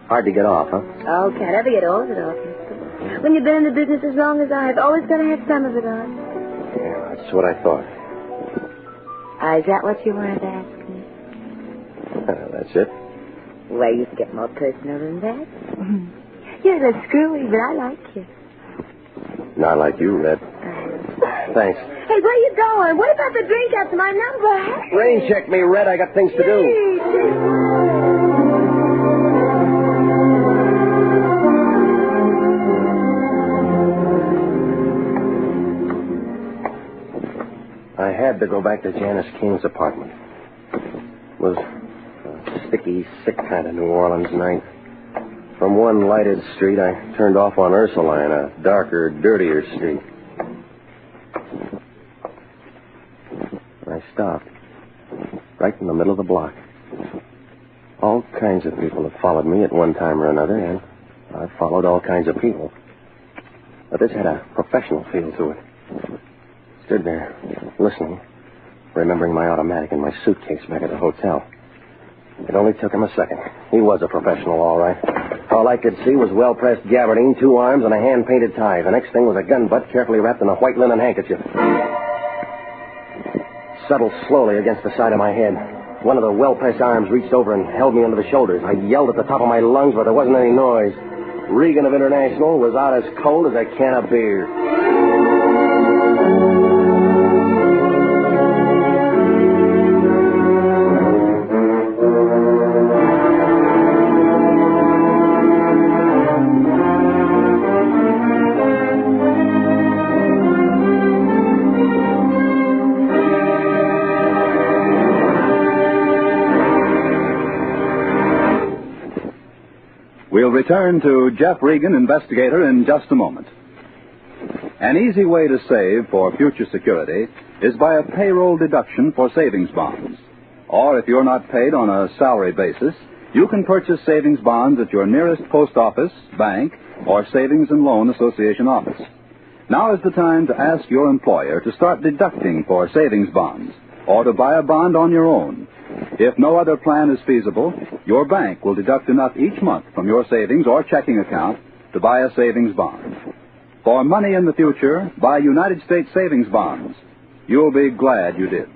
hard to get off, huh? Oh, can't ever get all of it off, mister. When you've been in the business as long as I have, always got to have some of it on. Yeah, that's what I thought. Is that what you wanted to ask me? That's it. Well, you can get more personal than that. You're a little screwy, but I like you. Not like you, Red. Thanks. Hey, where you going? What about the drink? That's my number. Rain check me, Red. I got things to do. I had to go back to Janice King's apartment. It was a sticky, sick kind of New Orleans night. From one lighted street, I turned off on Ursuline, a darker, dirtier street. I stopped, right in the middle of the block. All kinds of people have followed me at one time or another, and I've followed all kinds of people. But this had a professional feel to it. Stood there, listening, remembering my automatic and my suitcase back at the hotel. It only took him a second. He was a professional, all right. All I could see was well-pressed gabardine, 2 arms, and a hand-painted tie. The next thing was a gun butt carefully wrapped in a white linen handkerchief. Settled slowly against the side of my head. One of the well-pressed arms reached over and held me under the shoulders. I yelled at the top of my lungs, but there wasn't any noise. Regan of International was out as cold as a can of beer. We'll return to Jeff Regan, Investigator, in just a moment. An easy way to save for future security is by a payroll deduction for savings bonds. Or if you're not paid on a salary basis, you can purchase savings bonds at your nearest post office, bank, or Savings and Loan Association office. Now is the time to ask your employer to start deducting for savings bonds, or to buy a bond on your own. If no other plan is feasible, your bank will deduct enough each month from your savings or checking account to buy a savings bond. For money in the future, buy United States savings bonds. You'll be glad you did.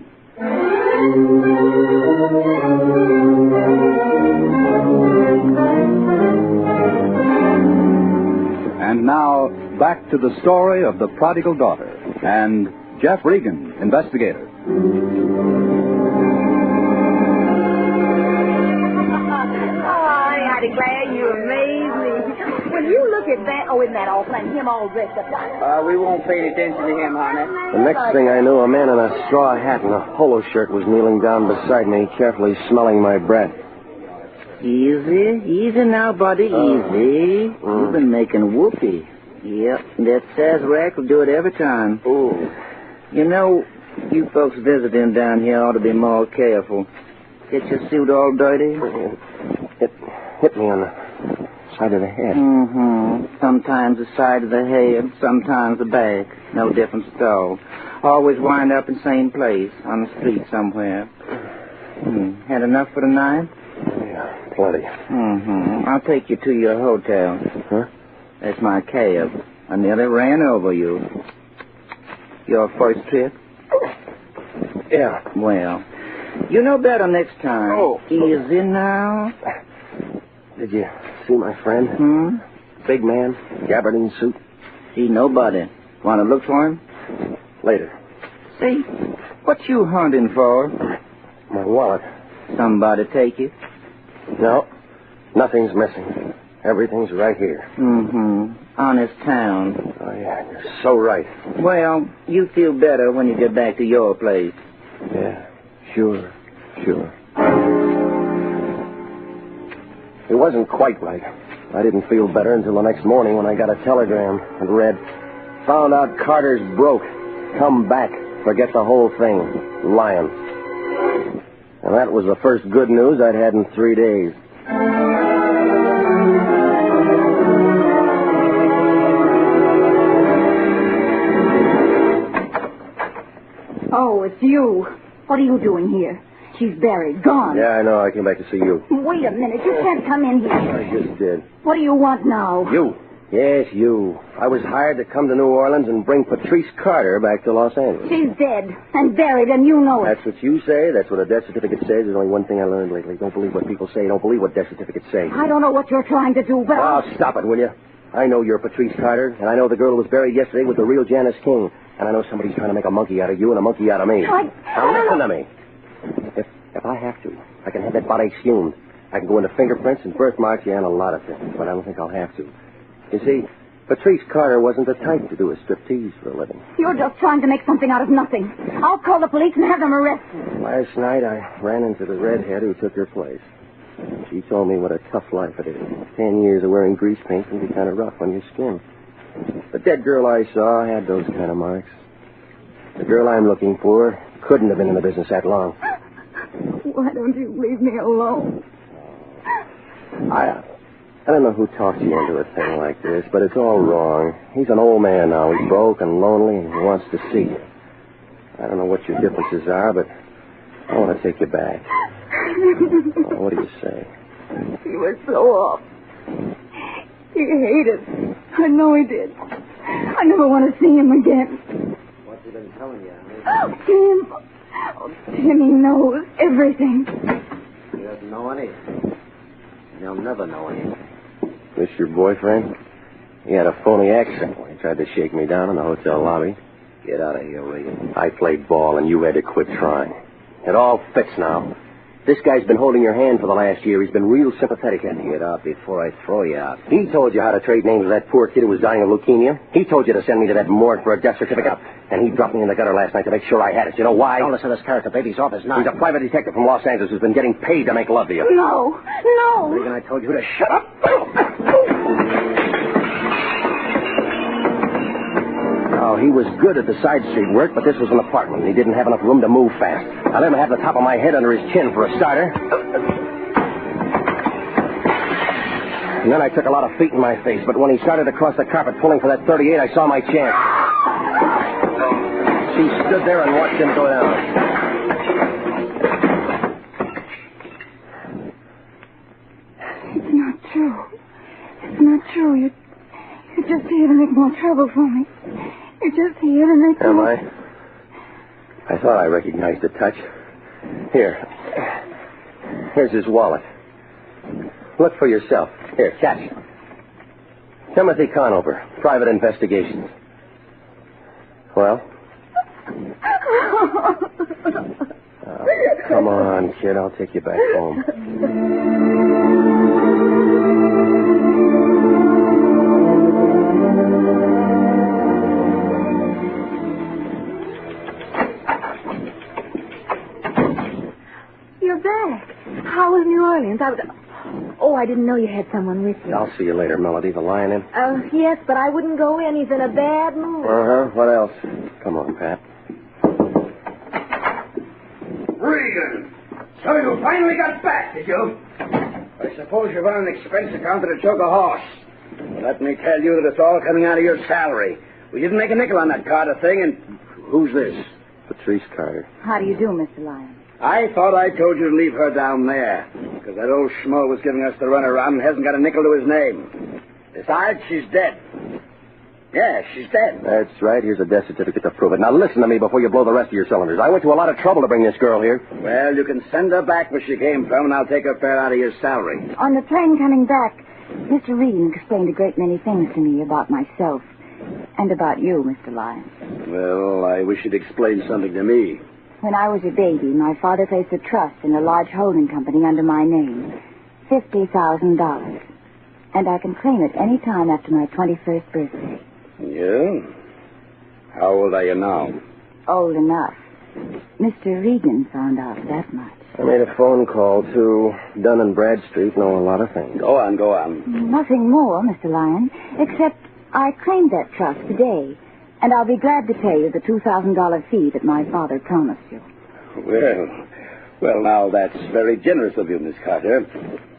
And now, back to the story of the Prodigal Daughter and Jeff Regan, Investigator. I declare you amaze me. When you look at that, isn't that all plain? Him all dressed up like We won't pay any attention to him, honey. The next thing I knew, a man in a straw hat and a polo shirt was kneeling down beside me, carefully smelling my breath. Easy now, buddy, easy. You've been making whoopee. Yep, that Sazerac will do it every time. Ooh. You know, you folks visiting down here ought to be more careful. Get your suit all dirty? It hit me on the side of the head. Mm-hmm. Sometimes the side of the head, sometimes the back. No difference at all. Always wind up in the same place, on the street somewhere. Had enough for the night? Yeah, plenty. I'll take you to your hotel. Huh? That's my cab. I nearly ran over you. Your first trip? Yeah. Well, you know better next time. Oh. Easy now. Did you see my friend? Big man, gabardine suit. See nobody. Want to look for him? Later. See, what you hunting for? My wallet. Somebody take it? No, nothing's missing. Everything's right here. honest town. Oh, yeah, you're so right. Well, you feel better when you get back to your place. Yeah, sure. It wasn't quite right. I didn't feel better until the next morning when I got a telegram and read, "Found out Carter's broke. Come back. Forget the whole thing. Lion." And that was the first good news I'd had in 3 days. Oh, it's you. What are you doing here? She's buried, gone. Yeah, I know. I came back to see you. Wait a minute. You can't come in here. I just did. What do you want now? You. Yes, you. I was hired to come to New Orleans and bring Patrice Carter back to Los Angeles. She's dead and buried, and you know it. That's what you say. That's what a death certificate says. There's only one thing I learned lately. Don't believe what people say. Don't believe what death certificates say. I don't know what you're trying to do, but... Oh, stop it, will you? I know you're Patrice Carter, and I know the girl who was buried yesterday was the real Janice King. And I know somebody's trying to make a monkey out of you and a monkey out of me. Now, listen to me. If I have to, I can have that body exhumed. I can go into fingerprints and birthmarks, and a lot of things, but I don't think I'll have to. You see, Patrice Carter wasn't the type to do a striptease for a living. You're just trying to make something out of nothing. I'll call the police and have them arrested. Last night, I ran into the redhead who took her place. She told me what a tough life it is. 10 years of wearing grease paint can be kind of rough on your skin. The dead girl I saw had those kind of marks. The girl I'm looking for couldn't have been in the business that long. Why don't you leave me alone? I don't know who talked you into a thing like this, but it's all wrong. He's an old man now. He's broke and lonely, and he wants to see you. I don't know what your differences are, but I want to take you back. Well, what do you say? He was so off. He hated. I know he did. I never want to see him again. What's he been telling you? Oh, Tim. Oh, Tim, he knows everything. He doesn't know anything. He'll never know anything. This your boyfriend? He had a phony accent when he tried to shake me down in the hotel lobby. Get out of here, Regan. I played ball, and you had to quit trying. It all fits now. This guy's been holding your hand for the last year. He's been real sympathetic. Get out before I throw you out. He told you how to trade names with that poor kid who was dying of leukemia. He told you to send me to that morgue for a death certificate. And he dropped me in the gutter last night to make sure I had it. You know why? Don't listen to this character, baby. He's off his nut. He's a private detective from Los Angeles who's been getting paid to make love to you. No. Regan, I told you to shut up. Oh, he was good at the side street work, but this was an apartment. He didn't have enough room to move fast. I let him have the top of my head under his chin for a starter. And then I took a lot of feet in my face, but when he started to cross the carpet pulling for that 38, I saw my chance. She stood there and watched him go down. It's not true. It's not true. You're just here to make more trouble for me. You're just here to make... Am I? I thought I recognized the touch. Here. Here's his wallet. Look for yourself. Here, catch. Timothy Conover, Private Investigations. Well? Oh, come on, kid. I'll take you back home. You're back. How was New Orleans? Oh, I didn't know you had someone with you. I'll see you later, Melody. The lion in? Yes, but I wouldn't go in. He's in a bad mood. Uh-huh. What else? Come on, Pat. Regan! So you finally got back, did you? I suppose you've on an expense account that took a horse. Well, let me tell you that it's all coming out of your salary. We didn't make a nickel on that Carter thing, and who's this? Patrice Carter. How do you do, Mr. Lyon? I thought I told you to leave her down there, because that old schmo was giving us the runaround and hasn't got a nickel to his name. Besides, she's dead. Yeah, she's dead. That's right. Here's a death certificate to prove it. Now listen to me before you blow the rest of your cylinders. I went to a lot of trouble to bring this girl here. Well, you can send her back where she came from, and I'll take her fare out of your salary. On the train coming back, Mr. Regan explained a great many things to me about myself and about you, Mr. Lyon. Well, I wish you'd explain something to me. When I was a baby, my father placed a trust in a large holding company under my name. $50,000. And I can claim it any time after my 21st birthday. Yeah? How old are you now? Old enough. Mr. Regan found out that much. I made a phone call to Dun and Bradstreet, know a lot of things. Go on. Nothing more, Mr. Lyon, except I claimed that trust today, and I'll be glad to pay you the $2,000 fee that my father promised you. Well, now, that's very generous of you, Miss Carter.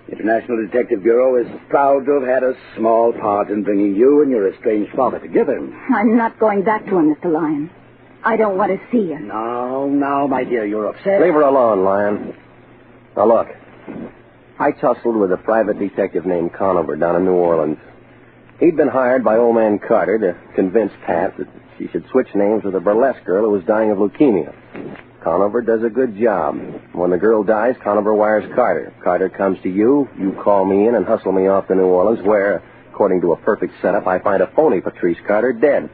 The International Detective Bureau is proud to have had a small part in bringing you and your estranged father together. I'm not going back to him, Mr. Lyon. I don't want to see you. Now, my dear, you're upset. Leave her alone, Lyon. Now, look. I tussled with a private detective named Conover down in New Orleans. He'd been hired by old man Carter to convince Pat that she should switch names with a burlesque girl who was dying of leukemia. Conover does a good job. When the girl dies, Conover wires Carter. Carter comes to you, you call me in and hustle me off to New Orleans, where, according to a perfect setup, I find a phony Patrice Carter dead.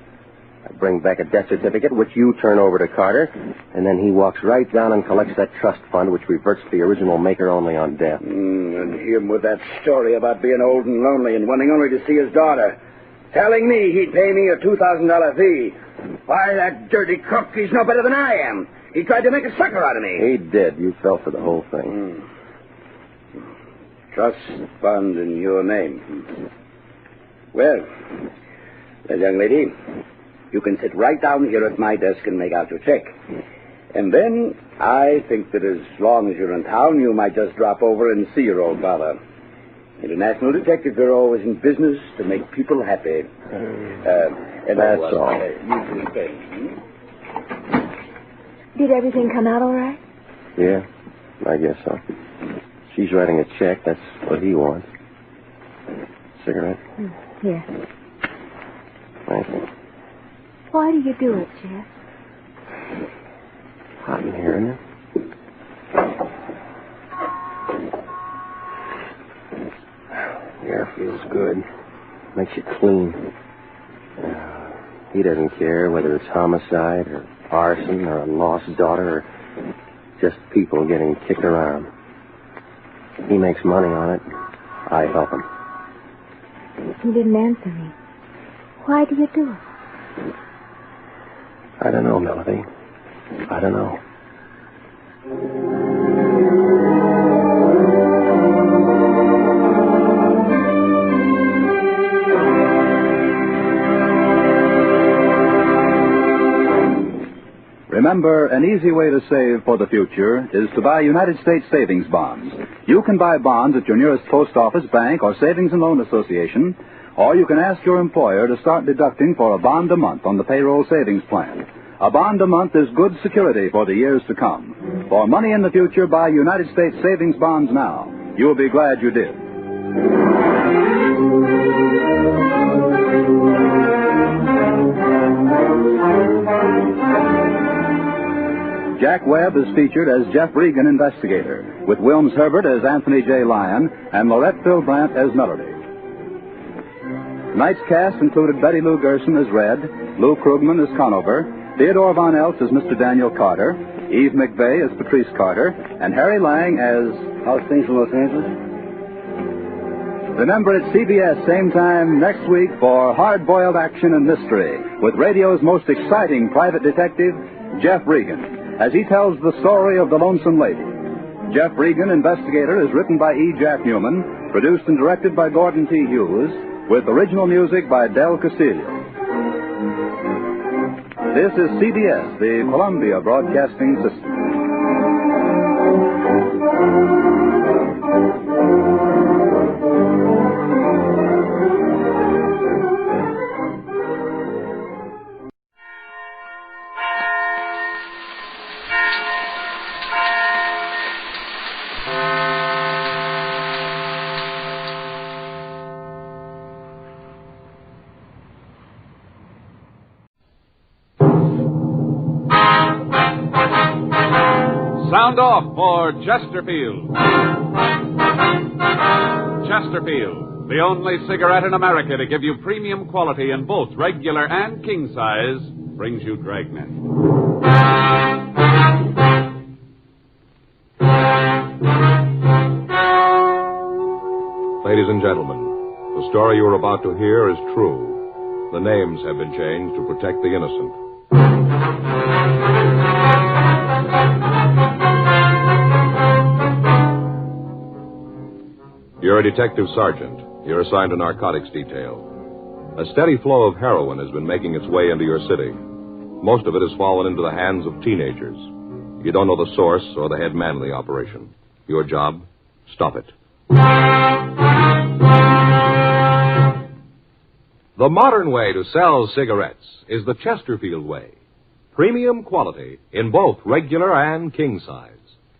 I bring back a death certificate, which you turn over to Carter, and then he walks right down and collects that trust fund, which reverts to the original maker only on death. And him with that story about being old and lonely and wanting only to see his daughter. Telling me he'd pay me a $2,000 fee. Why, that dirty crook, he's no better than I am. He tried to make a sucker out of me. He did. You fell for the whole thing. Trust fund in your name. Well, young lady, you can sit right down here at my desk and make out your check. And then I think that as long as you're in town, you might just drop over and see your old father. International Detective Bureau is in business to make people happy. And that's all. You can pay. Did everything come out all right? Yeah, I guess so. She's writing a check. That's what he wants. Cigarette? Yes. Thank you. Why do you do it, Jeff? Hot in here, isn't it? The air feels good. Makes you clean. He doesn't care whether it's homicide or arson or a lost daughter or just people getting kicked around. He makes money on it. I help him. You didn't answer me. Why do you do it? I don't know, Melody. I don't know. Remember, an easy way to save for the future is to buy United States savings bonds. You can buy bonds at your nearest post office, bank, or savings and loan association, or you can ask your employer to start deducting for a bond a month on the payroll savings plan. A bond a month is good security for the years to come. For money in the future, buy United States savings bonds now. You'll be glad you did. Jack Webb is featured as Jeff Regan, Investigator, with Wilms Herbert as Anthony J. Lyon and Lorette Philbrandt as Melody. Tonight's cast included Betty Lou Gerson as Red, Lou Krugman as Conover, Theodore Von Eltz as Mr. Daniel Carter, Eve McVeigh as Patrice Carter, and Harry Lang as... How's things in Los Angeles? Remember, it's CBS same time next week for hard-boiled action and mystery with radio's most exciting private detective, Jeff Regan, as he tells the story of the Lonesome Lady. Jeff Regan, Investigator, is written by E. Jack Newman, produced and directed by Gordon T. Hughes, with original music by Del Castillo. This is CBS, the Columbia Broadcasting System. Sound off for Chesterfield. Chesterfield, the only cigarette in America to give you premium quality in both regular and king size, brings you Dragnet. Ladies and gentlemen, The story you're about to hear is true. The names have been changed to protect the innocent. You're a detective sergeant. You're assigned to narcotics detail. A steady flow of heroin has been making its way into your city. Most of it has fallen into the hands of teenagers. You don't know the source or the head man of the operation. Your job, stop it. The modern way to sell cigarettes is the Chesterfield way. Premium quality in both regular and king size.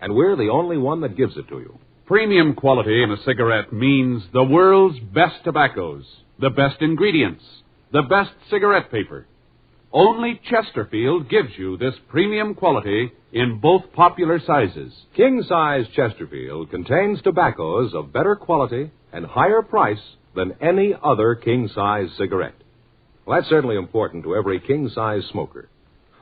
And we're the only one that gives it to you. Premium quality in a cigarette means the world's best tobaccos, the best ingredients, the best cigarette paper. Only Chesterfield gives you this premium quality in both popular sizes. King-size Chesterfield contains tobaccos of better quality and higher price than any other king-size cigarette. Well, that's certainly important to every king-size smoker.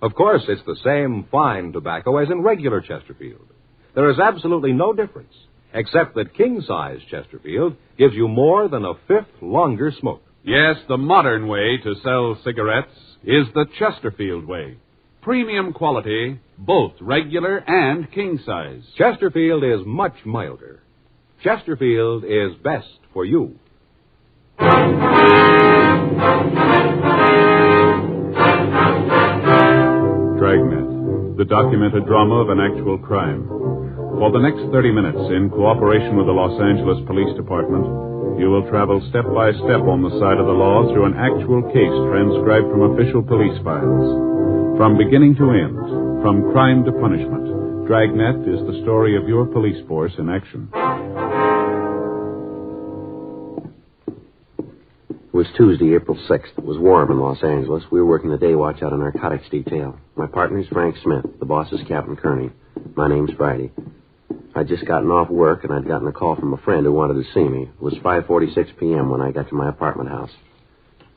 Of course, it's the same fine tobacco as in regular Chesterfield. There is absolutely no difference, except that king-size Chesterfield gives you more than a fifth longer smoke. Yes, the modern way to sell cigarettes is the Chesterfield way. Premium quality, both regular and king size. Chesterfield is much milder. Chesterfield is best for you. Dragnet, the documented drama of an actual crime. For the next 30 minutes, in cooperation with the Los Angeles Police Department, you will travel step by step on the side of the law through an actual case transcribed from official police files. From beginning to end, from crime to punishment, Dragnet is the story of your police force in action. It was Tuesday, April 6th. It was warm in Los Angeles. We were working the day watch out of narcotics detail. My partner's Frank Smith. The boss is Captain Kearney. My name's Friday. I'd just gotten off work, and I'd gotten a call from a friend who wanted to see me. It was 5:46 p.m. when I got to my apartment house.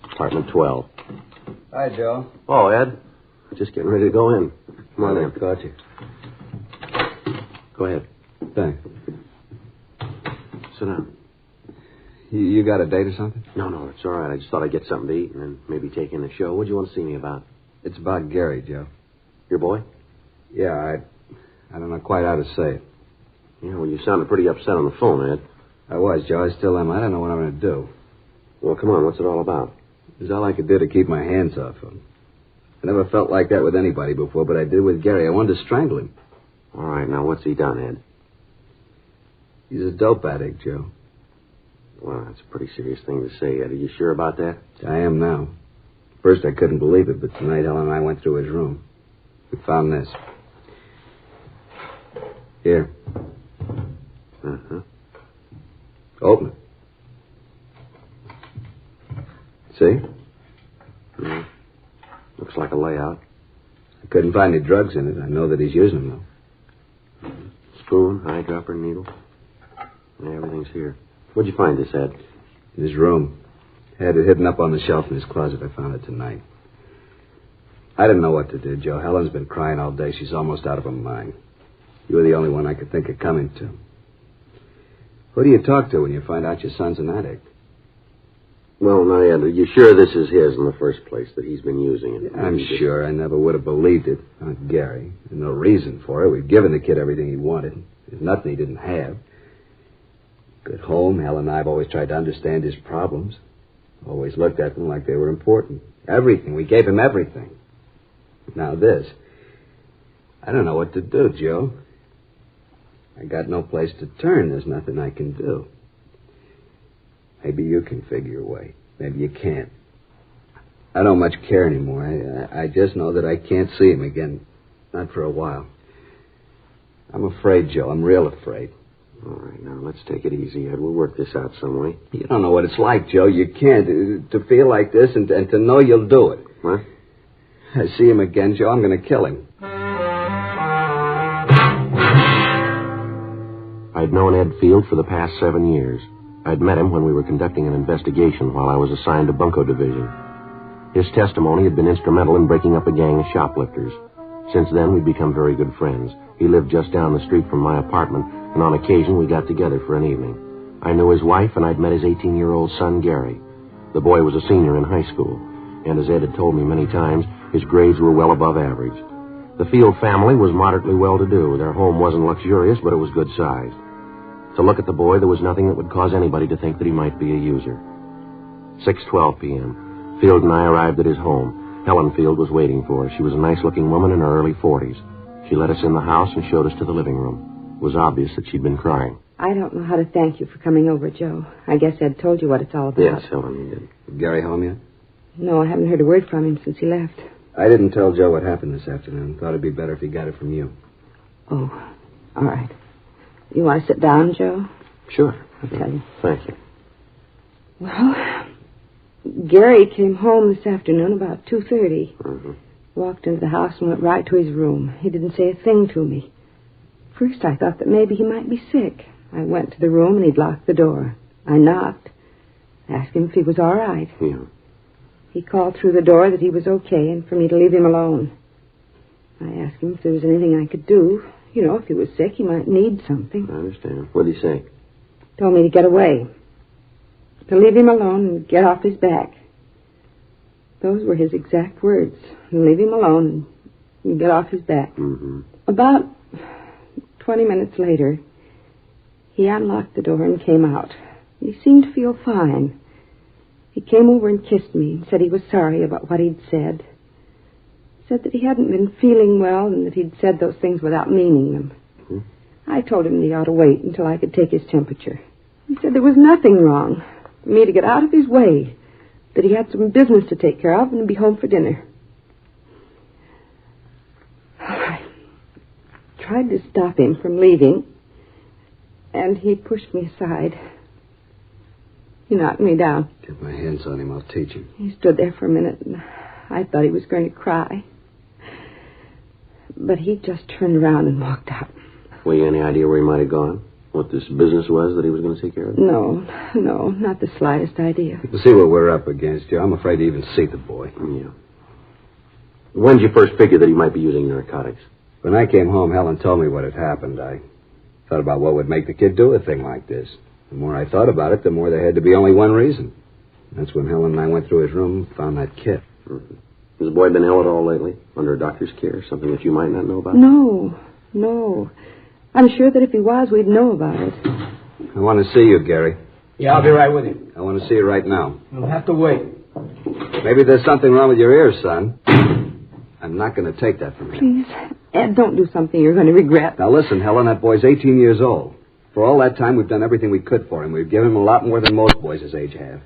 Apartment 12. Hi, Joe. Oh, Ed. Just getting ready to go in. Come on in. Got you. Go ahead. Thanks. Sit down. You got a date or something? No, it's all right. I just thought I'd get something to eat and then maybe take in the show. What do you want to see me about? It's about Gary, Joe. Your boy? Yeah, I don't know quite how to say it. Yeah, well, you sounded pretty upset on the phone, Ed. I was, Joe. I still am. I don't know what I'm going to do. Well, come on. What's it all about? It's all I could do to keep my hands off him. I never felt like that with anybody before, but I did with Gary. I wanted to strangle him. All right, now what's he done, Ed? He's a dope addict, Joe. Well, that's a pretty serious thing to say, Ed. Are you sure about that? I am now. First, I couldn't believe it, but tonight Ellen and I went through his room. We found this. Here. Uh-huh. Open it. See? Yeah. Looks like a layout. I couldn't find any drugs in it. I know that he's using them, though. Spoon, eyedropper, needle. Yeah, everything's here. Where'd you find this, Ed? In his room. Had it hidden up on the shelf in his closet. I found it tonight. I didn't know what to do, Joe. Helen's been crying all day. She's almost out of her mind. You were the only one I could think of coming to. Who do you talk to when you find out your son's an addict? Well, now, Ed, are you sure this is his in the first place, that he's been using it? Yeah, I'm sure. I never would have believed it. Not Gary. There's no reason for it. We'd given the kid everything he wanted. There's nothing he didn't have. Good home. Helen and I have always tried to understand his problems. Always looked at them like they were important. Everything. We gave him everything. Now this. I don't know what to do, Joe. I got no place to turn. There's nothing I can do. Maybe you can figure a way. Maybe you can't. I don't much care anymore. I just know that I can't see him again. Not for a while. I'm afraid, Joe. I'm real afraid. All right, now, let's take it easy, Ed. We'll work this out some way. You don't know what it's like, Joe. You can't. To feel like this and to know you'll do it. What? I see him again, Joe. I'm going to kill him. I'd known Ed Field for the past 7 years. I'd met him when we were conducting an investigation while I was assigned to Bunko Division. His testimony had been instrumental in breaking up a gang of shoplifters. Since then, we'd become very good friends. He lived just down the street from my apartment, and on occasion we got together for an evening. I knew his wife, and I'd met his 18-year-old son, Gary. The boy was a senior in high school, and as Ed had told me many times, his grades were well above average. The Field family was moderately well-to-do. Their home wasn't luxurious, but it was good-sized. To look at the boy, there was nothing that would cause anybody to think that he might be a user. 6:12 p.m. Field and I arrived at his home. Helen Field was waiting for us. She was a nice-looking woman in her early 40s. She led us in the house and showed us to the living room. It was obvious that she'd been crying. I don't know how to thank you for coming over, Joe. I guess Ed told you what it's all about. Yes, Helen, he did. Gary home yet? No, I haven't heard a word from him since he left. I didn't tell Joe what happened this afternoon. Thought it'd be better if he got it from you. Oh, all right. You want to sit down, Joe? Sure. I'll tell you. Thank you. Well, Gary came home this afternoon about 2:30. Mm-hmm. Walked into the house and went right to his room. He didn't say a thing to me. First, I thought that maybe he might be sick. I went to the room and he'd locked the door. I knocked. Asked him if he was all right. Yeah. He called through the door that he was okay and for me to leave him alone. I asked him if there was anything I could do. You know, if he was sick, he might need something. I understand. What did he say? Told me to get away. To leave him alone and get off his back. Those were his exact words. Leave him alone and get off his back. Mm-hmm. About 20 minutes later, he unlocked the door and came out. He seemed to feel fine. He came over and kissed me and said he was sorry about what he'd said. Said that he hadn't been feeling well and that he'd said those things without meaning them. Mm-hmm. I told him that he ought to wait until I could take his temperature. He said there was nothing wrong. For me to get out of his way. That he had some business to take care of and be home for dinner. I tried to stop him from leaving, and he pushed me aside. He knocked me down. Get my hands on him, I'll teach him. He stood there for a minute, and I thought he was going to cry. But he just turned around and walked out. Well, you any idea where he might have gone? What this business was that he was going to take care of? No, not the slightest idea. You see what we're up against, Joe. I'm afraid to even see the boy. Yeah. When did you first figure that he might be using narcotics? When I came home, Helen told me what had happened. I thought about what would make the kid do a thing like this. The more I thought about it, the more there had to be only one reason. That's when Helen and I went through his room and found that kit. Mm-hmm. Has the boy been ill at all lately? Under a doctor's care? Something that you might not know about? No. I'm sure that if he was, we'd know about it. I want to see you, Gary. Yeah, I'll be right with you. I want to see you right now. You'll have to wait. Maybe there's something wrong with your ears, son. I'm not going to take that from you. Please, Ed, don't do something you're going to regret. Now listen, Helen, that boy's 18 years old. For all that time, we've done everything we could for him. We've given him a lot more than most boys his age have.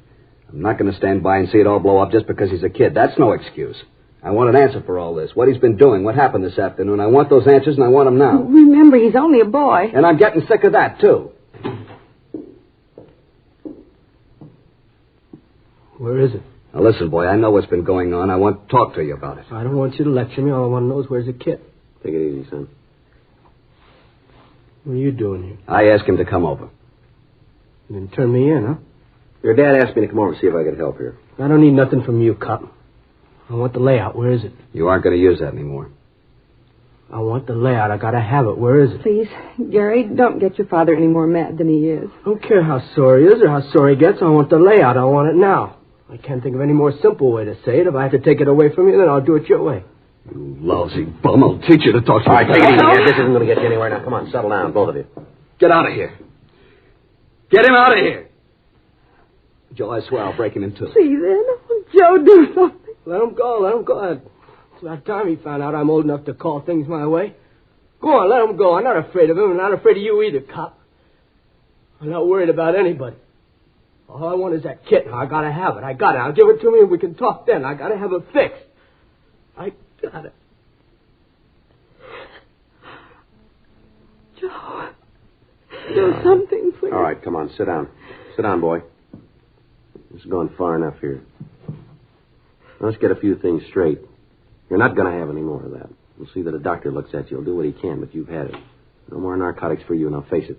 I'm not going to stand by and see it all blow up just because he's a kid. That's no excuse. I want an answer for all this. What he's been doing, what happened this afternoon. I want those answers, and I want them now. Remember, he's only a boy. And I'm getting sick of that, too. Where is it? Now, listen, boy, I know what's been going on. I want to talk to you about it. I don't want you to lecture me. All I want to know is where's the kid. Take it easy, son. What are you doing here? I asked him to come over. You didn't turn me in, huh? Your dad asked me to come over and see if I could help here. I don't need nothing from you, cop. I want the layout. Where is it? You aren't going to use that anymore. I want the layout. I got to have it. Where is it? Please, Gary, don't get your father any more mad than he is. I don't care how sore he is or how sore he gets. I want the layout. I want it now. I can't think of any more simple way to say it. If I have to take it away from you, then I'll do it your way. You lousy bum. I'll teach you to talk to me. All right, take it easy, Ed. This isn't going to get you anywhere now. Come on, settle down, both of you. Get out of here. Get him out of here. Joe, I swear I'll break him in two. Please, Ed. Joe, do something. Let him go. It's about time he found out I'm old enough to call things my way. Go on, let him go. I'm not afraid of him. I'm not afraid of you either, cop. I'm not worried about anybody. All I want is that kit. I gotta have it. I got it. I'll give it to me and we can talk then. I gotta have it fixed. I got it. Joe, do something, please. All right, come on, sit down. Sit down, boy. This has gone far enough here. Now, let's get a few things straight. You're not going to have any more of that. We'll see that a doctor looks at you. He'll do what he can, but you've had it. No more narcotics for you, and I'll face it.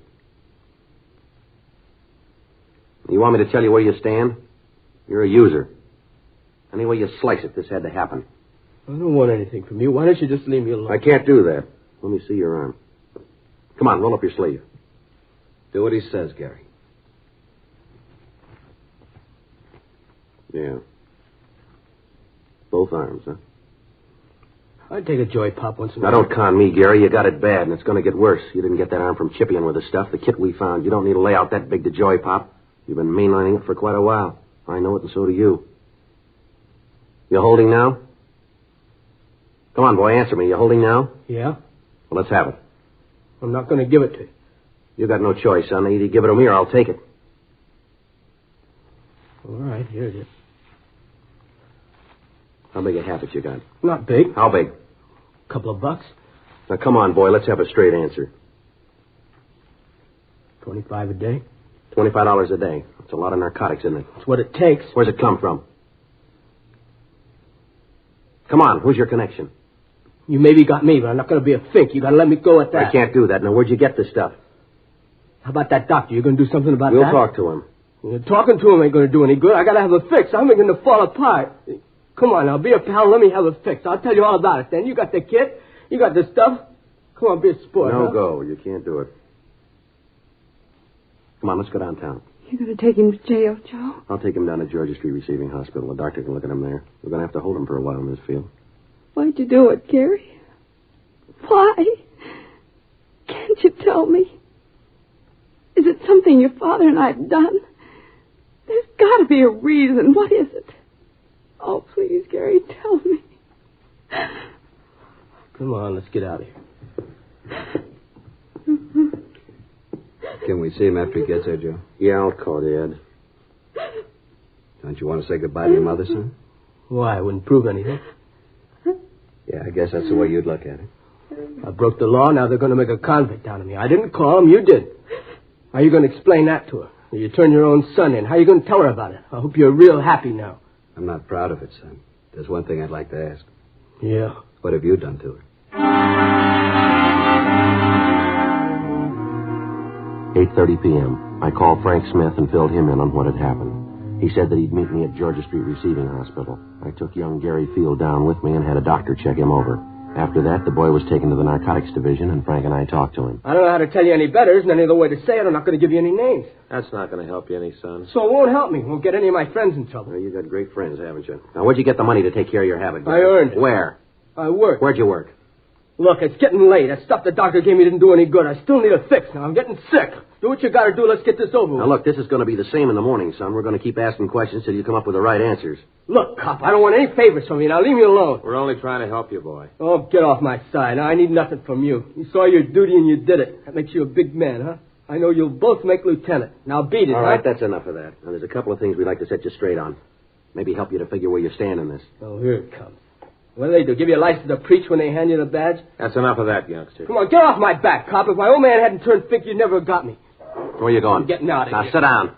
You want me to tell you where you stand? You're a user. Any way you slice it, this had to happen. I don't want anything from you. Why don't you just leave me alone? I can't do that. Let me see your arm. Come on, roll up your sleeve. Do what he says, Gary. Yeah. Both arms, huh? I'd take a joy pop once in a Now, while. don't con me, Gary. You got it bad, and it's going to get worse. You didn't get that arm from chipping with the stuff. The kit we found. You don't need to lay out that big to joy pop. You've been mainlining it for quite a while. I know it, and so do you. You holding now? Come on, boy, answer me. You holding now? Yeah? Well, let's have it. I'm not going to give it to you. You got no choice, son. Either you give it to me or I'll take it. All right, here it is. How big a habit you got? Not big. How big? Couple of bucks. Now, come on, boy. Let's have a straight answer. 25 a day. $25 a day. That's a lot of narcotics, isn't it? That's what it takes. Where's it come from? Come on, who's your connection? You maybe got me, but I'm not going to be a fink. You got to let me go at that. I can't do that. Now, where'd you get this stuff? How about that doctor? You going to do something about We'll that? talk to him. Talking to him ain't going to do any good. I got to have a fix. I'm going to fall apart. Come on now, be a pal. Let me have a fix. I'll tell you all about it then. You got the kit. You got the stuff. Come on, be a sport. No huh? go. You can't do it. Come on, let's go downtown. You're going to take him to jail, Joe? I'll take him down to Georgia Street Receiving Hospital. The doctor can look at him there. We're going to have to hold him for a while in this field. Why'd you do it, Gary? Why? Can't you tell me? Is it something your father and I have done? There's got to be a reason. What is it? Oh, please, Gary, tell me. Come on, let's get out of here. Can we see him after he gets there, Joe? Yeah, I'll call Dad. Don't you want to say goodbye to your mother, son? Why? It wouldn't prove anything. Yeah, I guess that's the way you'd look at it. I broke the law. Now they're going to make a convict out of me. I didn't call him. You did. How are you going to explain that to her? You turn your own son in. How are you going to tell her about it? I hope you're real happy now. I'm not proud of it, son. There's one thing I'd like to ask. Yeah. What have you done to her? 8:30 p.m. I called Frank Smith and filled him in on what had happened. He said that he'd meet me at Georgia Street Receiving Hospital. I took young Gary Field down with me and had a doctor check him over. After that, the boy was taken to the narcotics division, and Frank and I talked to him. I don't know how to tell you any better. Isn't any other way to say it. I'm not going to give you any names. That's not going to help you any, son. So it won't help me. Won't get any of my friends in trouble. Well, you got great friends, haven't you? Now, where'd you get the money to take care of your habit? I earned it. Where? I worked. Where'd you work? Look, it's getting late. That stuff the doctor gave me didn't do any good. I still need a fix now. I'm getting sick. Do what you got to do. Let's get this over with. Now, look, this is going to be the same in the morning, son. We're going to keep asking questions till you come up with the right answers. Look, cop, I don't want any favors from you. Now leave me alone. We're only trying to help you, boy. Oh, get off my side. I need nothing from you. You saw your duty and you did it. That makes you a big man, huh? I know you'll both make lieutenant. Now beat it, All huh? right, that's enough of that. Now, there's a couple of things we'd like to set you straight on. Maybe help you to figure where you stand in this. Oh, here it comes. What do? Give you a license to preach when they hand you the badge? That's enough of that, youngster. Come on, get off my back, cop. If my old man hadn't turned thick, you'd never have got me. Where are you going? I'm getting out of now, here. sit down.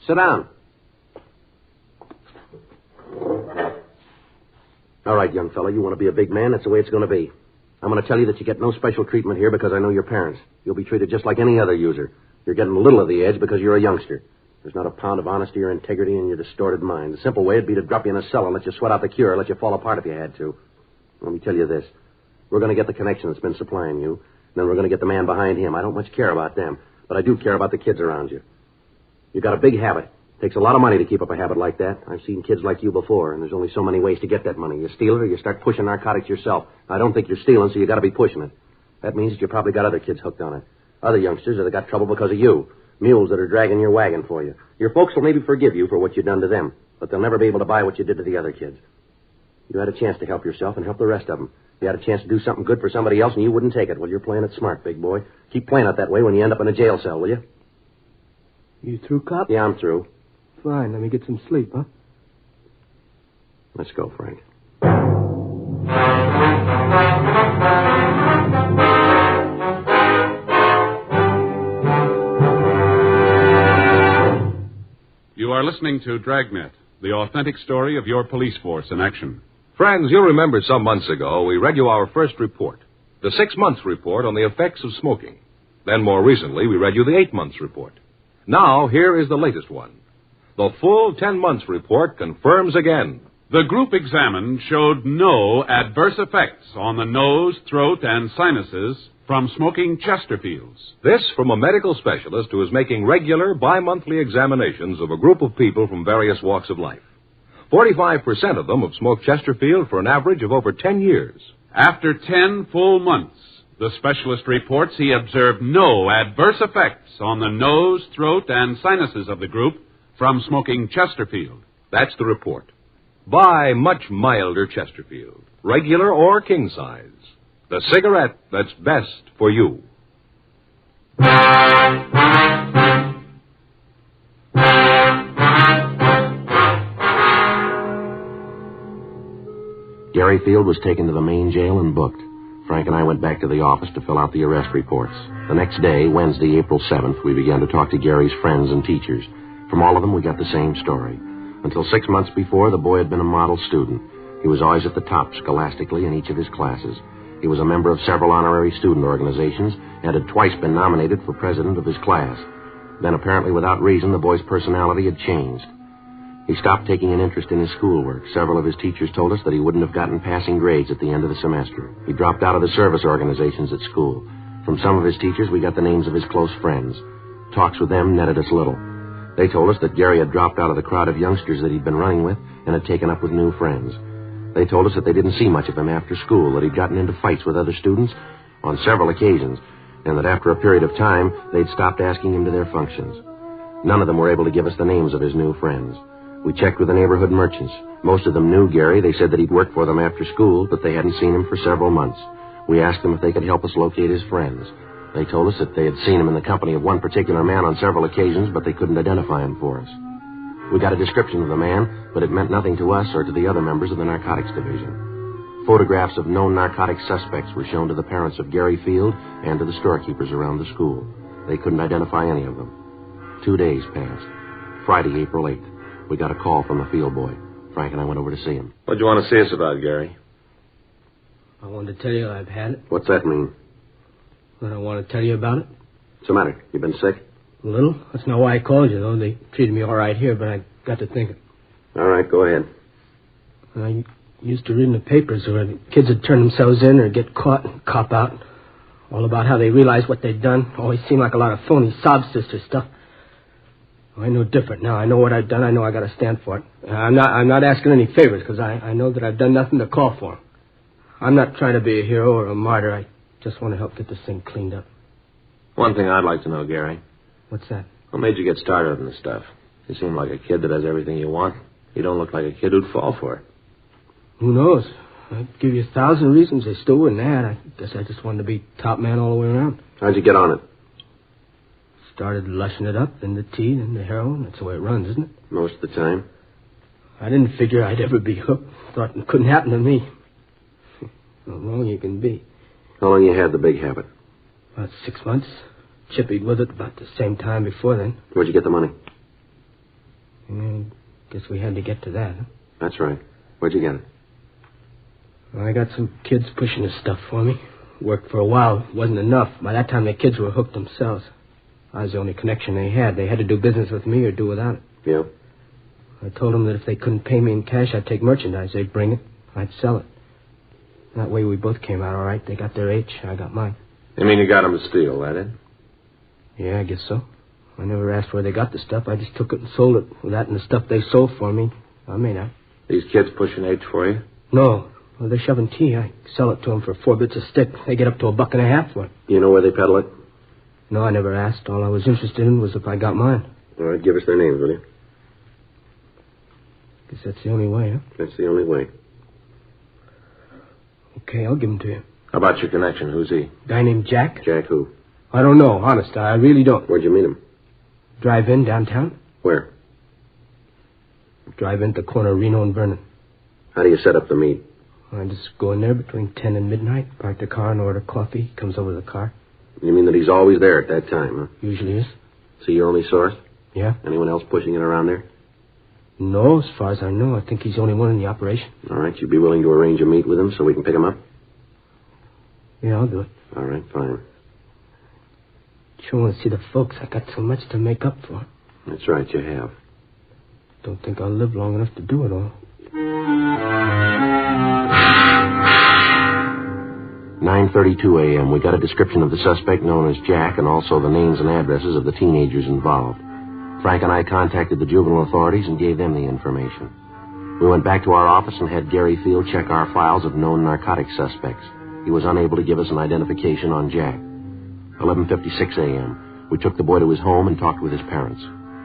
Sit down. All right, young fella, you want to be a big man? That's the way it's going to be. I'm going to tell you that you get no special treatment here because I know your parents. You'll be treated just like any other user. You're getting a little of the edge because you're a youngster. There's not a pound of honesty or integrity in your distorted mind. The simple way would be to drop you in a cell and let you sweat out the cure, let you fall apart if you had to. Let me tell you this. We're going to get the connection that's been supplying you. Then we're going to get the man behind him. I don't much care about them, but I do care about the kids around you. You've got a big habit. It takes a lot of money to keep up a habit like that. I've seen kids like you before, and there's only so many ways to get that money. You steal it or you start pushing narcotics yourself. I don't think you're stealing, so you got to be pushing it. That means that you probably got other kids hooked on it. Other youngsters that have got trouble because of you. Mules that are dragging your wagon for you. Your folks will maybe forgive you for what you've done to them, but they'll never be able to buy what you did to the other kids. You had a chance to help yourself and help the rest of them. You had a chance to do something good for somebody else, and you wouldn't take it. Well, you're playing it smart, big boy. Keep playing it that way when you end up in a jail cell, will you? You through, cop? Yeah, I'm through. Fine, let me get some sleep, huh? Let's go, Frank. You are listening to Dragnet, the authentic story of your police force in action. Friends, you'll remember some months ago we read you our first report, the 6 months report on the effects of smoking. Then more recently we read you the 8 months report. Now here is the latest one. The full 10 months report confirms again. The group examined showed no adverse effects on the nose, throat, and sinuses from smoking Chesterfields. This from a medical specialist who is making regular bi-monthly examinations of a group of people from various walks of life. 45% of them have smoked Chesterfield for an average of over 10 years. After 10 full months, the specialist reports he observed no adverse effects on the nose, throat, and sinuses of the group from smoking Chesterfield. That's the report. Buy much milder Chesterfield, regular or king size. The cigarette that's best for you. Gary Field was taken to the main jail and booked. Frank and I went back to the office to fill out the arrest reports. The next day, Wednesday, April 7th, we began to talk to Gary's friends and teachers. From all of them, we got the same story. Until 6 months before, the boy had been a model student. He was always at the top scholastically in each of his classes. He was a member of several honorary student organizations and had twice been nominated for president of his class. Then, apparently without reason, the boy's personality had changed. He stopped taking an interest in his schoolwork. Several of his teachers told us that he wouldn't have gotten passing grades at the end of the semester. He dropped out of the service organizations at school. From some of his teachers, we got the names of his close friends. Talks with them netted us little. They told us that Gary had dropped out of the crowd of youngsters that he'd been running with and had taken up with new friends. They told us that they didn't see much of him after school, that he'd gotten into fights with other students on several occasions, and that after a period of time, they'd stopped asking him to their functions. None of them were able to give us the names of his new friends. We checked with the neighborhood merchants. Most of them knew Gary. They said that he'd worked for them after school, but they hadn't seen him for several months. We asked them if they could help us locate his friends. They told us that they had seen him in the company of one particular man on several occasions, but they couldn't identify him for us. We got a description of the man, but it meant nothing to us or to the other members of the narcotics division. Photographs of known narcotic suspects were shown to the parents of Gary Field and to the storekeepers around the school. They couldn't identify any of them. 2 days passed. Friday, April 8th, we got a call from the field boy. Frank and I went over to see him. What'd you want to see us about, Gary? I wanted to tell you I've had it. What's that mean? I don't want to tell you about it. What's the matter? You been sick? A little. That's not why I called you, though. They treated me all right here, but I got to thinking. All right, go ahead. I used to read in the papers where the kids would turn themselves in or get caught and cop out. All about how they realized what they'd done. Always seemed like a lot of phony sob sister stuff. I know different now. I know what I've done. I know I got to stand for it. I'm not asking any favors because I know that I've done nothing to call for. I'm not trying to be a hero or a martyr. I just want to help get this thing cleaned up. One thing I'd like to know, Gary. What's that? What made you get started on this stuff? You seem like a kid that has everything you want. You don't look like a kid who'd fall for it. Who knows? I'd give you 1,000 reasons. They still wouldn't add. I guess I just wanted to be top man all the way around. How'd you get on it? Started lushing it up, then the tea, then the heroin. That's the way it runs, isn't it? Most of the time. I didn't figure I'd ever be hooked. Thought it couldn't happen to me. How wrong you can be. How long you had the big habit? About 6 months. Chippied with it about the same time before then. Where'd you get the money? Guess we had to get to that. Huh? That's right. Where'd you get it? Well, I got some kids pushing this stuff for me. Worked for a while. Wasn't enough. By that time, the kids were hooked themselves. I was the only connection they had. They had to do business with me or do without it. Yeah? I told them that if they couldn't pay me in cash, I'd take merchandise. They'd bring it. I'd sell it. That way we both came out all right. They got their H. I got mine. You mean you got them to steal, that it? Yeah, I guess so. I never asked where they got the stuff. I just took it and sold it. With that and the stuff they sold for me, I made out. These kids pushing H for you? No. Well, they're shoving tea. I sell it to them for 4 bits a stick. They get up to $1.50 for it. You know where they peddle it? No, I never asked. All I was interested in was if I got mine. All right, give us their names, will you? Guess that's the only way, huh? That's the only way. Okay, I'll give them to you. How about your connection? Who's he? Guy named Jack? Jack who? I don't know, honest. I really don't. Where'd you meet him? Drive-in downtown. Where? Drive-in at the corner of Reno and Vernon. How do you set up the meet? I just go in there between 10 and midnight, park the car and order coffee. He comes over to the car. You mean that he's always there at that time, huh? Usually is. So your only source? Yeah. Anyone else pushing it around there? No, as far as I know. I think he's the only one in the operation. All right, you'd be willing to arrange a meet with him so we can pick him up? Yeah, I'll do it. All right, fine. Sure want to see the folks. I got so much to make up for. That's right, you have. Don't think I'll live long enough to do it all. 9:32 a.m. We got a description of the suspect known as Jack and also the names and addresses of the teenagers involved. Frank and I contacted the juvenile authorities and gave them the information. We went back to our office and had Gary Field check our files of known narcotic suspects. He was unable to give us an identification on Jack. 11:56 a.m. We took the boy to his home and talked with his parents.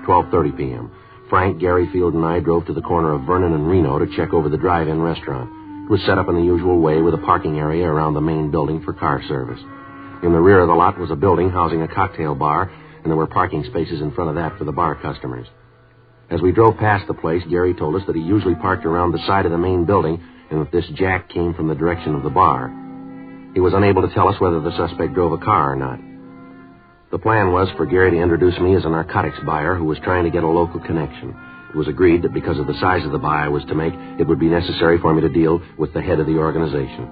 12:30 p.m. Frank, Gary Field, and I drove to the corner of Vernon and Reno to check over the drive-in restaurant. It was set up in the usual way with a parking area around the main building for car service. In the rear of the lot was a building housing a cocktail bar, and there were parking spaces in front of that for the bar customers. As we drove past the place, Gary told us that he usually parked around the side of the main building and that this Jack came from the direction of the bar. He was unable to tell us whether the suspect drove a car or not. The plan was for Gary to introduce me as a narcotics buyer who was trying to get a local connection. It was agreed that because of the size of the buy I was to make, it would be necessary for me to deal with the head of the organization.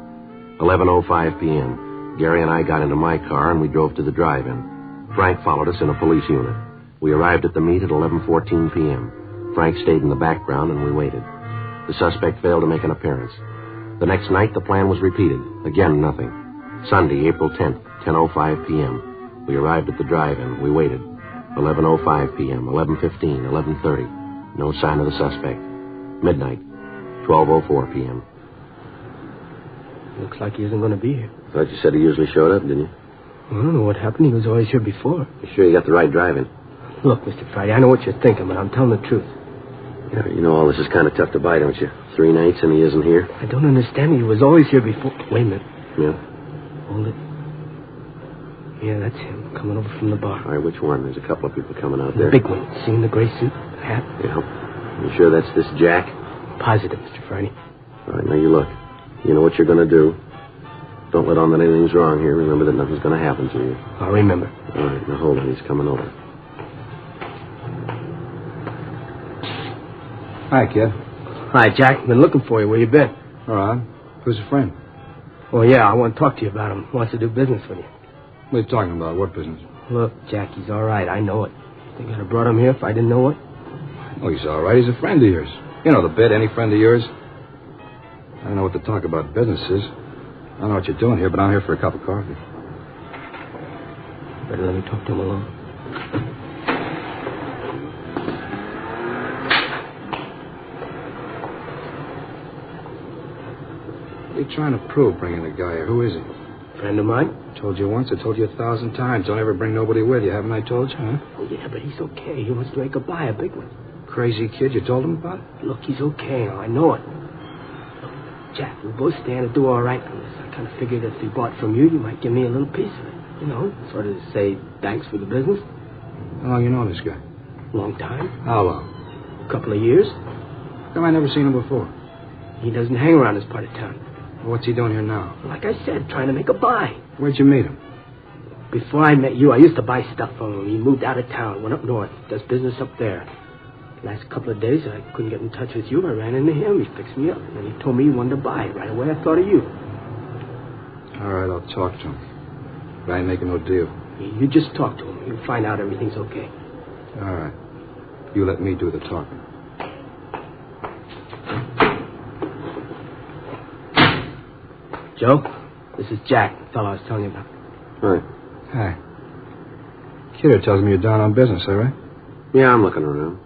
11:05 p.m. Gary and I got into my car and we drove to the drive-in. Frank followed us in a police unit. We arrived at the meet at 11:14 p.m. Frank stayed in the background and we waited. The suspect failed to make an appearance. The next night, the plan was repeated. Again, nothing. Sunday, April 10th, 10:05 p.m. We arrived at the drive-in. We waited. 11:05 p.m., 11:15, 11:30. No sign of the suspect. Midnight, 12:04 p.m. Looks like he isn't going to be here. Thought you said he usually showed up, didn't you? I don't know what happened. He was always here before. You sure you got the right drive-in? Look, Mr. Friday, I know what you're thinking, but I'm telling the truth. Yeah, you know all this is kind of tough to buy, don't you? 3 nights and he isn't here. I don't understand. He was always here before. Wait a minute. Yeah? Hold it. Yeah, that's him, coming over from the bar. All right, which one? There's a couple of people coming out there. The big one. Seeing the gray suit, the hat? Yeah. You sure that's this Jack? Positive, Mr. Friday. All right, now you look. You know what you're going to do. Don't let on that anything's wrong here. Remember that nothing's going to happen to you. I'll remember. All right, now hold on. He's coming over. Hi, kid. Hi, Jack. Been looking for you. Where you been? All right. Who's your friend? Oh, yeah, I want to talk to you about him. Wants to do business with you. What are you talking about? What business? Look, Jack, he's all right. I know it. Think I'd have brought him here if I didn't know it? Oh, he's all right. He's a friend of yours. You know the bit, any friend of yours. I don't know what to talk about businesses. I don't know what you're doing here, but I'm here for a cup of coffee. Better let me talk to him alone. What are you trying to prove, bringing the guy here? Who is he? Friend of mine. Told you once, I told you 1,000 times. Don't ever bring nobody with you, haven't I told you, huh? Oh, yeah, but he's okay. He wants to make a buy, a big one. Crazy kid, you told him about it? Look, he's okay. I know it. Look, Jack, we'll both stand and do all right on this. I kind of figured if he bought from you, you might give me a little piece of it. You know, sort of say thanks for the business. How long you know this guy? Long time. How long? A couple of years. How come I never seen him before? He doesn't hang around this part of town. What's he doing here now? Like I said, trying to make a buy. Where'd you meet him? Before I met you, I used to buy stuff from him. He moved out of town, went up north, does business up there. Last couple of days, I couldn't get in touch with you. I ran into him. He fixed me up. And then he told me he wanted to buy. Right away, I thought of you. All right, I'll talk to him. But I ain't making no deal. You just talk to him. You'll find out everything's okay. All right. You let me do the talking. Joe, this is Jack, the fellow I was telling you about. Hi. Hi. Kidder tells me you're down on business, all right? Yeah, I'm looking around.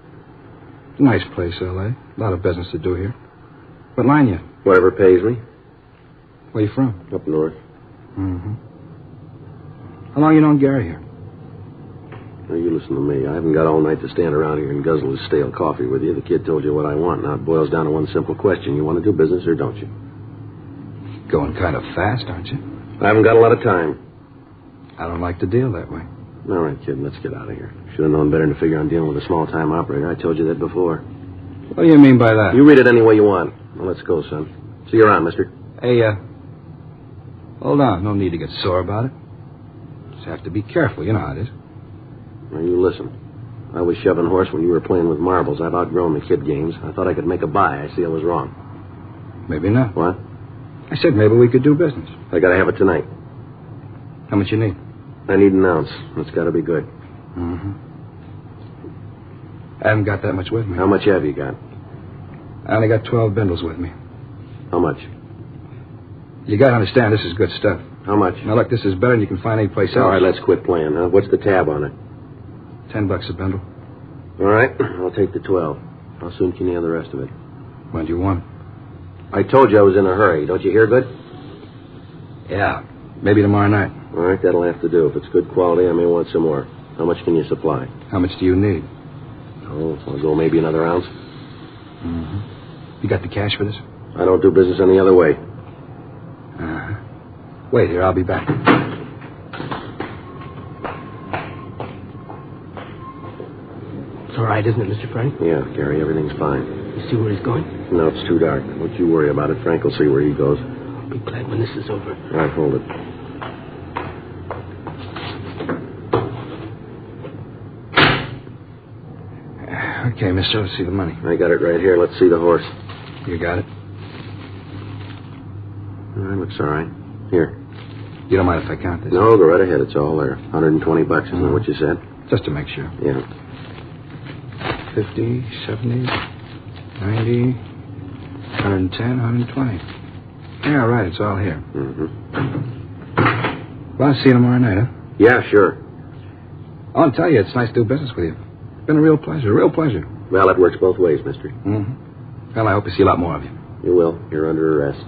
Nice place, L.A. A lot of business to do here. What line you? Whatever pays me. Where you from? Up north. Mm-hmm. How long you known Gary here? Now, you listen to me. I haven't got all night to stand around here and guzzle his stale coffee with you. The kid told you what I want. Now, it boils down to one simple question. You want to do business or don't you? Going kind of fast, aren't you? I haven't got a lot of time. I don't like to deal that way. All right, kid, let's get out of here. Should have known better than to figure on dealing with a small-time operator. I told you that before. What do you mean by that? You read it any way you want. Well, let's go, son. See you around, mister. Hey, hold on. No need to get sore about it. Just have to be careful. You know how it is. Now, you listen. I was shoving horse when you were playing with marbles. I've outgrown the kid games. I thought I could make a buy. I see I was wrong. Maybe not. What? I said maybe we could do business. I gotta have it tonight. How much you need? I need an ounce. It's gotta be good. Mm-hmm. I haven't got that much with me. How much have you got? I only got 12 bindles with me. How much? You got to understand, this is good stuff. How much? Now, look, this is better than you can find anyplace else. All right, let's quit playing, huh? What's the tab on it? $10 a bundle. All right, I'll take the 12. How soon can you have the rest of it? When do you want? I told you I was in a hurry. Don't you hear good? Yeah, maybe tomorrow night. All right, that'll have to do. If it's good quality, I may want some more. How much can you supply? How much do you need? Oh, I'll go maybe another ounce. Mm-hmm. You got the cash for this? I don't do business any other way. Wait here, I'll be back. It's all right, isn't it, Mr. Frank? Yeah, Gary, everything's fine. You see where he's going? No, it's too dark. Don't you worry about it. Frank will see where he goes. I'll be glad when this is over. All right, hold it. Okay, mister, let's see the money. I got it right here. Let's see the horse. You got it? All right, looks all right. Here. You don't mind if I count this? No, go right ahead. It's all there. $120, isn't that what you said? Just to make sure. Yeah. 50, 70, 90, 110, 120. Yeah, all right, it's all here. Mm-hmm. Well, I'll see you tomorrow night, huh? Yeah, sure. I'll tell you, it's nice to do business with you. It's been a real pleasure, Well, it works both ways, mister. Mm-hmm. Well, I hope to see a lot more of you. You will. You're under arrest.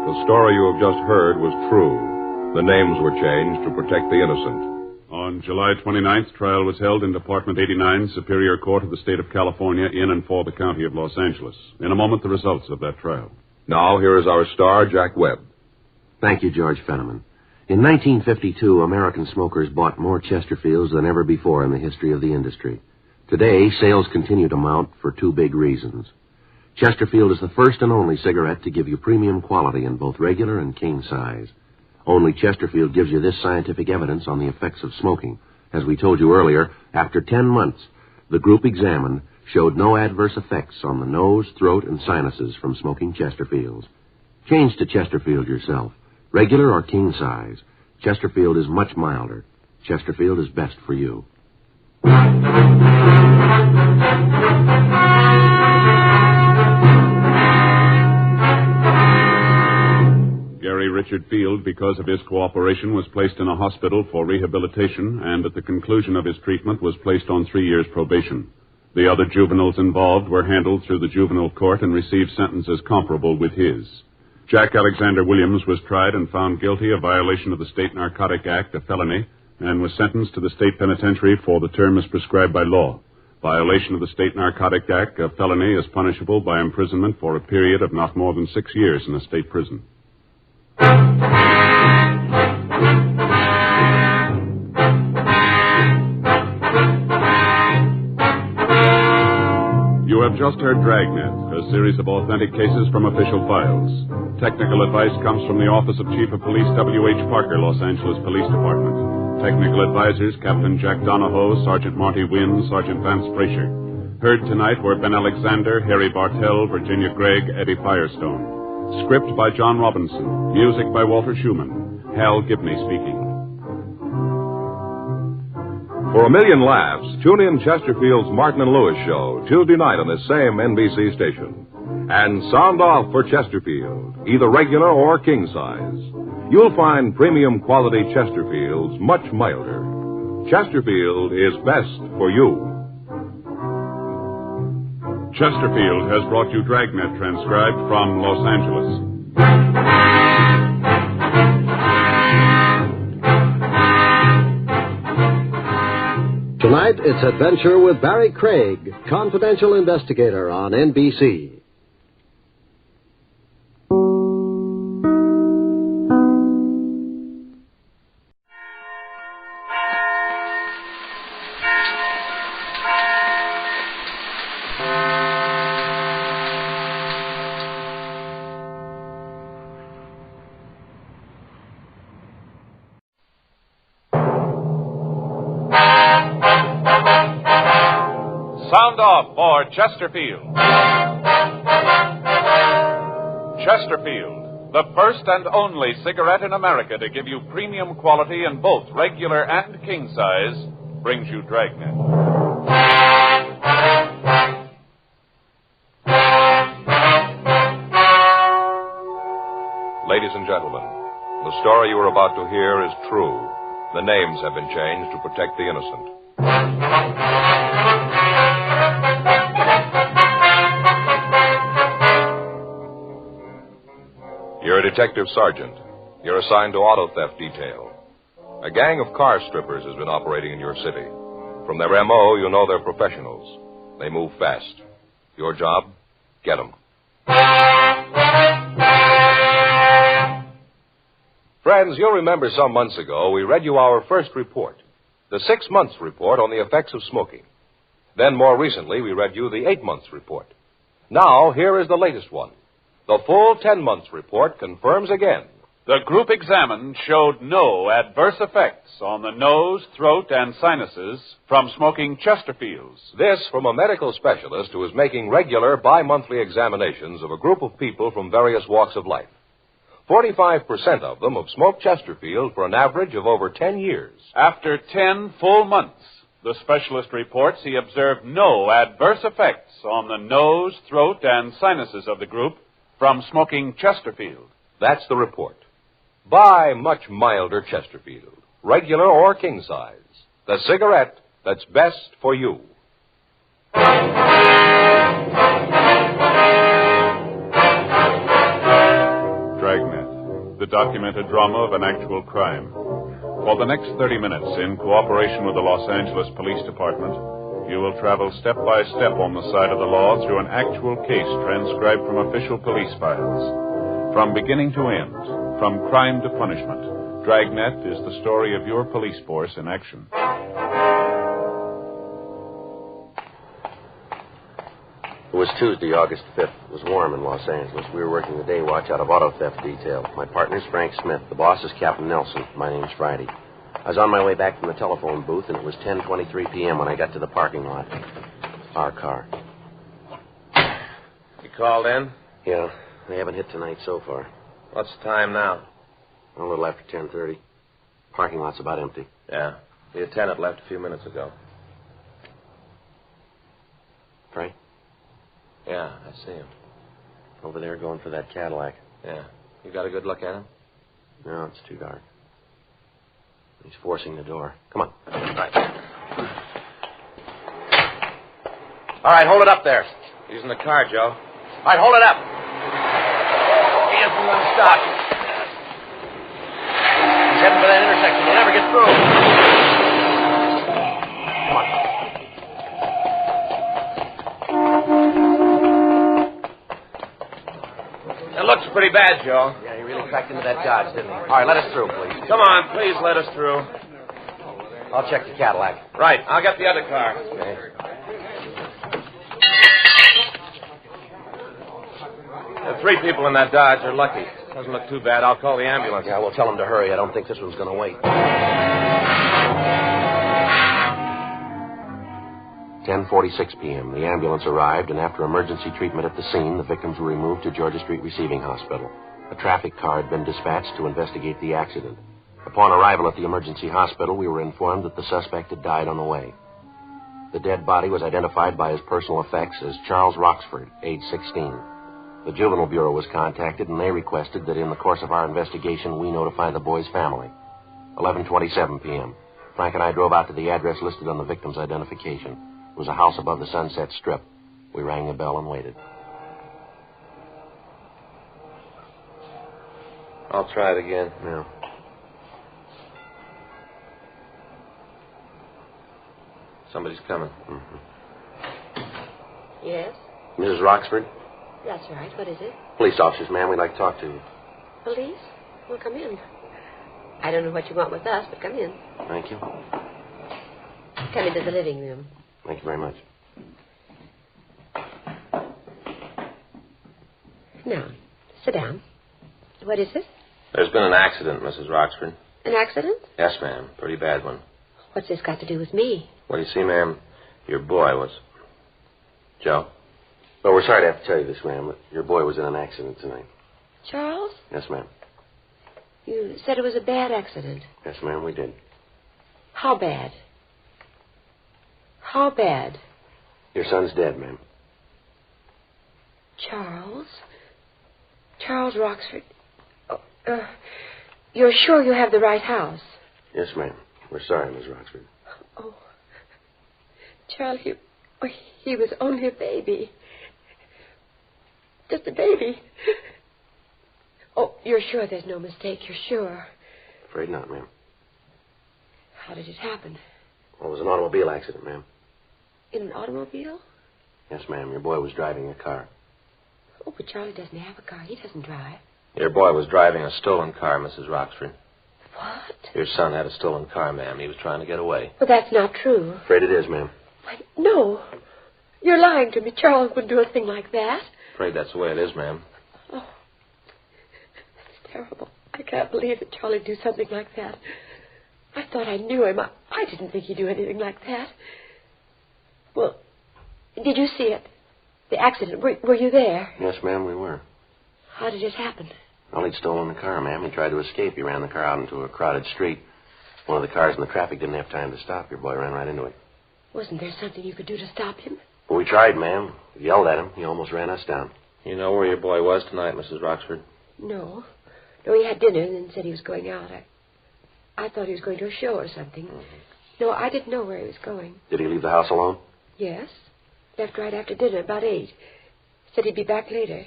The story you have just heard was true. The names were changed to protect the innocent. On July 29th, trial was held in Department 89, Superior Court of the State of California, in and for the County of Los Angeles. In a moment, the results of that trial. Now, here is our star, Jack Webb. Thank you, George Fenneman. In 1952, American smokers bought more Chesterfields than ever before in the history of the industry. Today, sales continue to mount for two big reasons. Chesterfield is the first and only cigarette to give you premium quality in both regular and king size. Only Chesterfield gives you this scientific evidence on the effects of smoking. As we told you earlier, after 10 months, the group examined showed no adverse effects on the nose, throat, and sinuses from smoking Chesterfields. Change to Chesterfield yourself. Regular or king size, Chesterfield is much milder. Chesterfield is best for you. Gary Richard Field, because of his cooperation, was placed in a hospital for rehabilitation and at the conclusion of his treatment was placed on 3 years probation. The other juveniles involved were handled through the juvenile court and received sentences comparable with his. Jack Alexander Williams was tried and found guilty of violation of the State Narcotic Act, a felony, and was sentenced to the state penitentiary for the term as prescribed by law. Violation of the State Narcotic Act, a felony, is punishable by imprisonment for a period of not more than 6 years in a state prison. You have just heard Dragnet, a series of authentic cases from official files. Technical advice comes from the Office of Chief of Police W.H. Parker, Los Angeles Police Department. Technical advisors Captain Jack Donahoe, Sergeant Marty Wynn, Sergeant Vance Frazier. Heard tonight were Ben Alexander, Harry Bartell, Virginia Gregg, Eddie Firestone. Script by John Robinson. Music by Walter Schumann. Hal Gibney speaking. For a million laughs, tune in Chesterfield's Martin and Lewis show Tuesday night on this same NBC station. And sound off for Chesterfield, either regular or king size. You'll find premium quality Chesterfields much milder. Chesterfield is best for you. Chesterfield has brought you Dragnet, transcribed from Los Angeles. Tonight, it's Adventure with Barry Craig, confidential investigator on NBC. Sound off for Chesterfield. Chesterfield, the first and only cigarette in America to give you premium quality in both regular and king size, brings you Dragnet. Ladies and gentlemen, the story you are about to hear is true. The names have been changed to protect the innocent. You're a detective sergeant. You're assigned to auto theft detail. A gang of car strippers has been operating in your city. From their M.O., you know they're professionals. They move fast. Your job? Get them. Friends, you'll remember some months ago we read you our first report, the 6 months report on the effects of smoking. Then more recently we read you the 8 months report. Now here is the latest one. The full 10 months report confirms again. The group examined showed no adverse effects on the nose, throat, and sinuses from smoking Chesterfields. This from a medical specialist who is making regular bi-monthly examinations of a group of people from various walks of life. 45% of them have smoked Chesterfield for an average of over 10 years. After 10 full months, the specialist reports he observed no adverse effects on the nose, throat, and sinuses of the group from smoking Chesterfield. That's the report. Buy much milder Chesterfield, regular or king size. The cigarette that's best for you. Dragnet, the documented drama of an actual crime. For the next 30 minutes, in cooperation with the Los Angeles Police Department, you will travel step by step on the side of the law through an actual case transcribed from official police files. From beginning to end, from crime to punishment, Dragnet is the story of your police force in action. It was Tuesday, August 5th. It was warm in Los Angeles. We were working the day watch out of auto theft detail. My partner's Frank Smith. The boss is Captain Nelson. My name's Friday. I was on my way back from the telephone booth, and it was 10:23 p.m. when I got to the parking lot. Our car. You called in? Yeah, they haven't hit tonight so far. What's the time now? A little after 10:30. Parking lot's about empty. Yeah. The attendant left a few minutes ago. Frank? Yeah, I see him. Over there going for that Cadillac. Yeah. You got a good look at him? No, it's too dark. He's forcing the door. Come on. Right. All right, hold it up there. He's in the car, Joe. All right, hold it up. He isn't going to stop. He's heading for that intersection. He'll never get through. Come on. It looks pretty bad, Joe. Yeah, he really cracked into that Dodge, didn't he? All right, let us through, please. Come on, please let us through. I'll check the Cadillac. Right, I'll get the other car. Okay. The 3 people in that Dodge are lucky. Doesn't look too bad. I'll call the ambulance. Yeah, we'll tell them to hurry. I don't think this one's going to wait. 10:46 p.m. The ambulance arrived, and after emergency treatment at the scene, the victims were removed to Georgia Street Receiving Hospital. A traffic car had been dispatched to investigate the accident. Upon arrival at the emergency hospital, we were informed that the suspect had died on the way. The dead body was identified by his personal effects as Charles Roxford, age 16. The Juvenile Bureau was contacted, and they requested that in the course of our investigation, we notify the boy's family. 11:27 p.m. Frank and I drove out to the address listed on the victim's identification. It was a house above the Sunset Strip. We rang the bell and waited. I'll try it again. Yeah. Somebody's coming. Mm-hmm. Yes? Mrs. Roxford? That's right. What is it? Police officers, ma'am. We'd like to talk to you. Police? Well, come in. I don't know what you want with us, but come in. Thank you. Come into the living room. Thank you very much. Now, sit down. What is it? There's been an accident, Mrs. Roxford. An accident? Yes, ma'am. Pretty bad one. What's this got to do with me? Well, you see, ma'am, your boy was... Joe? Well, we're sorry to have to tell you this, ma'am, but your boy was in an accident tonight. Charles? Yes, ma'am. You said it was a bad accident. Yes, ma'am, we did. How bad? How bad? Your son's dead, ma'am. Charles? Charles Roxford? Oh, You're sure you have the right house? Yes, ma'am. We're sorry, Miss Roxford. Oh, Charlie, he was only a baby. Just a baby. Oh, you're sure there's no mistake? You're sure? Afraid not, ma'am. How did it happen? Well, it was an automobile accident, ma'am. In an automobile? Yes, ma'am. Your boy was driving a car. Oh, but Charlie doesn't have a car. He doesn't drive. Your boy was driving a stolen car, Mrs. Roxford. What? Your son had a stolen car, ma'am. He was trying to get away. Well, that's not true. Afraid it is, ma'am. No. You're lying to me. Charles wouldn't do a thing like that. Afraid that's the way it is, ma'am. Oh, that's terrible. I can't believe that Charlie'd do something like that. I thought I knew him. I didn't think he'd do anything like that. Well, did you see it? The accident. Were you there? Yes, ma'am, we were. How did it happen? Well, he'd stolen the car, ma'am. He tried to escape. He ran the car out into a crowded street. One of the cars in the traffic didn't have time to stop. Your boy ran right into it. Wasn't there something you could do to stop him? Well, we tried, ma'am. We yelled at him. He almost ran us down. You know where your boy was tonight, Mrs. Roxford? No. No, he had dinner and then said he was going out. I thought he was going to a show or something. Mm-hmm. No, I didn't know where he was going. Did he leave the house alone? Yes. Left right after dinner, about 8. Said he'd be back later.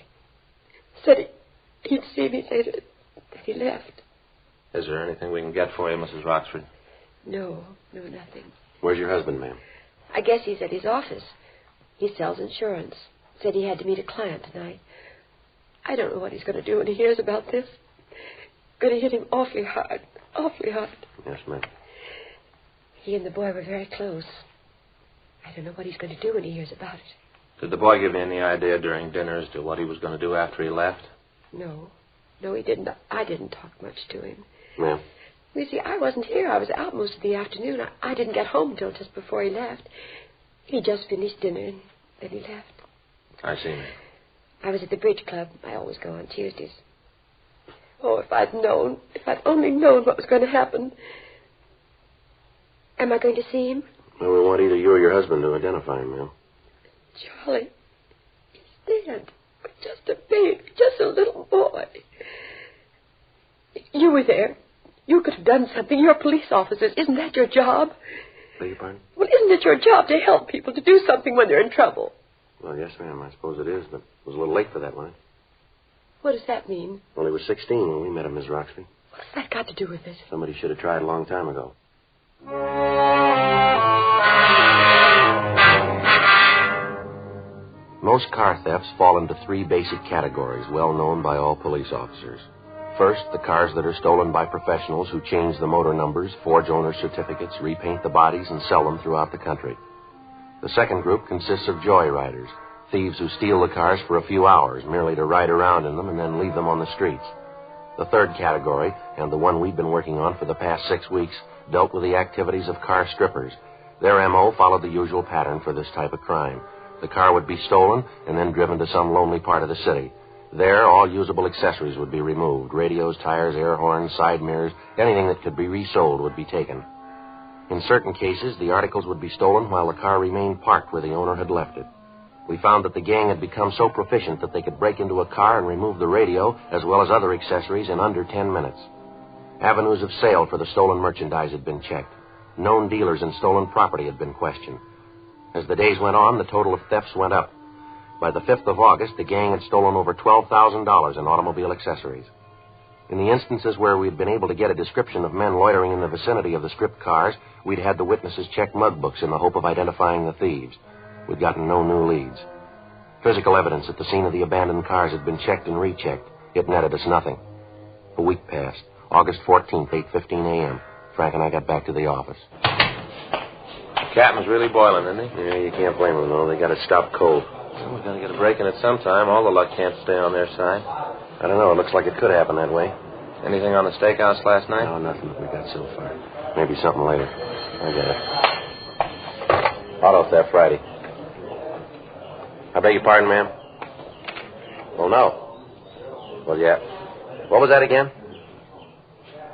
Said he'd see me later. Then he left. Is there anything we can get for you, Mrs. Roxford? No, nothing. Where's your husband, ma'am? I guess he's at his office. He sells insurance. Said he had to meet a client tonight. I don't know what he's going to do when he hears about this. Going to hit him awfully hard. Awfully hard. Yes, ma'am. He and the boy were very close. I don't know what he's going to do when he hears about it. Did the boy give you any idea during dinner as to what he was going to do after he left? No, he didn't. I didn't talk much to him. Ma'am? You see, I wasn't here. I was out most of the afternoon. I didn't get home till just before he left. He just finished dinner and then he left. I see, ma'am. I was at the bridge club. I always go on Tuesdays. Oh, if I'd only known what was going to happen. Am I going to see him? Well, we want either you or your husband to identify him, ma'am. Charlie, he's dead. Just a baby, just a little boy. You were there. You could have done something. You're police officers. Isn't that your job? Beg your pardon? Well, isn't it your job to help people, to do something when they're in trouble? Well, yes, ma'am, I suppose it is, but it was a little late for that, wasn't it? What does that mean? Well, he was 16 when we met him, Miss Roxby. What's that got to do with it? Somebody should have tried a long time ago. Most car thefts fall into 3 basic categories, well known by all police officers. First, the cars that are stolen by professionals who change the motor numbers, forge owner certificates, repaint the bodies, and sell them throughout the country. The second group consists of joyriders, thieves who steal the cars for a few hours, merely to ride around in them and then leave them on the streets. The third category, and the one we've been working on for the past 6 weeks, dealt with the activities of car strippers. Their M.O. followed the usual pattern for this type of crime. The car would be stolen and then driven to some lonely part of the city. There, all usable accessories would be removed. Radios, tires, air horns, side mirrors, anything that could be resold would be taken. In certain cases, the articles would be stolen while the car remained parked where the owner had left it. We found that the gang had become so proficient that they could break into a car and remove the radio, as well as other accessories, in under 10 minutes. Avenues of sale for the stolen merchandise had been checked. Known dealers in stolen property had been questioned. As the days went on, the total of thefts went up. By the 5th of August, the gang had stolen over $12,000 in automobile accessories. In the instances where we'd been able to get a description of men loitering in the vicinity of the stripped cars, we'd had the witnesses check mug books in the hope of identifying the thieves. We'd gotten no new leads. Physical evidence at the scene of the abandoned cars had been checked and rechecked. It netted us nothing. A week passed. August 14th, 8:15 a.m. Frank and I got back to the office. Captain's really boiling, isn't he? Yeah, you can't blame them, though. They got to stop cold. Well, we're going to get a break in it sometime. All the luck can't stay on their side. I don't know. It looks like it could happen that way. Anything on the steakhouse last night? No, nothing that we got so far. Maybe something later. I got it. Auto theft Friday. I beg your pardon, ma'am? Well, no. Well, yeah. What was that again?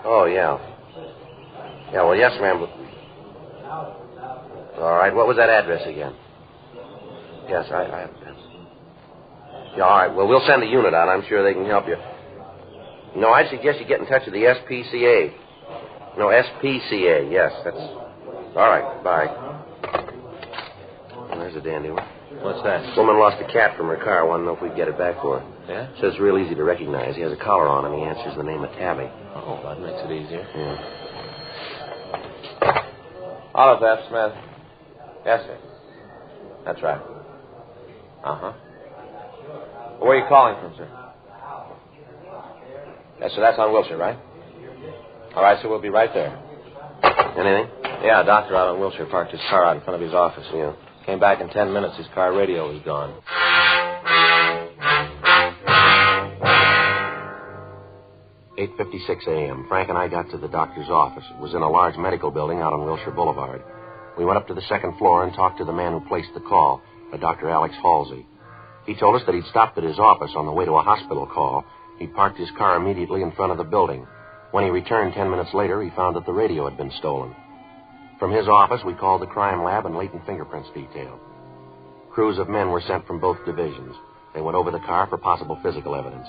Oh, yeah. Yeah, well, yes, ma'am. All right, what was that address again? Yes, I have. Yeah, all right, well, we'll send a unit out. I'm sure they can help you. No, I'd suggest you get in touch with the SPCA. No, SPCA, yes, that's... All right, bye. Well, there's a dandy one. What's that? Woman lost a cat from her car. Want to know if we can get it back for her. Yeah? Says it's real easy to recognize. He has a collar on and he answers the name of Tabby. Oh, that makes it easier. Yeah. Olive F. Smith. Yes, sir. That's right. Uh-huh. Where are you calling from, sir? Yes, sir, that's on Wilshire, right? All right, sir, we'll be right there. Anything? Yeah, a doctor out on Wilshire parked his car out in front of his office. Yeah. Came back in 10 minutes. His car radio was gone. "8:56 a.m. Frank and I got to the doctor's office. It was in a large medical building out on Wilshire Boulevard. We went up to the second floor and talked to the man who placed the call, a Dr. Alex Halsey. He told us that he'd stopped at his office on the way to a hospital call. He parked his car immediately in front of the building. When he returned 10 minutes later, he found that the radio had been stolen. From his office, we called the crime lab and latent fingerprints detail. Crews of men were sent from both divisions. They went over the car for possible physical evidence.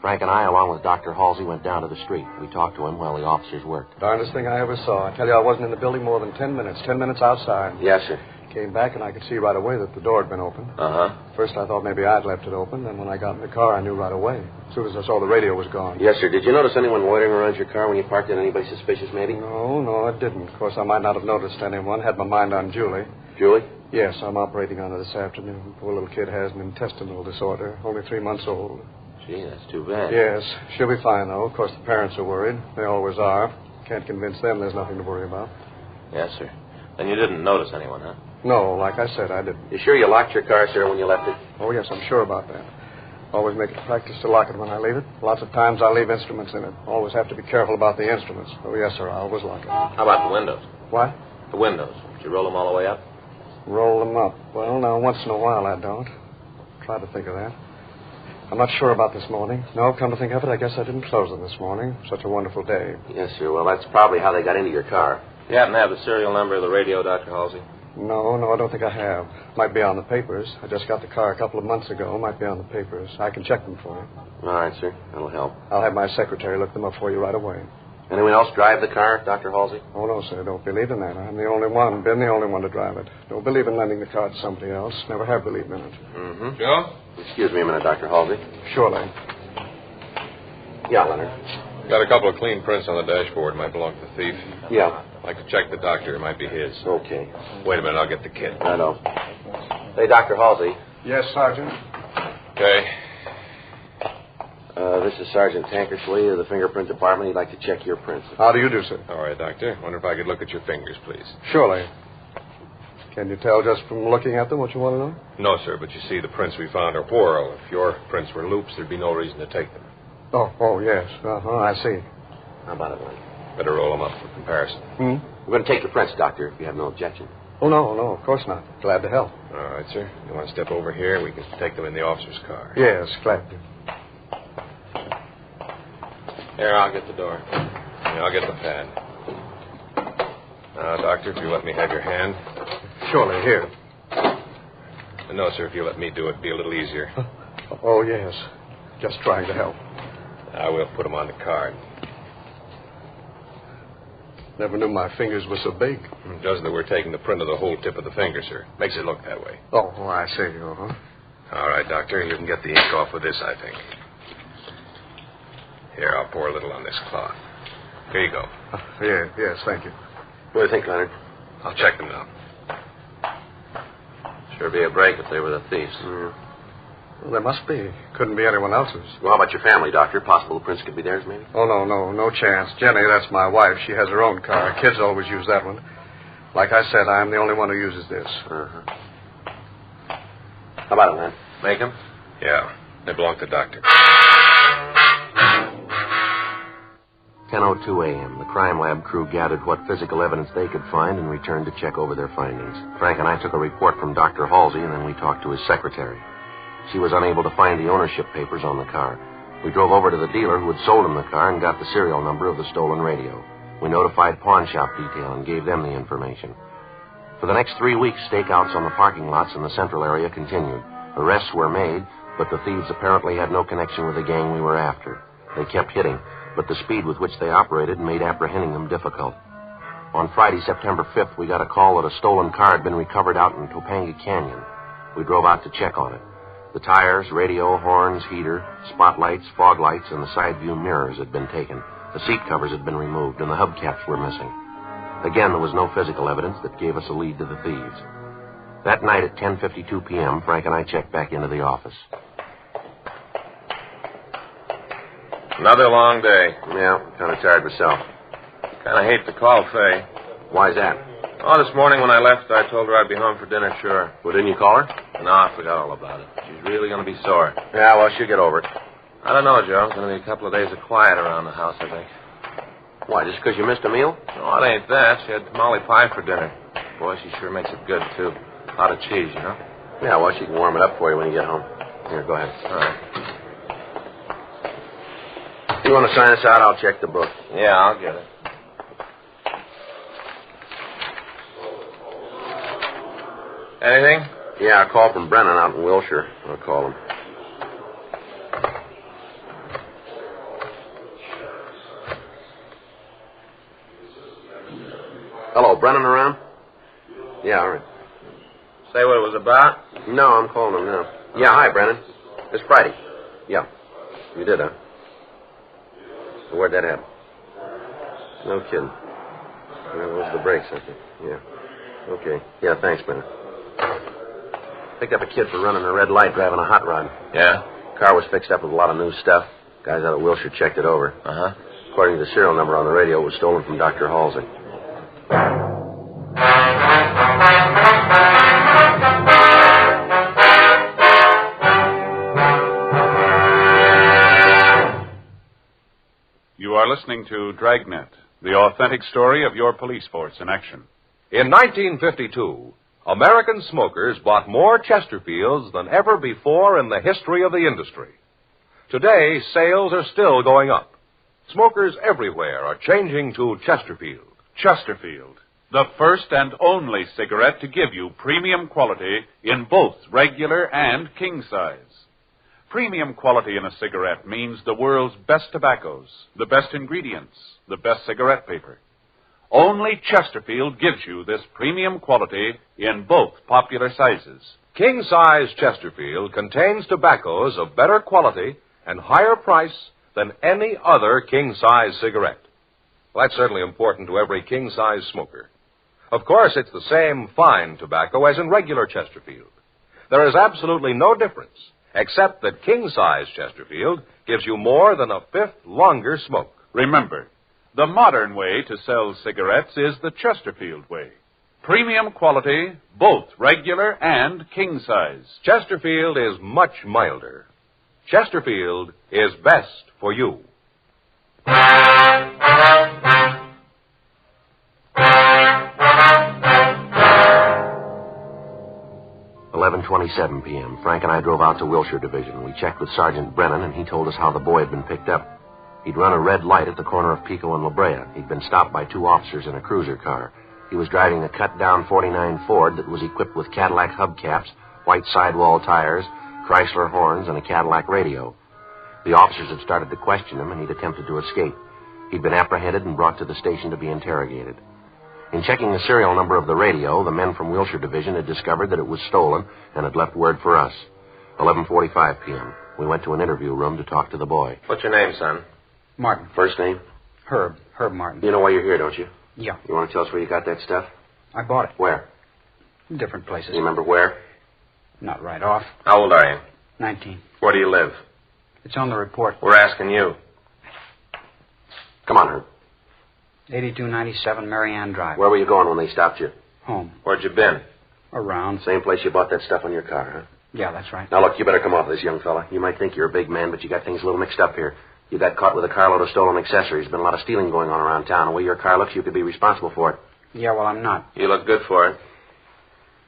Frank and I, along with Dr. Halsey, went down to the street. We talked to him while the officers worked. Darndest thing I ever saw. I tell you, I wasn't in the building more than 10 minutes. 10 minutes outside. Yes, sir. Came back, and I could see right away that the door had been opened. Uh-huh. First, I thought maybe I'd left it open. Then when I got in the car, I knew right away. As soon as I saw the radio was gone. Yes, sir. Did you notice anyone loitering around your car when you parked it? Anybody suspicious, maybe? No, I didn't. Of course, I might not have noticed anyone. Had my mind on Julie. Julie? Yes, I'm operating on her this afternoon. Poor little kid has an intestinal disorder. Only 3 months old. Gee, that's too bad. Yes, she'll be fine, though. Of course, the parents are worried. They always are. Can't convince them there's nothing to worry about. Yes, sir. Then you didn't notice anyone, huh? No, like I said, I didn't. You sure you locked your car, sir, when you left it? Oh, yes, I'm sure about that. Always make it a practice to lock it when I leave it. Lots of times I leave instruments in it. Always have to be careful about the instruments. Oh, yes, sir, I always lock it. How about the windows? What? The windows. Did you roll them all the way up? Roll them up. Well, now, once in a while I don't. Try to think of that. I'm not sure about this morning. No, come to think of it, I guess I didn't close them this morning. Such a wonderful day. Yes, sir. Well, that's probably how they got into your car. You happen to have the serial number of the radio, Dr. Halsey? No, I don't think I have. Might be on the papers. I just got the car a couple of months ago. Might be on the papers. I can check them for you. All right, sir. That'll help. I'll have my secretary look them up for you right away. Anyone else drive the car, Dr. Halsey? Oh, no, sir. Don't believe in that. I'm the only one. Been the only one to drive it. Don't believe in lending the car to somebody else. Never have believed in it. Mm-hmm. Joe? Excuse me a minute, Dr. Halsey. Surely. Yeah, Leonard. Got a couple of clean prints on the dashboard. Might belong to the thief. Yeah. I'd like to check the doctor. It might be his. Okay. Wait a minute. I'll get the kid. I know. Hey, Dr. Halsey. Yes, Sergeant. Okay. This is Sergeant Tankersley of the fingerprint department. He'd like to check your prints. How do you do, sir? All right, Doctor. Wonder if I could look at your fingers, please. Surely. Can you tell just from looking at them what you want to know? No, sir, but you see, the prints we found are whorl. If your prints were loops, there'd be no reason to take them. Oh, yes. I see. How about it, Len? Better roll them up for comparison. We're going to take your prints, Doctor, if you have no objection. Oh, no, of course not. Glad to help. All right, sir. You want to step over here? We can take them in the officer's car. Yes, glad to. Here, I'll get the door. Yeah, I'll get the pad. Now, Doctor, if you let me have your hand. Surely, here. No, sir, if you let me do it, it'd be a little easier. Oh, yes. Just trying to help. I will put them on the card. Never knew my fingers were so big. It does that we're taking the print of the whole tip of the finger, sir. Makes it look that way. Oh, I see. Uh-huh. All right, Doctor, you can get the ink off with this, I think. Here, I'll pour a little on this cloth. Here you go. Yes, thank you. What do you think, Leonard? I'll check them now. Sure be a break if they were the thieves. Well, there must be. Couldn't be anyone else's. Well, how about your family, Doctor? Possible the prints could be theirs, maybe? Oh, no chance. Jenny, that's my wife. She has her own car. Kids always use that one. Like I said, I'm the only one who uses this. Uh-huh. How about it, man? Make them? Yeah, they belong to Doctor. 10:02 a.m. The crime lab crew gathered what physical evidence they could find and returned to check over their findings. Frank and I took a report from Dr. Halsey, and then we talked to his secretary. She was unable to find the ownership papers on the car. We drove over to the dealer who had sold him the car and got the serial number of the stolen radio. We notified pawn shop detail and gave them the information. For the next 3 weeks, stakeouts on the parking lots in the central area continued. Arrests were made, but the thieves apparently had no connection with the gang we were after. They kept hitting, but the speed with which they operated made apprehending them difficult. On Friday, September 5th, we got a call that a stolen car had been recovered out in Topanga Canyon. We drove out to check on it. The tires, radio, horns, heater, spotlights, fog lights, and the side view mirrors had been taken. The seat covers had been removed, and the hubcaps were missing. Again, there was no physical evidence that gave us a lead to the thieves. That night at 10:52 p.m., Frank and I checked back into the office. Another long day. Yeah, kind of tired myself. Kind of hate to call Faye. Why's that? Oh, this morning when I left, I told her I'd be home for dinner, sure. Well, didn't you call her? No, I forgot all about it. She's really going to be sore. Yeah, well, she'll get over it. I don't know, Joe. It's going to be a couple of days of quiet around the house, I think. Why, just because you missed a meal? No, it ain't that. She had tamale pie for dinner. Boy, she sure makes it good, too. A lot of cheese, you know? Yeah, well, she can warm it up for you when you get home. Here, go ahead. All right. You want to sign us out? I'll check the book. Yeah, I'll get it. Anything? Yeah, a call from Brennan out in Wilshire. I'll call him. Hello, Brennan around? Yeah, all right. Say what it was about? No, I'm calling him now. Yeah, hi, Brennan. It's Friday. Yeah. You did, huh? Where'd that happen? No kidding. Well, those are the brakes, I think. Yeah. Okay. Yeah, thanks, Brennan. Picked up a kid for running a red light driving a hot rod. Yeah? Car was fixed up with a lot of new stuff. Guys out of Wilshire checked it over. Uh-huh. According to the serial number on the radio, it was stolen from Dr. Halsey. You are listening to Dragnet, the authentic story of your police force in action. In 1952, American smokers bought more Chesterfields than ever before in the history of the industry. Today, sales are still going up. Smokers everywhere are changing to Chesterfield. Chesterfield, the first and only cigarette to give you premium quality in both regular and king size. Premium quality in a cigarette means the world's best tobaccos, the best ingredients, the best cigarette paper. Only Chesterfield gives you this premium quality in both popular sizes. King-size Chesterfield contains tobaccos of better quality and higher price than any other king-size cigarette. Well, that's certainly important to every king-size smoker. Of course, it's the same fine tobacco as in regular Chesterfield. There is absolutely no difference, except that king-size Chesterfield gives you more than a fifth longer smoke. Remember, the modern way to sell cigarettes is the Chesterfield way. Premium quality, both regular and king size. Chesterfield is much milder. Chesterfield is best for you. 11:27 p.m. Frank and I drove out to Wilshire Division. We checked with Sergeant Brennan, and he told us how the boy had been picked up. He'd run a red light at the corner of Pico and La Brea. He'd been stopped by two officers in a cruiser car. He was driving a cut-down 49 Ford that was equipped with Cadillac hubcaps, white sidewall tires, Chrysler horns, and a Cadillac radio. The officers had started to question him, and he'd attempted to escape. He'd been apprehended and brought to the station to be interrogated. In checking the serial number of the radio, the men from Wilshire Division had discovered that it was stolen and had left word for us. 11:45 p.m. We went to an interview room to talk to the boy. What's your name, son? Martin. First name? Herb Martin. You know why you're here, don't you? Yeah. You want to tell us where you got that stuff? I bought it. Where? Different places. You remember where? Not right off. How old are you? 19. Where do you live? It's on the report. We're asking you. Come on, Herb. 8297 Marianne Drive. Where were you going when they stopped you? Home. Where'd you been? Around. Same place you bought that stuff on your car, huh? Yeah, that's right. Now, look, you better come off this, young fella. You might think you're a big man, but you got things a little mixed up here. You got caught with a carload of stolen accessories. There's been a lot of stealing going on around town. The way your car looks, you could be responsible for it. Yeah, well, I'm not. You look good for it.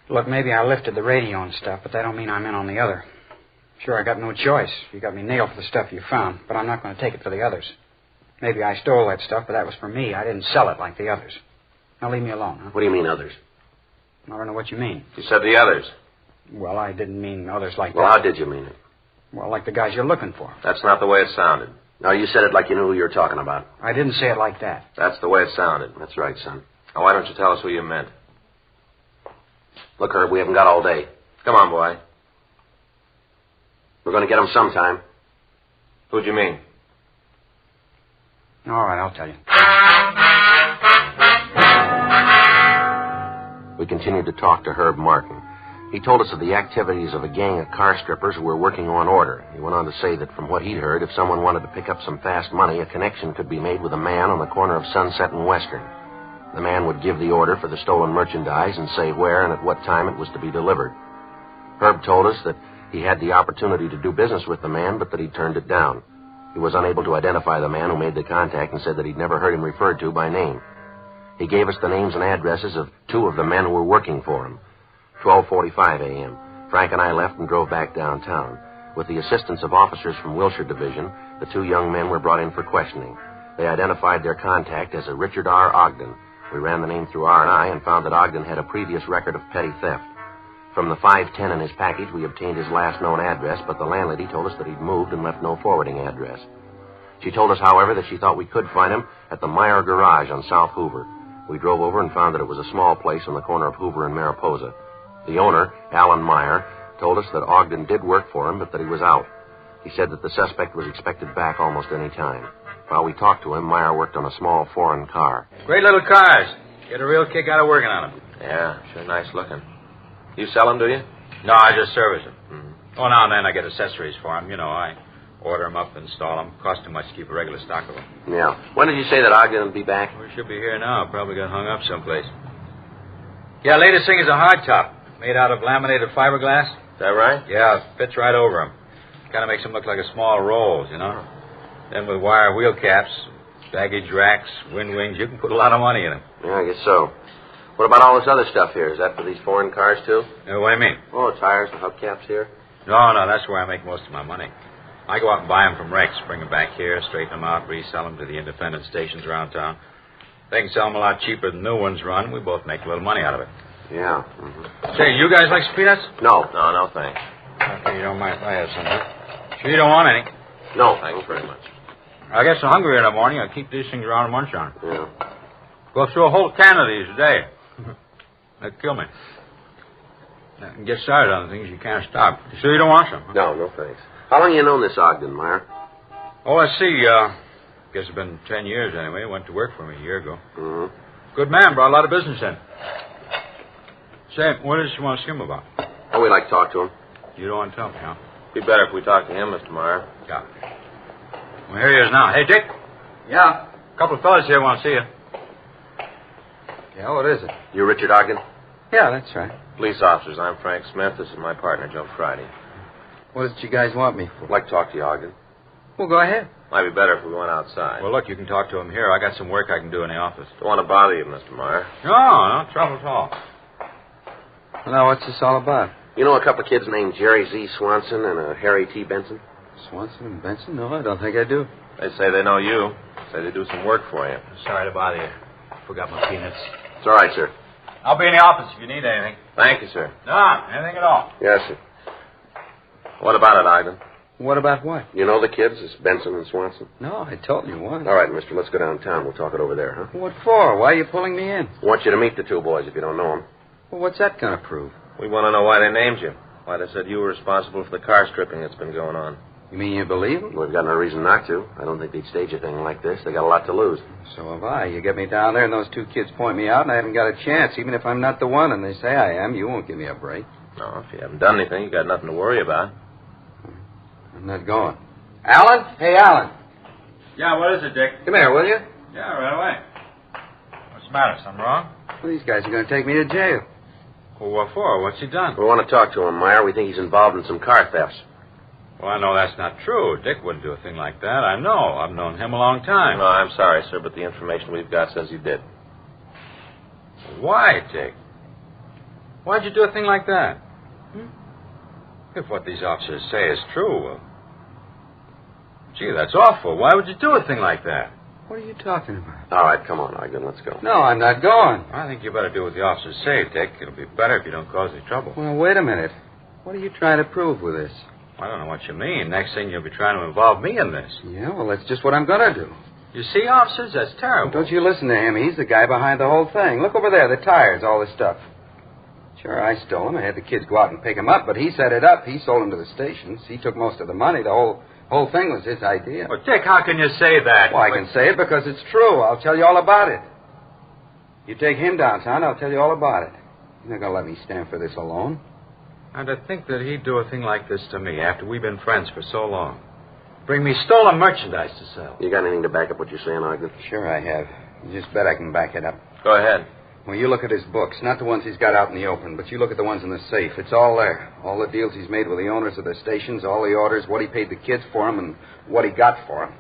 Look, maybe I lifted the radio and stuff, but that don't mean I'm in on the other. Sure, I got no choice. You got me nailed for the stuff you found, but I'm not going to take it for the others. Maybe I stole that stuff, but that was for me. I didn't sell it like the others. Now leave me alone, huh? What do you mean, others? I don't know what you mean. You said the others. Well, I didn't mean others like Well, that. how did you mean it? Well, like the guys you're looking for. That's not the way it sounded. No, you said it like you knew who you were talking about. I didn't say it like that. That's the way it sounded. That's right, son. Now, why don't you tell us who you meant? Look, Herb, we haven't got all day. Come on, boy. We're going to get him sometime. Who'd you mean? All right, I'll tell you. We continued to talk to Herb Martin. He told us of the activities of a gang of car strippers who were working on order. He went on to say that from what he'd heard, if someone wanted to pick up some fast money, a connection could be made with a man on the corner of Sunset and Western. The man would give the order for the stolen merchandise and say where and at what time it was to be delivered. Herb told us that he had the opportunity to do business with the man, but that he turned it down. He was unable to identify the man who made the contact and said that he'd never heard him referred to by name. He gave us the names and addresses of two of the men who were working for him. 12:45 a.m. Frank and I left and drove back downtown. With the assistance of officers from Wilshire Division, the two young men were brought in for questioning. They identified their contact as a Richard R. Ogden. We ran the name through R&I and found that Ogden had a previous record of petty theft. From the 510 in his package, we obtained his last known address, but the landlady told us that he'd moved and left no forwarding address. She told us, however, that she thought we could find him at the Meyer Garage on South Hoover. We drove over and found that it was a small place on the corner of Hoover and Mariposa. The owner, Alan Meyer, told us that Ogden did work for him, but that he was out. He said that the suspect was expected back almost any time. While we talked to him, Meyer worked on a small foreign car. Great little cars. Get a real kick out of working on them. Yeah, sure nice looking. You sell them, do you? No, I just service them. Mm-hmm. Oh, now and then I get accessories for them. You know, I order them up, install them. Cost too much to keep a regular stock of them. Yeah. When did you say that Ogden would be back? We should be here now. Probably got hung up someplace. Yeah, latest thing is a hardtop. Made out of laminated fiberglass. Is that right? Yeah, it fits right over them. Kind of makes them look like a small rolls, you know. Then with wire wheel caps, baggage racks, wind wings, you can put a lot of money in them. Yeah, I guess so. What about all this other stuff here? Is that for these foreign cars, too? What do you mean? Oh, the tires, the hubcaps here? No, that's where I make most of my money. I go out and buy them from wrecks, bring them back here, straighten them out, resell them to the independent stations around town. They can sell them a lot cheaper than new ones run. We both make a little money out of it. Yeah. Mm-hmm. Say, you guys like some peanuts? No, thanks. Okay, you don't mind if I have some, huh? Sure you don't want any? No, thanks very much. I get so hungry in the morning, I keep these things around and munch on. Yeah. Go through a whole can of these a day. That'd kill me. I can get started on things you can't stop. You sure you don't want some? Huh? No, thanks. How long have you known this Ogden, Meyer? Oh, let's see. Guess it's been 10 years anyway. Went to work for me a year ago. Mm-hmm. Good man, brought a lot of business in. Say, what does she want to see him about? Oh, we'd like to talk to him. You don't want to tell me, huh? Be better if we talk to him, Mr. Meyer. Yeah. Well, here he is now. Hey, Dick. Yeah? A couple of fellas here want to see you. Yeah, what is it? You Richard Ogden? Yeah, that's right. Police officers. I'm Frank Smith. This is my partner, Joe Friday. What did you guys want me for? I'd like to talk to you, Ogden. Well, go ahead. Might be better if we went outside. Well, look, you can talk to him here. I got some work I can do in the office. Don't want to bother you, Mr. Meyer. No trouble at all. Well, now, what's this all about? You know a couple of kids named Jerry Z. Swanson and Harry T. Benson? Swanson and Benson? No, I don't think I do. They say they know you. Say they do some work for you. Sorry to bother you. Forgot my peanuts. It's all right, sir. I'll be in the office if you need anything. Thank you, sir. No, anything at all. Yes, sir. What about it, Ogden? What about what? You know the kids? It's Benson and Swanson. No, I told you once. All right, mister, let's go downtown. We'll talk it over there, huh? What for? Why are you pulling me in? I want you to meet the two boys if you don't know them. Well, what's that going to prove? We want to know why they named you. Why they said you were responsible for the car stripping that's been going on. You mean you believe them? Well, we've got no reason not to. I don't think they'd stage a thing like this. They got a lot to lose. So have I. You get me down there and those two kids point me out and I haven't got a chance. Even if I'm not the one and they say I am, you won't give me a break. No, if you haven't done anything, you got nothing to worry about. I'm not going. Alan? Hey, Alan. Yeah, what is it, Dick? Come here, will you? Yeah, right away. What's the matter? Something wrong? Well, these guys are going to take me to jail. Well, what for? What's he done? We want to talk to him, Meyer. We think he's involved in some car thefts. Well, I know that's not true. Dick wouldn't do a thing like that. I know. I've known him a long time. No, I'm sorry, sir, but the information we've got says you did. Why, Dick? Why'd you do a thing like that? If what these officers say is true, well, gee, that's awful. Why would you do a thing like that? What are you talking about? All right, come on, Ogden, let's go. No, I'm not going. I think you better do what the officers say, Dick. It'll be better if you don't cause any trouble. Well, wait a minute. What are you trying to prove with this? I don't know what you mean. Next thing you'll be trying to involve me in this. Yeah, well, that's just what I'm going to do. You see, officers, that's terrible. Don't you listen to him. He's the guy behind the whole thing. Look over there, the tires, all this stuff. Sure, I stole them. I had the kids go out and pick them up, but he set it up. He sold them to the stations. He took most of the money. The whole thing was his idea. Well, Dick, how can you say that? Well, I can say it because it's true. I'll tell you all about it. You take him downtown, I'll tell you all about it. You're not going to let me stand for this alone. And to think that he'd do a thing like this to me after we've been friends for so long. Bring me stolen merchandise to sell. You got anything to back up what you're saying, Ogden? Sure I have. You just bet I can back it up. Go ahead. Well, you look at his books, not the ones he's got out in the open, but you look at the ones in the safe. It's all there. All the deals he's made with the owners of the stations, all the orders, what he paid the kids for them, and what he got for them.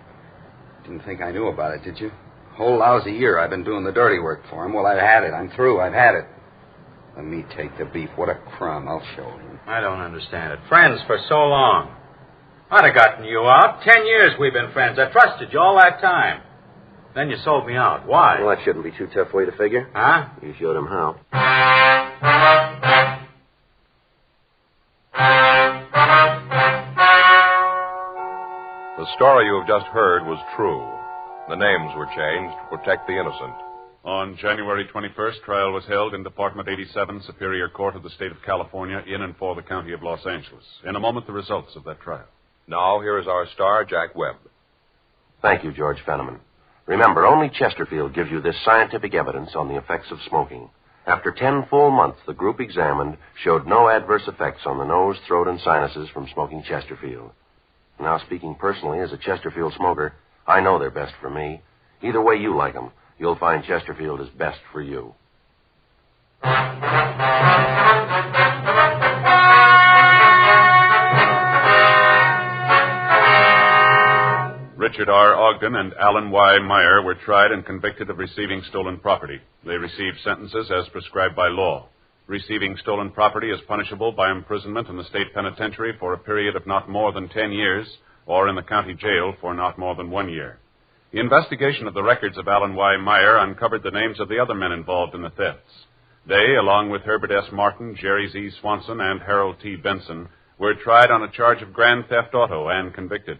Didn't think I knew about it, did you? Whole lousy year I've been doing the dirty work for him. Well, I've had it. I'm through. I've had it. Let me take the beef. What a crumb. I'll show him. I don't understand it. Friends for so long. I'd have gotten you out. 10 years we've been friends. I trusted you all that time. Then you sold me out. Why? Well, that shouldn't be too tough for you to figure. Huh? You showed him how. The story you have just heard was true. The names were changed to protect the innocent. On January 21st, trial was held in Department 87, Superior Court of the State of California, in and for the County of Los Angeles. In a moment, the results of that trial. Now, here is our star, Jack Webb. Thank you, George Fenneman. Remember, only Chesterfield gives you this scientific evidence on the effects of smoking. After 10 full months, the group examined showed no adverse effects on the nose, throat, and sinuses from smoking Chesterfield. Now, speaking personally as a Chesterfield smoker, I know they're best for me. Either way you like them, you'll find Chesterfield is best for you. Richard R. Ogden and Alan Y. Meyer were tried and convicted of receiving stolen property. They received sentences as prescribed by law. Receiving stolen property is punishable by imprisonment in the state penitentiary for a period of not more than 10 years, or in the county jail for not more than 1 year. The investigation of the records of Alan Y. Meyer uncovered the names of the other men involved in the thefts. They, along with Herbert S. Martin, Jerry Z. Swanson, and Harold T. Benson, were tried on a charge of grand theft auto and convicted.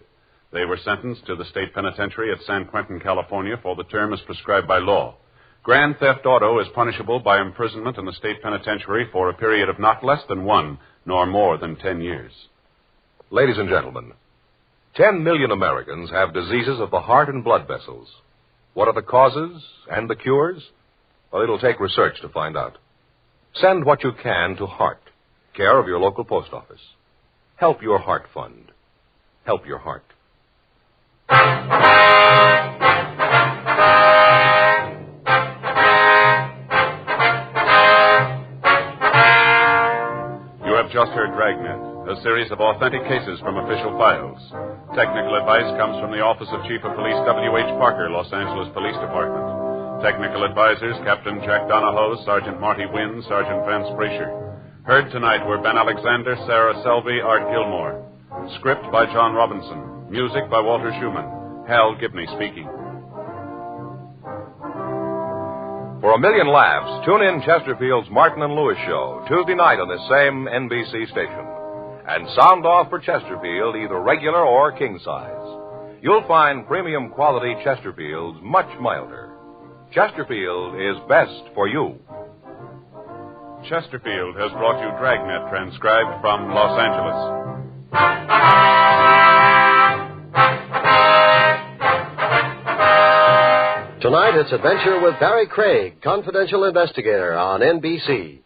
They were sentenced to the state penitentiary at San Quentin, California, for the term as prescribed by law. Grand theft auto is punishable by imprisonment in the state penitentiary for a period of not less than 1, nor more than 10 years. Ladies and gentlemen, 10 million Americans have diseases of the heart and blood vessels. What are the causes and the cures? Well, it'll take research to find out. Send what you can to Heart, care of your local post office. Help your heart fund. Help your heart. You have just heard Dragnet, a series of authentic cases from official files. Technical advice comes from the Office of Chief of Police W.H. Parker, Los Angeles Police Department. Technical advisors, Captain Jack Donahoe, Sergeant Marty Wynn, Sergeant Vance Brasher. Heard tonight were Ben Alexander, Sarah Selby, Art Gilmore. Script by John Robinson. Music by Walter Schumann. Hal Gibney speaking. For a million laughs, tune in Chesterfield's Martin and Lewis show Tuesday night on this same NBC station. And sound off for Chesterfield, either regular or king size. You'll find premium quality Chesterfields much milder. Chesterfield is best for you. Chesterfield has brought you Dragnet, transcribed from Los Angeles. Tonight, it's Adventure with Barry Craig, confidential investigator on NBC.